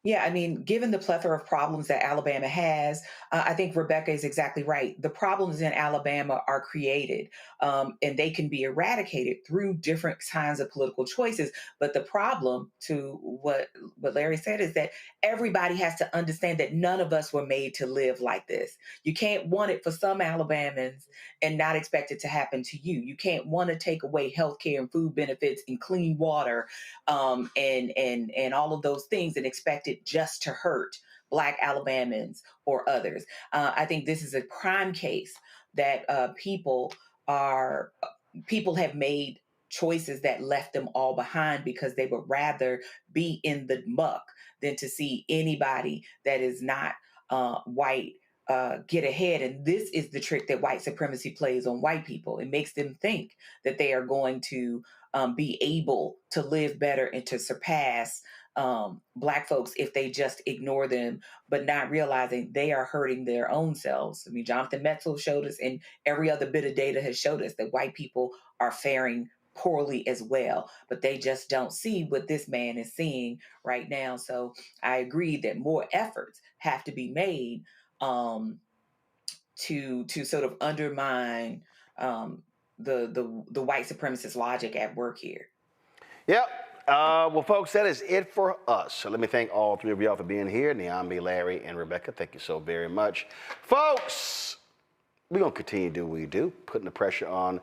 Yeah, given the plethora of problems that Alabama has, I think Rebecca is exactly right. The problems in Alabama are created, and they can be eradicated through different kinds of political choices. But the problem, to what Larry said, is that everybody has to understand that none of us were made to live like this. You can't want it for some Alabamans and not expect it to happen to you. You can't want to take away health care and food benefits and clean water and all of those things and expect it just to hurt Black Alabamans or others. I think this is a prime case that people have made choices that left them all behind because they would rather be in the muck than to see anybody that is not white get ahead. And this is the trick that white supremacy plays on white people. It makes them think that they are going to be able to live better and to surpass Black folks if they just ignore them, but not realizing they are hurting their own selves. I mean, Jonathan Metzl showed us, and every other bit of data has showed us that white people are faring poorly as well, but they just don't see what this man is seeing right now. So I agree that more efforts have to be made to sort of undermine the white supremacist logic at work here. Yep. Well, folks, that is it for us. So let me thank all three of y'all for being here. Niambi, Larry, and Rebecca. Thank you so very much. Folks, we're going to continue to do what we do, putting the pressure on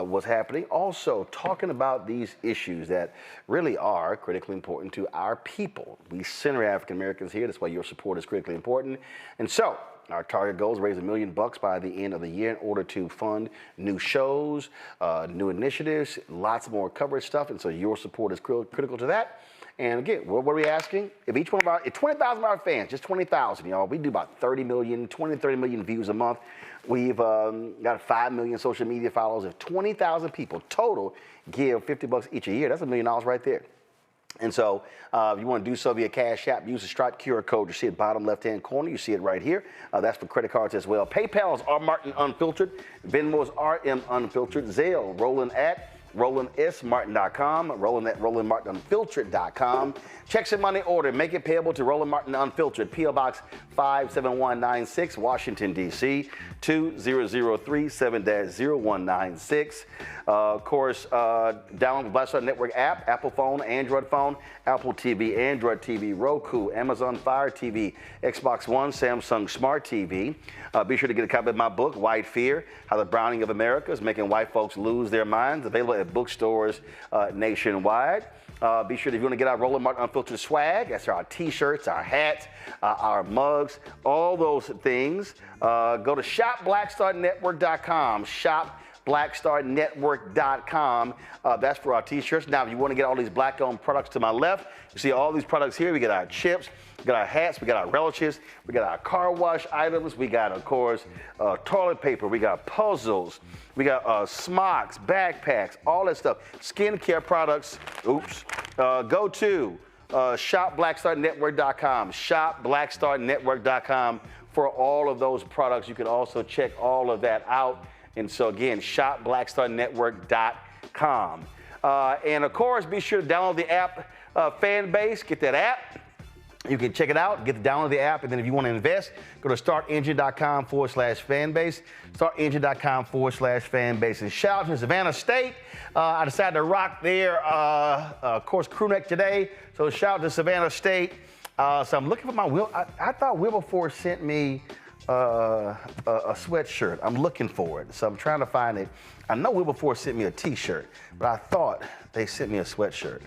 what's happening. Also, talking about these issues that really are critically important to our people. We center African Americans here. That's why your support is critically important. And so, our target goal is to raise $1 million by the end of the year in order to fund new shows, new initiatives, lots more coverage stuff. And so your support is critical to that. And again, what are we asking? If each one of our, if 20,000 of our fans, just 20,000, y'all, we do about 30 to 30 million views a month. We've got 5 million social media followers. If 20,000 people total give $50 each a year, that's $1 million right there. And so if you want to do so via Cash App, use the Stripe QR code. You see it bottom left-hand corner. You see it right here. That's for credit cards as well. PayPal is R. Martin Unfiltered. Venmo is RM Unfiltered. Zelle, Roland at RolandSMartin.com, Roland at RolandMartinUnfiltered.com. Checks and money order. Make it payable to Roland Martin Unfiltered, P.O. Box 57196, Washington, D.C. 20037-0196. Of course, download the Black Star Network app, Apple phone, Android phone, Apple TV, Android TV, Roku, Amazon Fire TV, Xbox One, Samsung Smart TV. Be sure to get a copy of my book, White Fear, How the Browning of America is Making White Folks Lose Their Minds, available at bookstores nationwide. Be sure that if you want to get our Roland Martin Unfiltered swag, that's our t-shirts, our hats, our mugs, all those things, go to shopblackstarnetwork.com, shopblackstarnetwork.com. That's for our t-shirts. Now, if you want to get all these black-owned products to my left, you see all these products here. We got our chips, we got our hats, we got our relishes, we got our car wash items, we got, of course, toilet paper, we got puzzles, we got smocks, backpacks, all that stuff. Skincare products, oops. Go to shopblackstarnetwork.com, shopblackstarnetwork.com for all of those products. You can also check all of that out. And so, again, shopblackstarnetwork.com. And, of course, be sure to download the app Fanbase. Get that app. You can check it out, download the app, and then if you want to invest, go to startengine.com/fanbase, startengine.com/fanbase. And shout out to Savannah State. I decided to rock their, of course, crew neck today. So shout out to Savannah State. So I'm looking for my I thought Wilberforce sent me a sweatshirt. I'm looking for it, so I'm trying to find it. I know Wilberforce sent me a T-shirt, but I thought they sent me a sweatshirt.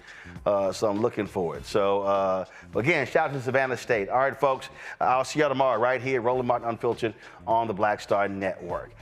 So I'm looking for it. So again, shout out to Savannah State. All right, folks, I'll see y'all tomorrow right here, Roland Martin Unfiltered on the Black Star Network.